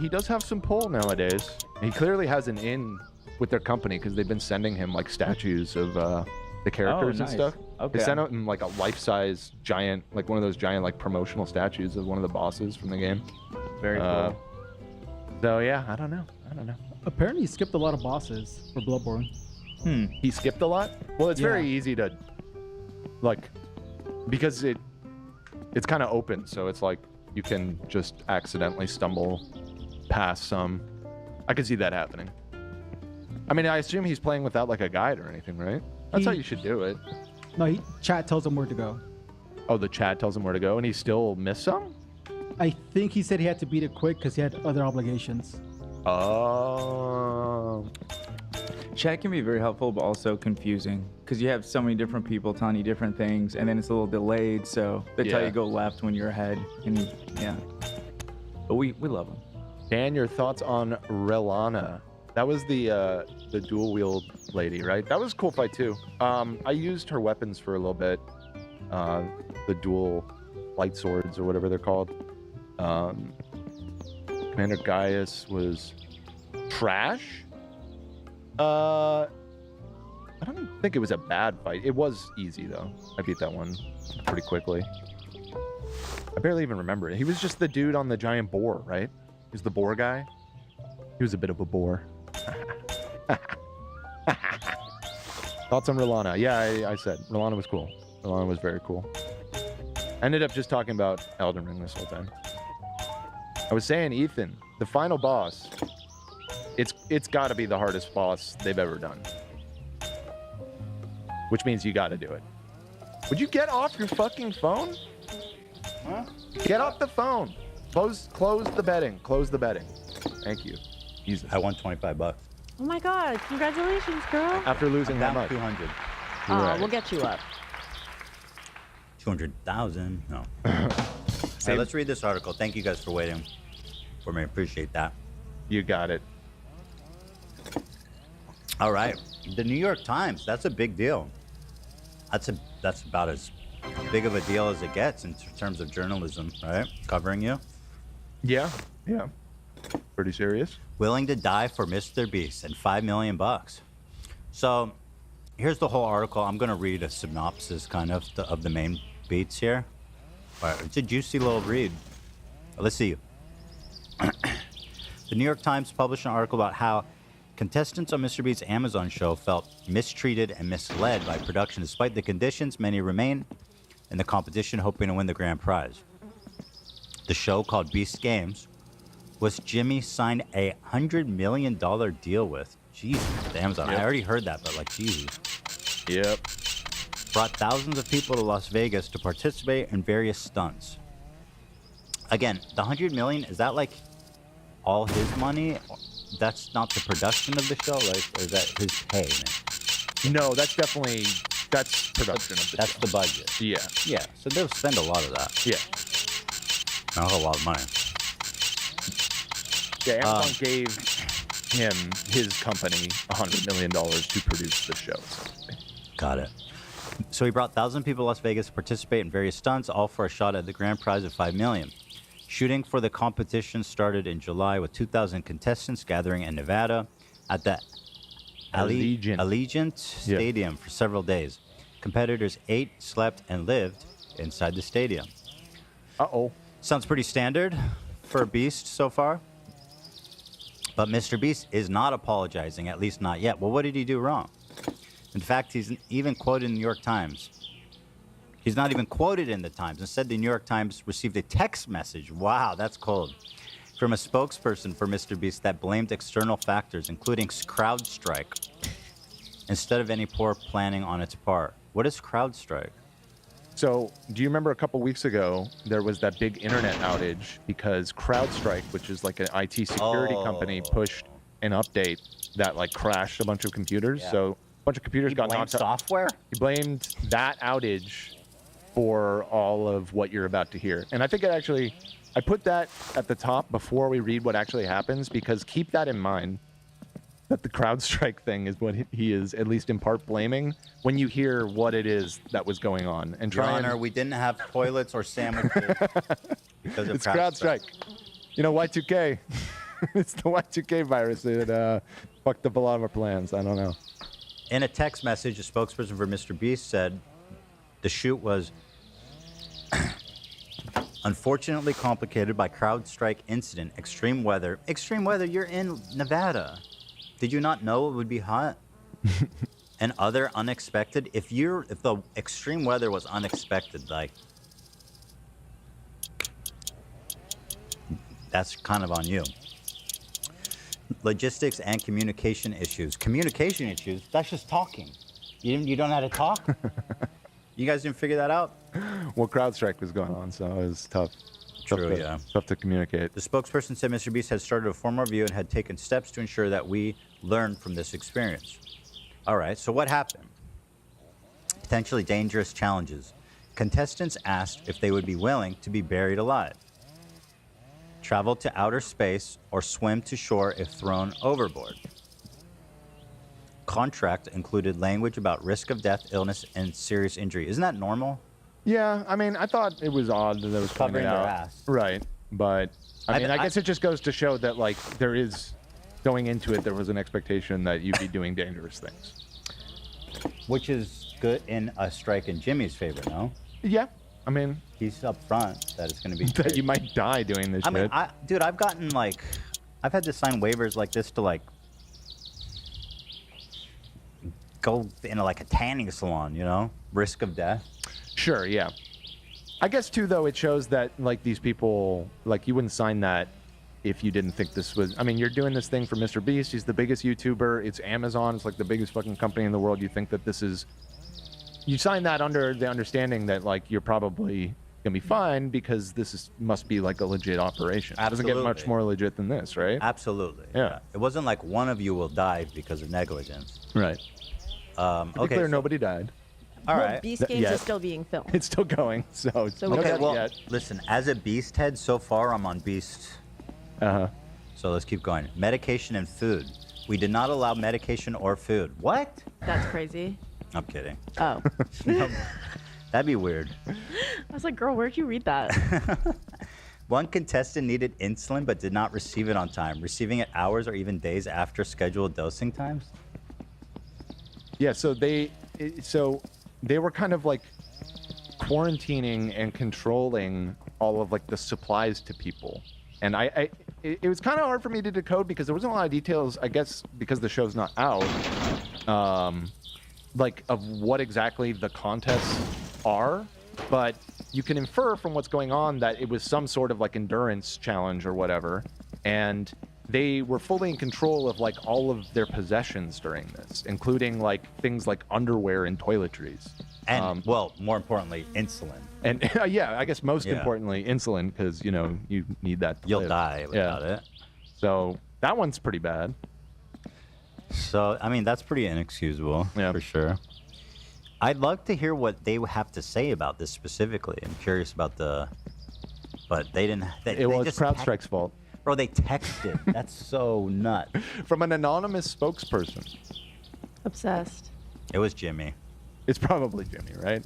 does have some pull nowadays. He clearly has an in with their company because they've been sending him like statues of the characters and stuff. Okay. They sent him like a life-size giant, like one of those giant like promotional statues of one of the bosses from the game. Very cool. So yeah, I don't know. Apparently, he skipped a lot of bosses for Bloodborne. He skipped a lot? Well, it's very easy to, like, because it's kind of open, so it's like you can just accidentally stumble past some. I could see that happening. I mean, I assume he's playing without like a guide or anything, right? That's how you should do it. No, chat tells him where to go. Oh, the chat tells him where to go, and he still missed some? I think he said he had to beat it quick because he had other obligations. Oh. Chat can be very helpful, but also confusing because you have so many different people telling you different things, and then it's a little delayed. So they tell you to go left when you're ahead, and But we love them. Dan, your thoughts on Relana? That was the dual wield lady, right? That was a cool fight too. I used her weapons for a little bit. The dual light swords or whatever they're called. Commander Gaius was trash. I don't think it was a bad fight. It was easy though. I beat that one pretty quickly. I barely even remember it. He was just the dude on the giant boar, right? He was the boar guy. He was a bit of a boar. Thoughts on Relana? Yeah, I said Relana was cool. Relana was very cool. I ended up just talking about Elden Ring this whole time. I was saying, Ethan, the final boss, it's got to be the hardest boss they've ever done. Which means you got to do it. Would you get off your fucking phone? Huh? Get off the phone. Close the betting. Close the betting. Thank you. Jesus. I won $25. Oh my God! Congratulations, girl. After losing how much? 200. We'll get you up. 200,000. No. All right, let's read this article. Thank you guys for waiting for me. Appreciate that. You got it. All right. The New York Times. That's a big deal. That's about as big of a deal as it gets in terms of journalism, right? Covering you. Yeah. Pretty serious. Willing to die for Mr. Beast and $5 million. So here's the whole article. I'm going to read a synopsis kind of the main beats here. All right, it's a juicy little read. Let's see. The New York Times published an article about how contestants on Mr. Beast's Amazon show felt mistreated and misled by production. Despite the conditions, many remain in the competition hoping to win the grand prize. The show, called Beast Games, was Jimmy signed a $100 million deal with. Jesus, Amazon. I already heard that, but like, Jesus. Yep. Brought thousands of people to Las Vegas to participate in various stunts. Again, the $100 million, is that like all his money? That's not the production of the show, right? Or is that his pay, man? No, that's definitely production of the That's show. the budget. Yeah. Yeah, so they'll spend a lot of that. Yeah. Not a lot of money. Yeah, Amazon gave him, his company, $100 million to produce the show. Got it. So he brought 1,000 people to Las Vegas to participate in various stunts, all for a shot at the grand prize of $5 million. Shooting for the competition started in July with 2,000 contestants gathering in Nevada at the Allegiant Stadium for several days. Competitors ate, slept, and lived inside the stadium. Uh-oh. Sounds pretty standard for a Beast so far. But Mr. Beast is not apologizing, at least not yet. Well, what did he do wrong? In fact, he's even quoted in the New York Times. He's not even quoted in the Times. Instead, the New York Times received a text message. Wow, that's cold. From a spokesperson for Mr. Beast that blamed external factors, including CrowdStrike, instead of any poor planning on its part. What is CrowdStrike? So, do you remember a couple weeks ago, there was that big internet outage because CrowdStrike, which is like an IT security company, pushed an update that like crashed a bunch of computers. Yeah. So, a bunch of computers got knocked out. Software? He blamed that outage for all of what you're about to hear. And I think I put that at the top before we read what actually happens, because keep that in mind, that the CrowdStrike thing is what he is at least in part blaming when you hear what it is that was going on. And Your Honor, we didn't have toilets or sandwiches because of it's CrowdStrike. You know, Y2K. It's the Y2K virus that fucked up a lot of our plans. I don't know. In a text message, a spokesperson for Mr. Beast said the shoot was unfortunately complicated by CrowdStrike incident, extreme weather. Extreme weather, you're in Nevada. Did you not know it would be hot? And other unexpected. If the extreme weather was unexpected, like that's kind of on you. Logistics and communication issues. Communication issues? That's just talking. You don't know how to talk? You guys didn't figure that out? Well, CrowdStrike was going on, so it was tough. True, yeah. Tough to communicate. The spokesperson said Mr. Beast had started a formal review and had taken steps to ensure that we learn from this experience. All right, so what happened? Potentially dangerous challenges. Contestants asked if they would be willing to be buried alive, travel to outer space, or swim to shore if thrown overboard. Contract included language about risk of death, illness, and serious injury. Isn't that normal? Yeah, I mean, I thought it was odd that it was Covering pointed their out. ass. Right, but I guess it just goes to show that like there is, going into it, there was an expectation that you'd be doing dangerous things. Which is good in a strike in Jimmy's favor, no? Yeah, I mean, he's up front that it's going to be that you might die doing this shit. mean, dude, I've gotten like, I've had to sign waivers like this to like go into like a tanning salon, you know, risk of death. Sure, yeah. I guess too, though, it shows that like these people, like you wouldn't sign that if you didn't think this was. I mean, you're doing this thing for Mr. Beast. He's the biggest YouTuber. It's Amazon. It's like the biggest fucking company in the world. You think that this is. You sign that under the understanding that like you're probably gonna be fine because this must be like a legit operation. It doesn't get much more legit than this, right? Absolutely. Yeah. It wasn't like one of you will die because of negligence. Right. Okay. To be clear, nobody died. All Well, right. Beast Games is still being filmed. It's still going, so So okay, death well, yet. listen, as a Beast head, so far I'm on Beast. Uh-huh. So let's keep going. Medication and food. We did not allow medication or food. What? That's crazy. I'm kidding. Oh. That'd be weird. I was like, girl, where'd you read that? One contestant needed insulin but did not receive it on time, receiving it hours or even days after scheduled dosing times. Yeah, so they were kind of like quarantining and controlling all of like the supplies to people. And it was kind of hard for me to decode because there wasn't a lot of details, I guess, because the show's not out, like of what exactly the contests are. But you can infer from what's going on that it was some sort of like endurance challenge or whatever. and they were fully in control of like all of their possessions during this, including like things like underwear and toiletries. And well, more importantly, insulin. And yeah, I guess most Yeah. importantly, insulin, because you know you need that. To You'll live. die without it. So that one's pretty bad. So I mean, that's pretty inexcusable for sure. I'd love to hear what they have to say about this specifically. I'm curious about the, but they didn't. They Well, just it's CrowdStrike's fault. Bro, they texted. That's so nuts. From an anonymous spokesperson. Obsessed. It was Jimmy. It's probably Jimmy, right?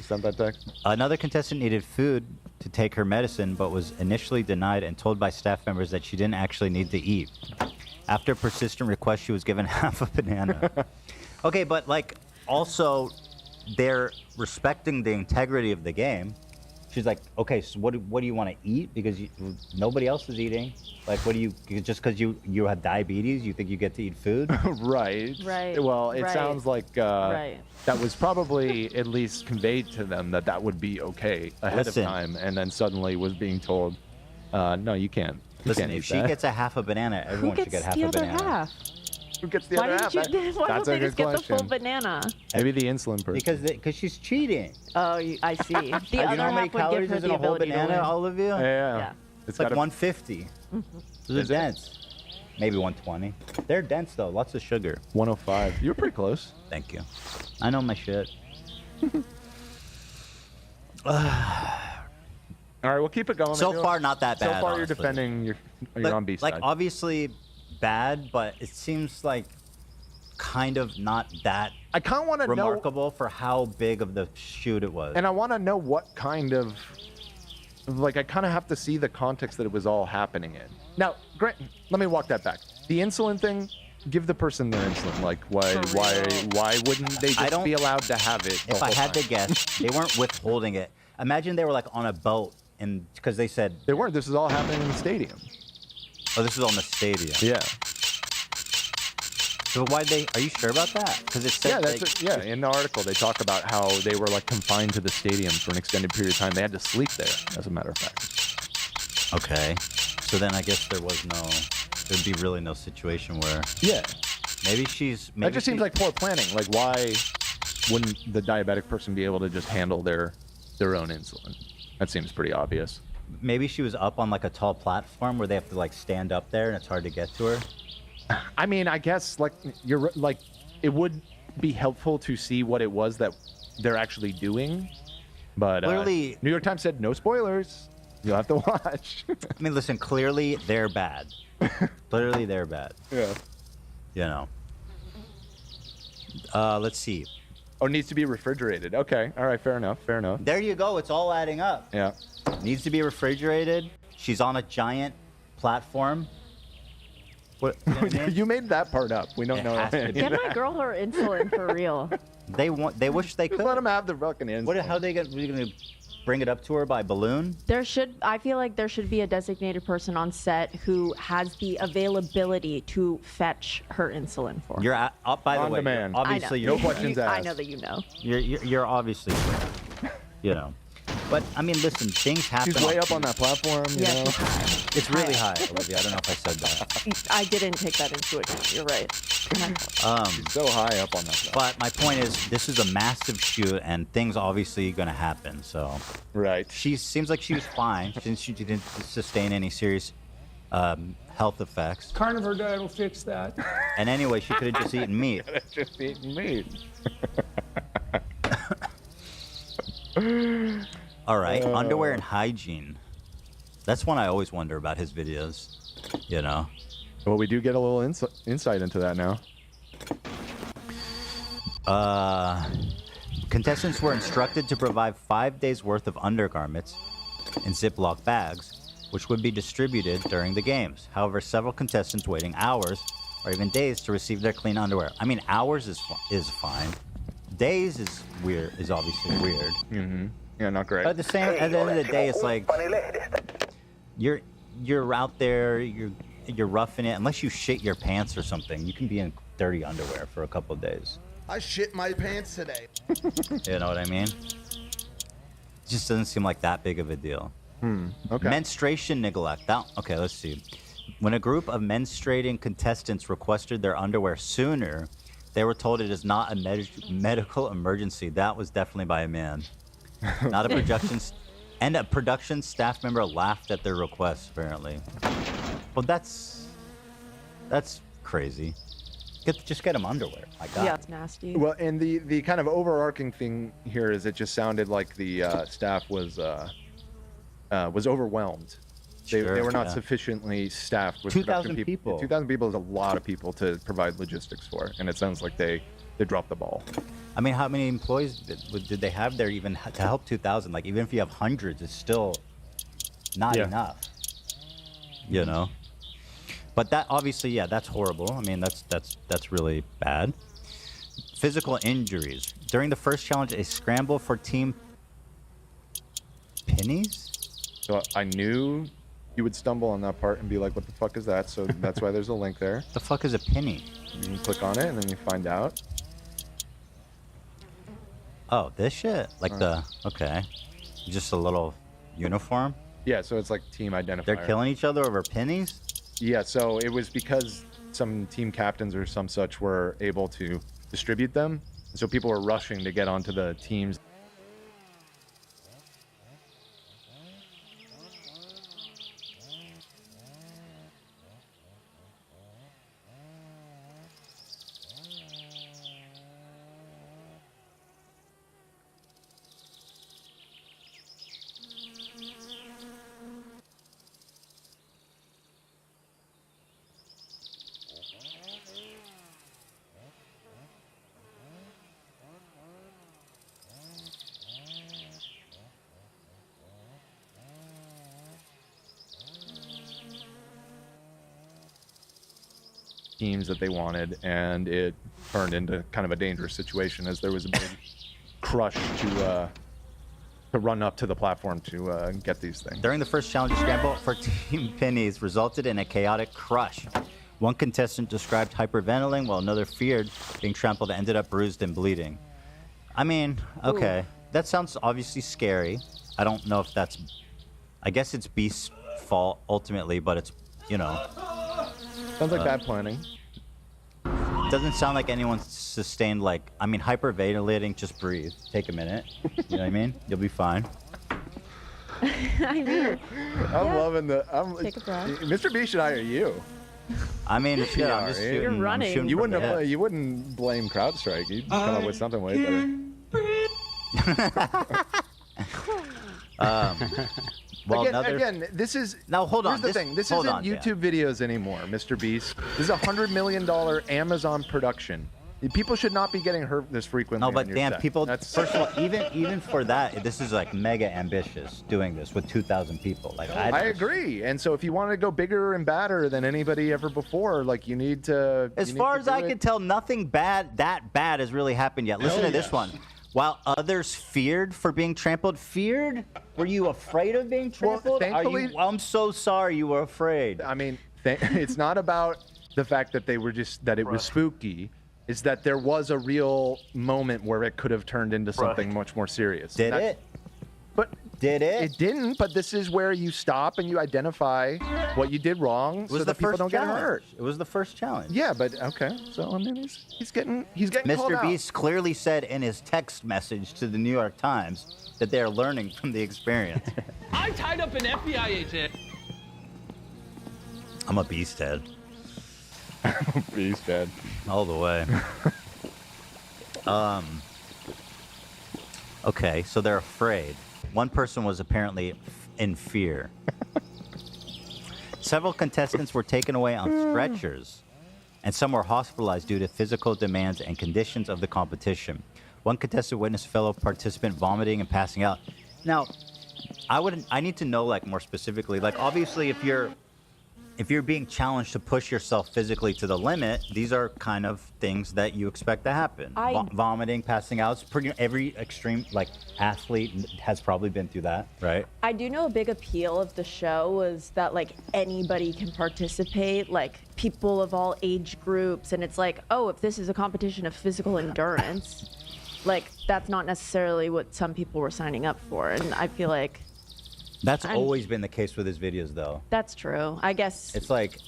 Sent that text. Another contestant needed food to take her medicine, but was initially denied and told by staff members that she didn't actually need to eat. After a persistent request, she was given half a banana. Okay, but like, also, they're respecting the integrity of the game. She's like, okay, so what do you want to eat? Because nobody else is eating. Like, what do you, just because you have diabetes, you think you get to eat food? Right. Right. Well, it Right. sounds like Right. that was probably at least conveyed to them that that would be okay ahead Listen. of time, and then suddenly was being told, no, you can't. You Listen, can't if eat she that. gets a half a banana, Who everyone should gets get half the a other banana. half? Who gets the Why other didn't half? you? Why That's don't they a just good get the full question. banana? Maybe the insulin person. Because she's cheating. Oh, I see. The You other know how many half would give calories her is in the a whole ability to banana, win. all of you? Yeah. It's like 150. Those are dense. Maybe 120. They're dense though. Lots of sugar. 105. You were pretty close. Thank you. I know my shit. All right, we'll keep it going. So far, not that So bad, far, honestly. you're defending you're on B side. Like obviously bad, but it seems like kind of not that I kind of want to know, remarkable for how big of the shoot it was. and I want to know what kind of, like, I kind of have to see the context that it was all happening in. Now, Grant, let me walk that back. The insulin thing, give the person their insulin. Like, why wouldn't they I just don't- be allowed to have it? the If I whole had time? to guess, they weren't withholding it. Imagine they were like on a boat, and because they said they weren't. This is all happening in the stadium. Oh, this is on the stadium. Yeah. So why they? Are you sure about that? Because it said Yeah, that's they- yeah. In the article, they talk about how they were like confined to the stadium for an extended period of time. They had to sleep there, as a matter of fact. Okay. So then I guess there'd be really no situation where. Yeah. Maybe she's. Maybe That just seems like poor planning. Like, why wouldn't the diabetic person be able to just handle their own insulin? That seems pretty obvious. Maybe she was up on like a tall platform where they have to like stand up there and it's hard to get to her. I mean, I guess like you're like, it would be helpful to see what it was that they're actually doing, but Clearly- New York Times said no spoilers. You'll have to watch. I mean, listen. Clearly, they're bad. Clearly, they're bad. Yeah. You know. Let's see. Oh, it needs to be refrigerated. Okay. All right. Fair enough. Fair enough. There you go. It's all adding up. Yeah. Needs to be refrigerated. She's on a giant platform. What? You know what I mean? You made that part up. We don't It know. has to any be. Get of my that. girl her insulin for real. They want. They wish they could. Let them have the fucking insulin. How they gonna bring it up to her by balloon? I feel like there should be a designated person on set who has the availability to fetch her insulin for her. You're up by the On way. demand. Obviously, I know. you're No questions I asked. know that you know. You're obviously, you know. But I mean, listen, things happen. She's way up on that platform. You Yeah, know? she's high. It's really high, Olivia. I don't know if I said that. I didn't take that into account. You're right. She's so high up on that platform. But my point is, this is a massive shoot, and things obviously going to happen. So, right. She seems like she was fine since she didn't sustain any serious health effects. Carnivore diet will fix that. And anyway, she could have just eaten meat. Just eating meat. All right, underwear and hygiene. That's one I always wonder about his videos. You know. Well, we do get a little insight into that now. Contestants were instructed to provide 5 days worth of undergarments in Ziploc bags, which would be distributed during the games. However, several contestants waiting hours or even days to receive their clean underwear. I mean, hours is fine. Days is weird. Is obviously weird. Mm-hmm. Yeah, not great. But at the end of the day, it's like you're out there, you're roughing it. Unless you shit your pants or something, you can be in dirty underwear for a couple of days. I shit my pants today. You know what I mean? It just doesn't seem like that big of a deal. Okay. Menstruation neglect. Okay, let's see. When a group of menstruating contestants requested their underwear sooner, they were told it is not a medical emergency. That was definitely by a man. Not a production... And a production staff member laughed at their request, apparently. Well, that's crazy. Just get them underwear. My God. Yeah, it's nasty. Well, and the kind of overarching thing here is it just sounded like the staff was overwhelmed. They were not sufficiently staffed with 2,000 people. 2,000 people is a lot of people to provide logistics for, and it sounds like they dropped the ball. I mean, how many employees did they have there even to help 2,000? Like, even if you have hundreds, it's still not enough. You know? But that obviously, yeah, that's horrible. I mean, that's really bad. Physical injuries. During the first challenge, a scramble for Team Pennies? So I knew you would stumble on that part and be like, what the fuck is that? So that's why there's a link there. The fuck is a penny? You can click on it and then you find out. Oh, this shit? Like okay. Just a little uniform? Yeah, so it's like team identifier. They're killing each other over pennies? Yeah, so it was because some team captains or some such were able to distribute them. So people were rushing to get onto the teams. Teams that they wanted, and it turned into kind of a dangerous situation as there was a big crush to run up to the platform to get these things. During the first challenge, scramble for Team Pennies resulted in a chaotic crush. One contestant described hyperventilating, while another feared being trampled and ended up bruised and bleeding. I mean, okay, ooh. That sounds obviously scary. I don't know if that's... I guess it's Beast's fault ultimately, but it's, you know... Sounds like bad planning. Doesn't sound like anyone sustained, like, I mean, hyperventilating, just breathe. Take a minute. You know what I mean? You'll be fine. I know. I'm loving the... Take a breath. Mr. B should hire you. I mean, I'm just shooting. You're running. You wouldn't blame CrowdStrike. You'd come up with something way better. Well, again, this is... Now, hold on. Here's the thing. This isn't YouTube videos anymore, Mr. Beast. This is a $100 million Amazon production. People should not be getting hurt this frequently. No, but damn, set. people... First of all, even for that, this is like mega ambitious, doing this with 2,000 people. Like, I agree. And so if you want to go bigger and badder than anybody ever before, like, you need to... As far as I can tell, nothing that bad has really happened yet. Listen to this one. While others feared for being trampled, were you afraid of being trampled? Well, thankfully, I'm so sorry you were afraid. I mean, it's not about the fact that they were that it was spooky. It's that there was a real moment where it could have turned into something much more serious. Did it? Did it? It didn't, but this is where you stop and you identify what you did wrong so that people don't get hurt. It was the first challenge. Yeah, but okay. So I mean, he's getting called Mr. out. Beast clearly said in his text message to the New York Times that they are learning from the experience. I tied up an FBI agent. I'm a beast head. Beast head. All the way. Okay, so they're afraid. One person was apparently in fear. Several contestants were taken away on stretchers, and some were hospitalized due to physical demands and conditions of the competition. One contestant witnessed fellow participant vomiting and passing out. Now, I need to know, like, more specifically, like, obviously if you're being challenged to push yourself physically to the limit, these are kind of things that you expect to happen. Vomiting, passing out, it's pretty, every extreme, like, athlete has probably been through that, right? I do know a big appeal of the show was that, like, anybody can participate, like, people of all age groups, and it's like, oh, if this is a competition of physical endurance, like, that's not necessarily what some people were signing up for, and I feel like That's always been the case with his videos, though. That's true. I guess. It's like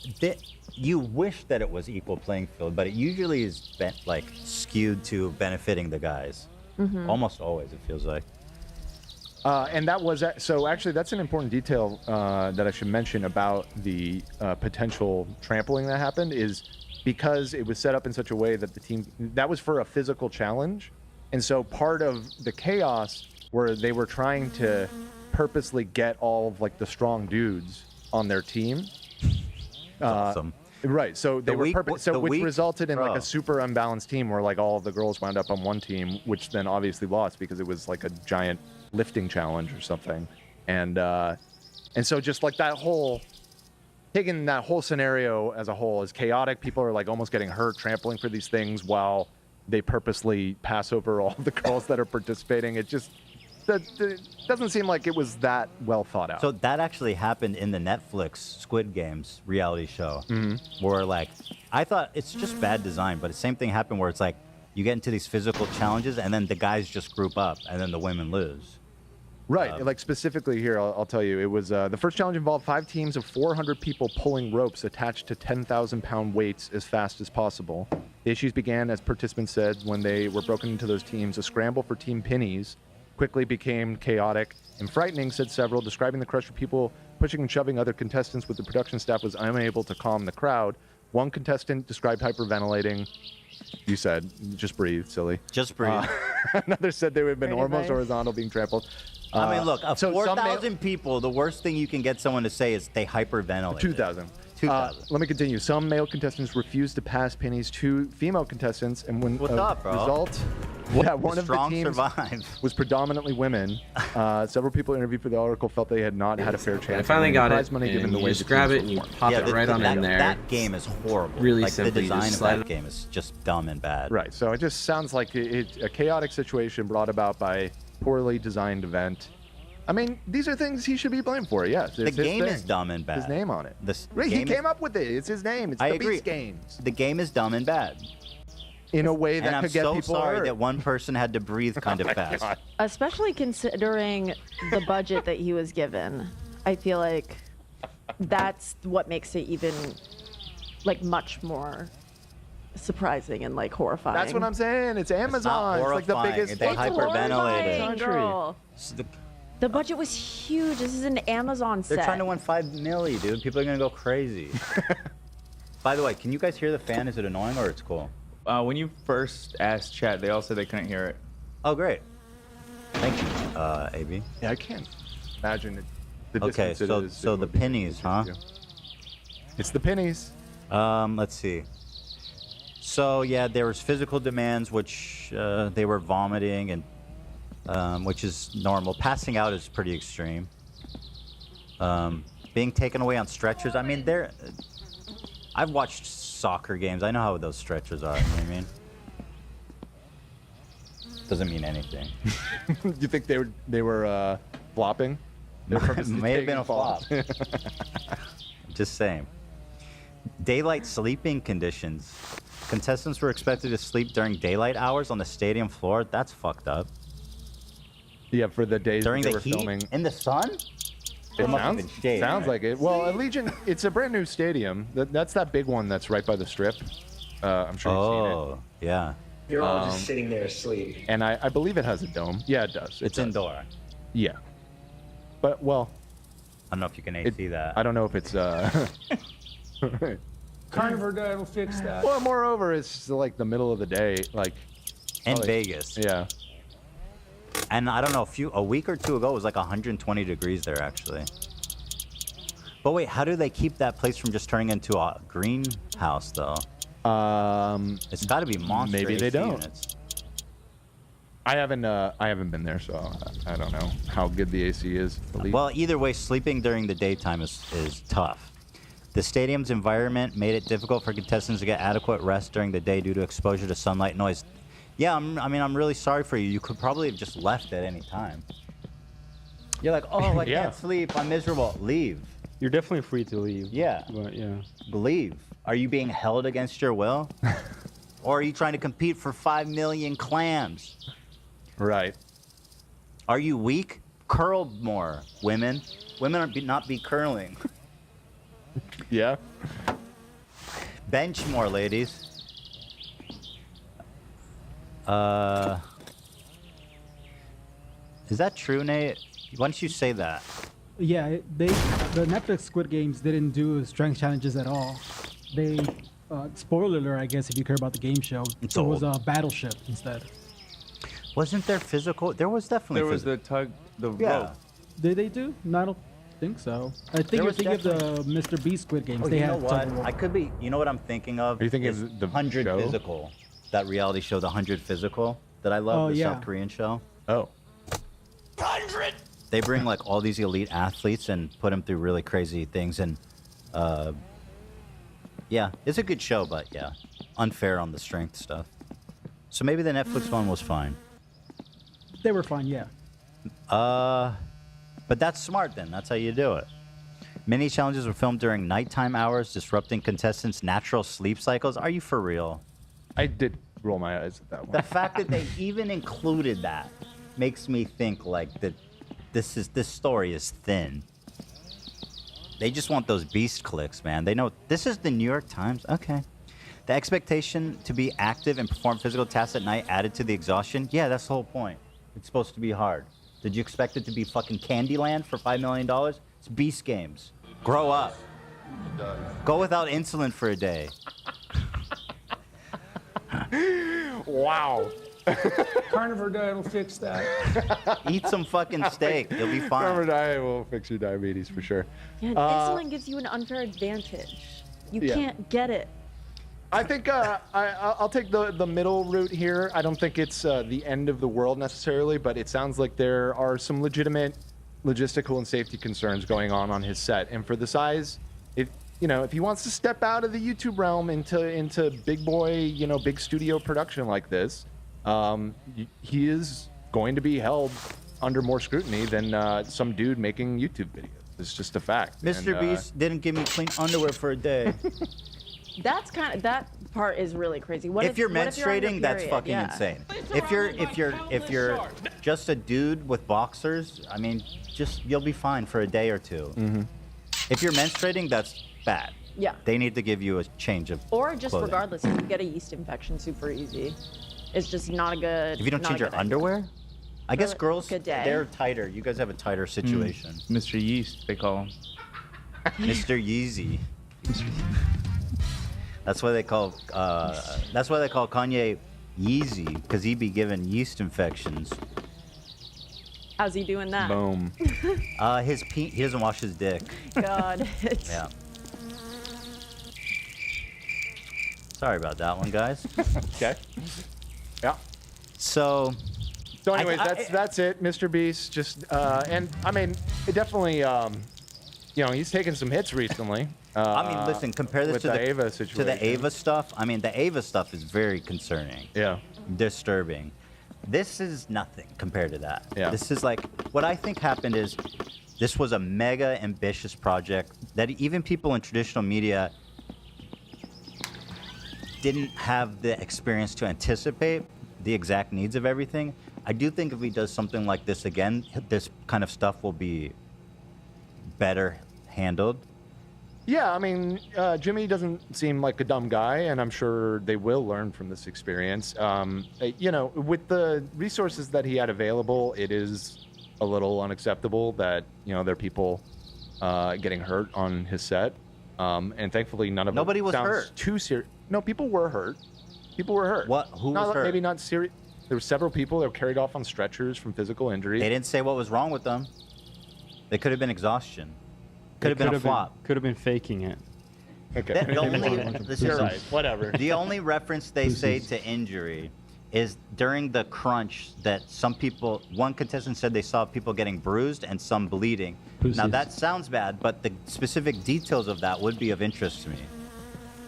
you wish that it was equal playing field, but it usually is like skewed to benefiting the guys. Almost always, it feels like. And that was so. Actually, that's an important detail that I should mention about the potential trampling that happened. Is because it was set up in such a way that the team that was for a physical challenge, and so part of the chaos where they were trying to purposely get all of like the strong dudes on their team. Awesome. Right, so they were which resulted in like a super unbalanced team where like all of the girls wound up on one team, which then obviously lost because it was like a giant lifting challenge or something, and so just like that whole taking that whole scenario as a whole is chaotic. People are like almost getting hurt trampling for these things while they purposely pass over all the girls that are participating. It just it doesn't seem like it was that well thought out. So that actually happened in the Netflix Squid Games reality show, where like I thought it's just bad design, but the same thing happened where it's like you get into these physical challenges and then the guys just group up and then the women lose. Right, like specifically here, I'll tell you, it was the first challenge involved 5 teams of 400 people pulling ropes attached to 10,000-pound weights as fast as possible. The issues began, as participants said, when they were broken into those teams. A scramble for Team Pennies quickly became chaotic and frightening, said several, describing the crush of people pushing and shoving other contestants with the production staff was unable to calm the crowd. One contestant described hyperventilating. You said, just breathe, silly. Just breathe. Another said they would have been almost horizontal, being trampled. I mean, look, 4,000 people, the worst thing you can get someone to say is they hyperventilate. 2,000. 2,000. Let me continue. Some male contestants refused to pass pennies to female contestants, and when result, one of the teams was predominantly women. Several people interviewed for the article felt they had not had a fair chance. I finally got it. Money given the way just grab it and you pop it right on in there. That game is horrible. Really like, simply, the design just of that game is just dumb and bad. Right. So it just sounds like a chaotic situation brought about by poorly designed event. I mean, these are things he should be blamed for. Yes, the game is dumb and bad. His name on it. He came up with it. It's his name. It's the Beast Games. The game is dumb and bad. In a way that could get people hurt. And I'm so sorry that one person had to breathe kind of fast. God. Especially considering the budget that he was given. I feel like that's what makes it even like much more surprising and like horrifying. That's what I'm saying. It's Amazon. It's like the biggest. They hyperventilated. Girl. The budget was huge. This is an Amazon set. They're trying to win $5 million, dude. People are gonna go crazy. By the way, can you guys hear the fan? Is it annoying or it's cool? When you first asked chat, they all said they couldn't hear it. Oh, great. Thank you, AB. Yeah, I can't imagine the okay, distance so the pennies, huh? It's the pennies. Let's see. So yeah, there was physical demands, which they were vomiting and. Which is normal. Passing out is pretty extreme. Being taken away on stretchers. I mean, I've watched soccer games. I know how those stretchers are. You know what I mean? Doesn't mean anything. You think they were flopping? May have been a flop. Just saying. Daylight sleeping conditions. Contestants were expected to sleep during daylight hours on the stadium floor. That's fucked up. Yeah, for the days during they the were heat? filming. In the sun? It sounds like it. Well, Allegiant, it's a brand new stadium. That's that big one that's right by the strip. I'm sure you've seen it. Oh, yeah. You're all just sitting there asleep. And I believe it has a dome. Yeah, it does. It's indoor. Yeah. But, well... I don't know if you can AC that. I don't know if it's... Carnivore guy will fix that. Well, moreover, it's like the middle of the day. Like in Vegas. Yeah. And I don't know, a week or two ago, it was like 120 degrees there, actually. But wait, how do they keep that place from just turning into a greenhouse, though? It's got to be monster. Maybe they AC don't. Units. I haven't been there, so I don't know how good the AC is. Well, either way, sleeping during the daytime is tough. The stadium's environment made it difficult for contestants to get adequate rest during the day due to exposure to sunlight and noise. Yeah, I'm really sorry for you. You could probably have just left at any time. You're like, oh, I can't sleep. I'm miserable. Leave. You're definitely free to leave. Yeah. But yeah. Leave. Are you being held against your will? Or are you trying to compete for 5 million clams? Right. Are you weak? Curl more, women. women not be curling. Yeah. Bench more, ladies. Is that true, Nate? Why don't you say that? Yeah, the Netflix Squid Games didn't do strength challenges at all. They, spoiler alert, I guess, if you care about the game show, it was a battleship instead. Wasn't there physical? There was definitely. There was the rope. Did they do? No, I don't think so. I think you're thinking of the Mr. Beast Squid Games. Oh, they you had know what? I could be. You know what I'm thinking of? Are you thinking is of the 100 show? Physical? That reality show, the 100 Physical, that I love, the South Korean show. Oh. 100. They bring like all these elite athletes and put them through really crazy things, and yeah, it's a good show, but yeah, unfair on the strength stuff. So maybe the Netflix one was fine. They were fine, yeah. But that's smart then. That's how you do it. Many challenges were filmed during nighttime hours, disrupting contestants' natural sleep cycles. Are you for real? I did roll my eyes at that one. The fact that they even included that makes me think like that this story is thin. They just want those beast clicks, man. They know this is the New York Times. Okay. The expectation to be active and perform physical tasks at night added to the exhaustion. Yeah, that's the whole point. It's supposed to be hard. Did you expect it to be fucking Candyland for $5 million? It's Beast Games. Grow up. Go without insulin for a day. Wow. Carnivore diet will fix that. Eat some fucking steak. You'll be fine. Carnivore diet will fix your diabetes for sure. Yeah, insulin gives you an unfair advantage. You can't get it. I think I'll take the middle route here. I don't think it's the end of the world necessarily, but it sounds like there are some legitimate logistical and safety concerns going on his set. And for the size, if he wants to step out of the YouTube realm into big boy, big studio production like this, he is going to be held under more scrutiny than some dude making YouTube videos. It's just a fact. Mr. Beast didn't give me clean underwear for a day. That part is really crazy. If you're menstruating, that's fucking insane. If you're just a dude with boxers, I mean, you'll be fine for a day or two. Mm-hmm. If you're menstruating, that's bad. Yeah. They need to give you a change of Or just clothing. regardless, you can get a yeast infection super easy. It's just not a good. If you don't change your underwear, I guess girls, good day. they're tighter. You guys have a tighter situation. Mr. Yeast, they call him. Mr. Yeezy. That's why they call Kanye Yeezy, because he be giving yeast infections. How's he doing that? Boom. He doesn't wash his dick. God. Yeah. Sorry about that one, guys. Okay. Yeah. So anyways, that's it, Mr. Beast. Just and I mean, it definitely he's taken some hits recently. I mean, listen, compare this to the Ava situation. To the Ava stuff. I mean, the Ava stuff is very concerning. Yeah. Disturbing. This is nothing compared to that. Yeah. This is like, what I think happened is this was a mega ambitious project that even people in traditional media didn't have the experience to anticipate the exact needs of everything. I do think if he does something like this again, this kind of stuff will be better handled. Yeah, I mean, Jimmy doesn't seem like a dumb guy, and I'm sure they will learn from this experience. With the resources that he had available, it is a little unacceptable that, there are people getting hurt on his set. And thankfully, Nobody was hurt. Too serious. No, people were hurt. People were hurt. What? Who was hurt? Maybe not serious. There were several people that were carried off on stretchers from physical injury. They didn't say what was wrong with them. They could have been exhaustion. Could have been a flop. Could have been faking it. Okay. Whatever. The only reference they say to injury is during the crunch that one contestant said they saw people getting bruised and some bleeding. Pussies. Now that sounds bad, but the specific details of that would be of interest to me.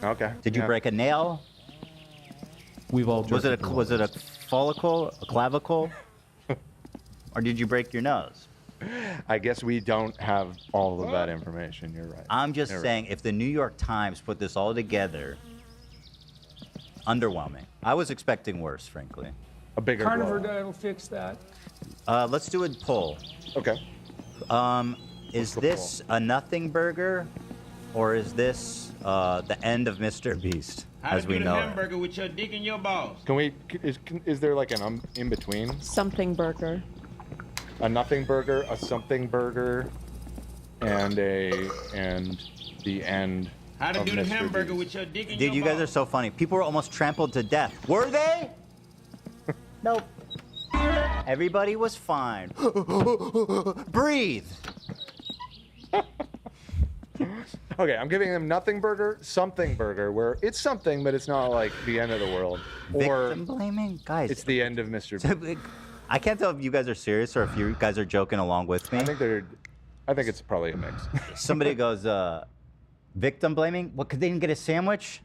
Okay. Did you break a nail? We've all was it a follicle, a clavicle, or did you break your nose? I guess we don't have all of that information. You're right. I'm just saying, if the New York Times put this all together, underwhelming. I was expecting worse, frankly. A bigger Carnivore diet will fix that. Let's do a poll. Okay. Is this a nothing burger, or is this the end of Mr. Beast as we know it? Hamburger with your dick in your balls. Can we? Is there like an in between? Something burger. A nothing burger, a something burger, and the end. How to of do the Mr. hamburger Beast. with your dick in Dude, you your guys are so funny. People were almost trampled to death. Were they? Nope. Everybody was fine. Breathe. Okay, I'm giving them nothing burger, something burger, where it's something, but it's not like the end of the world. Or Victim blaming? Guys. It's the end of Mr. Beast. I can't tell if you guys are serious or if you guys are joking along with me. I think it's probably a mix. Somebody goes, victim blaming? What, because they didn't get a sandwich?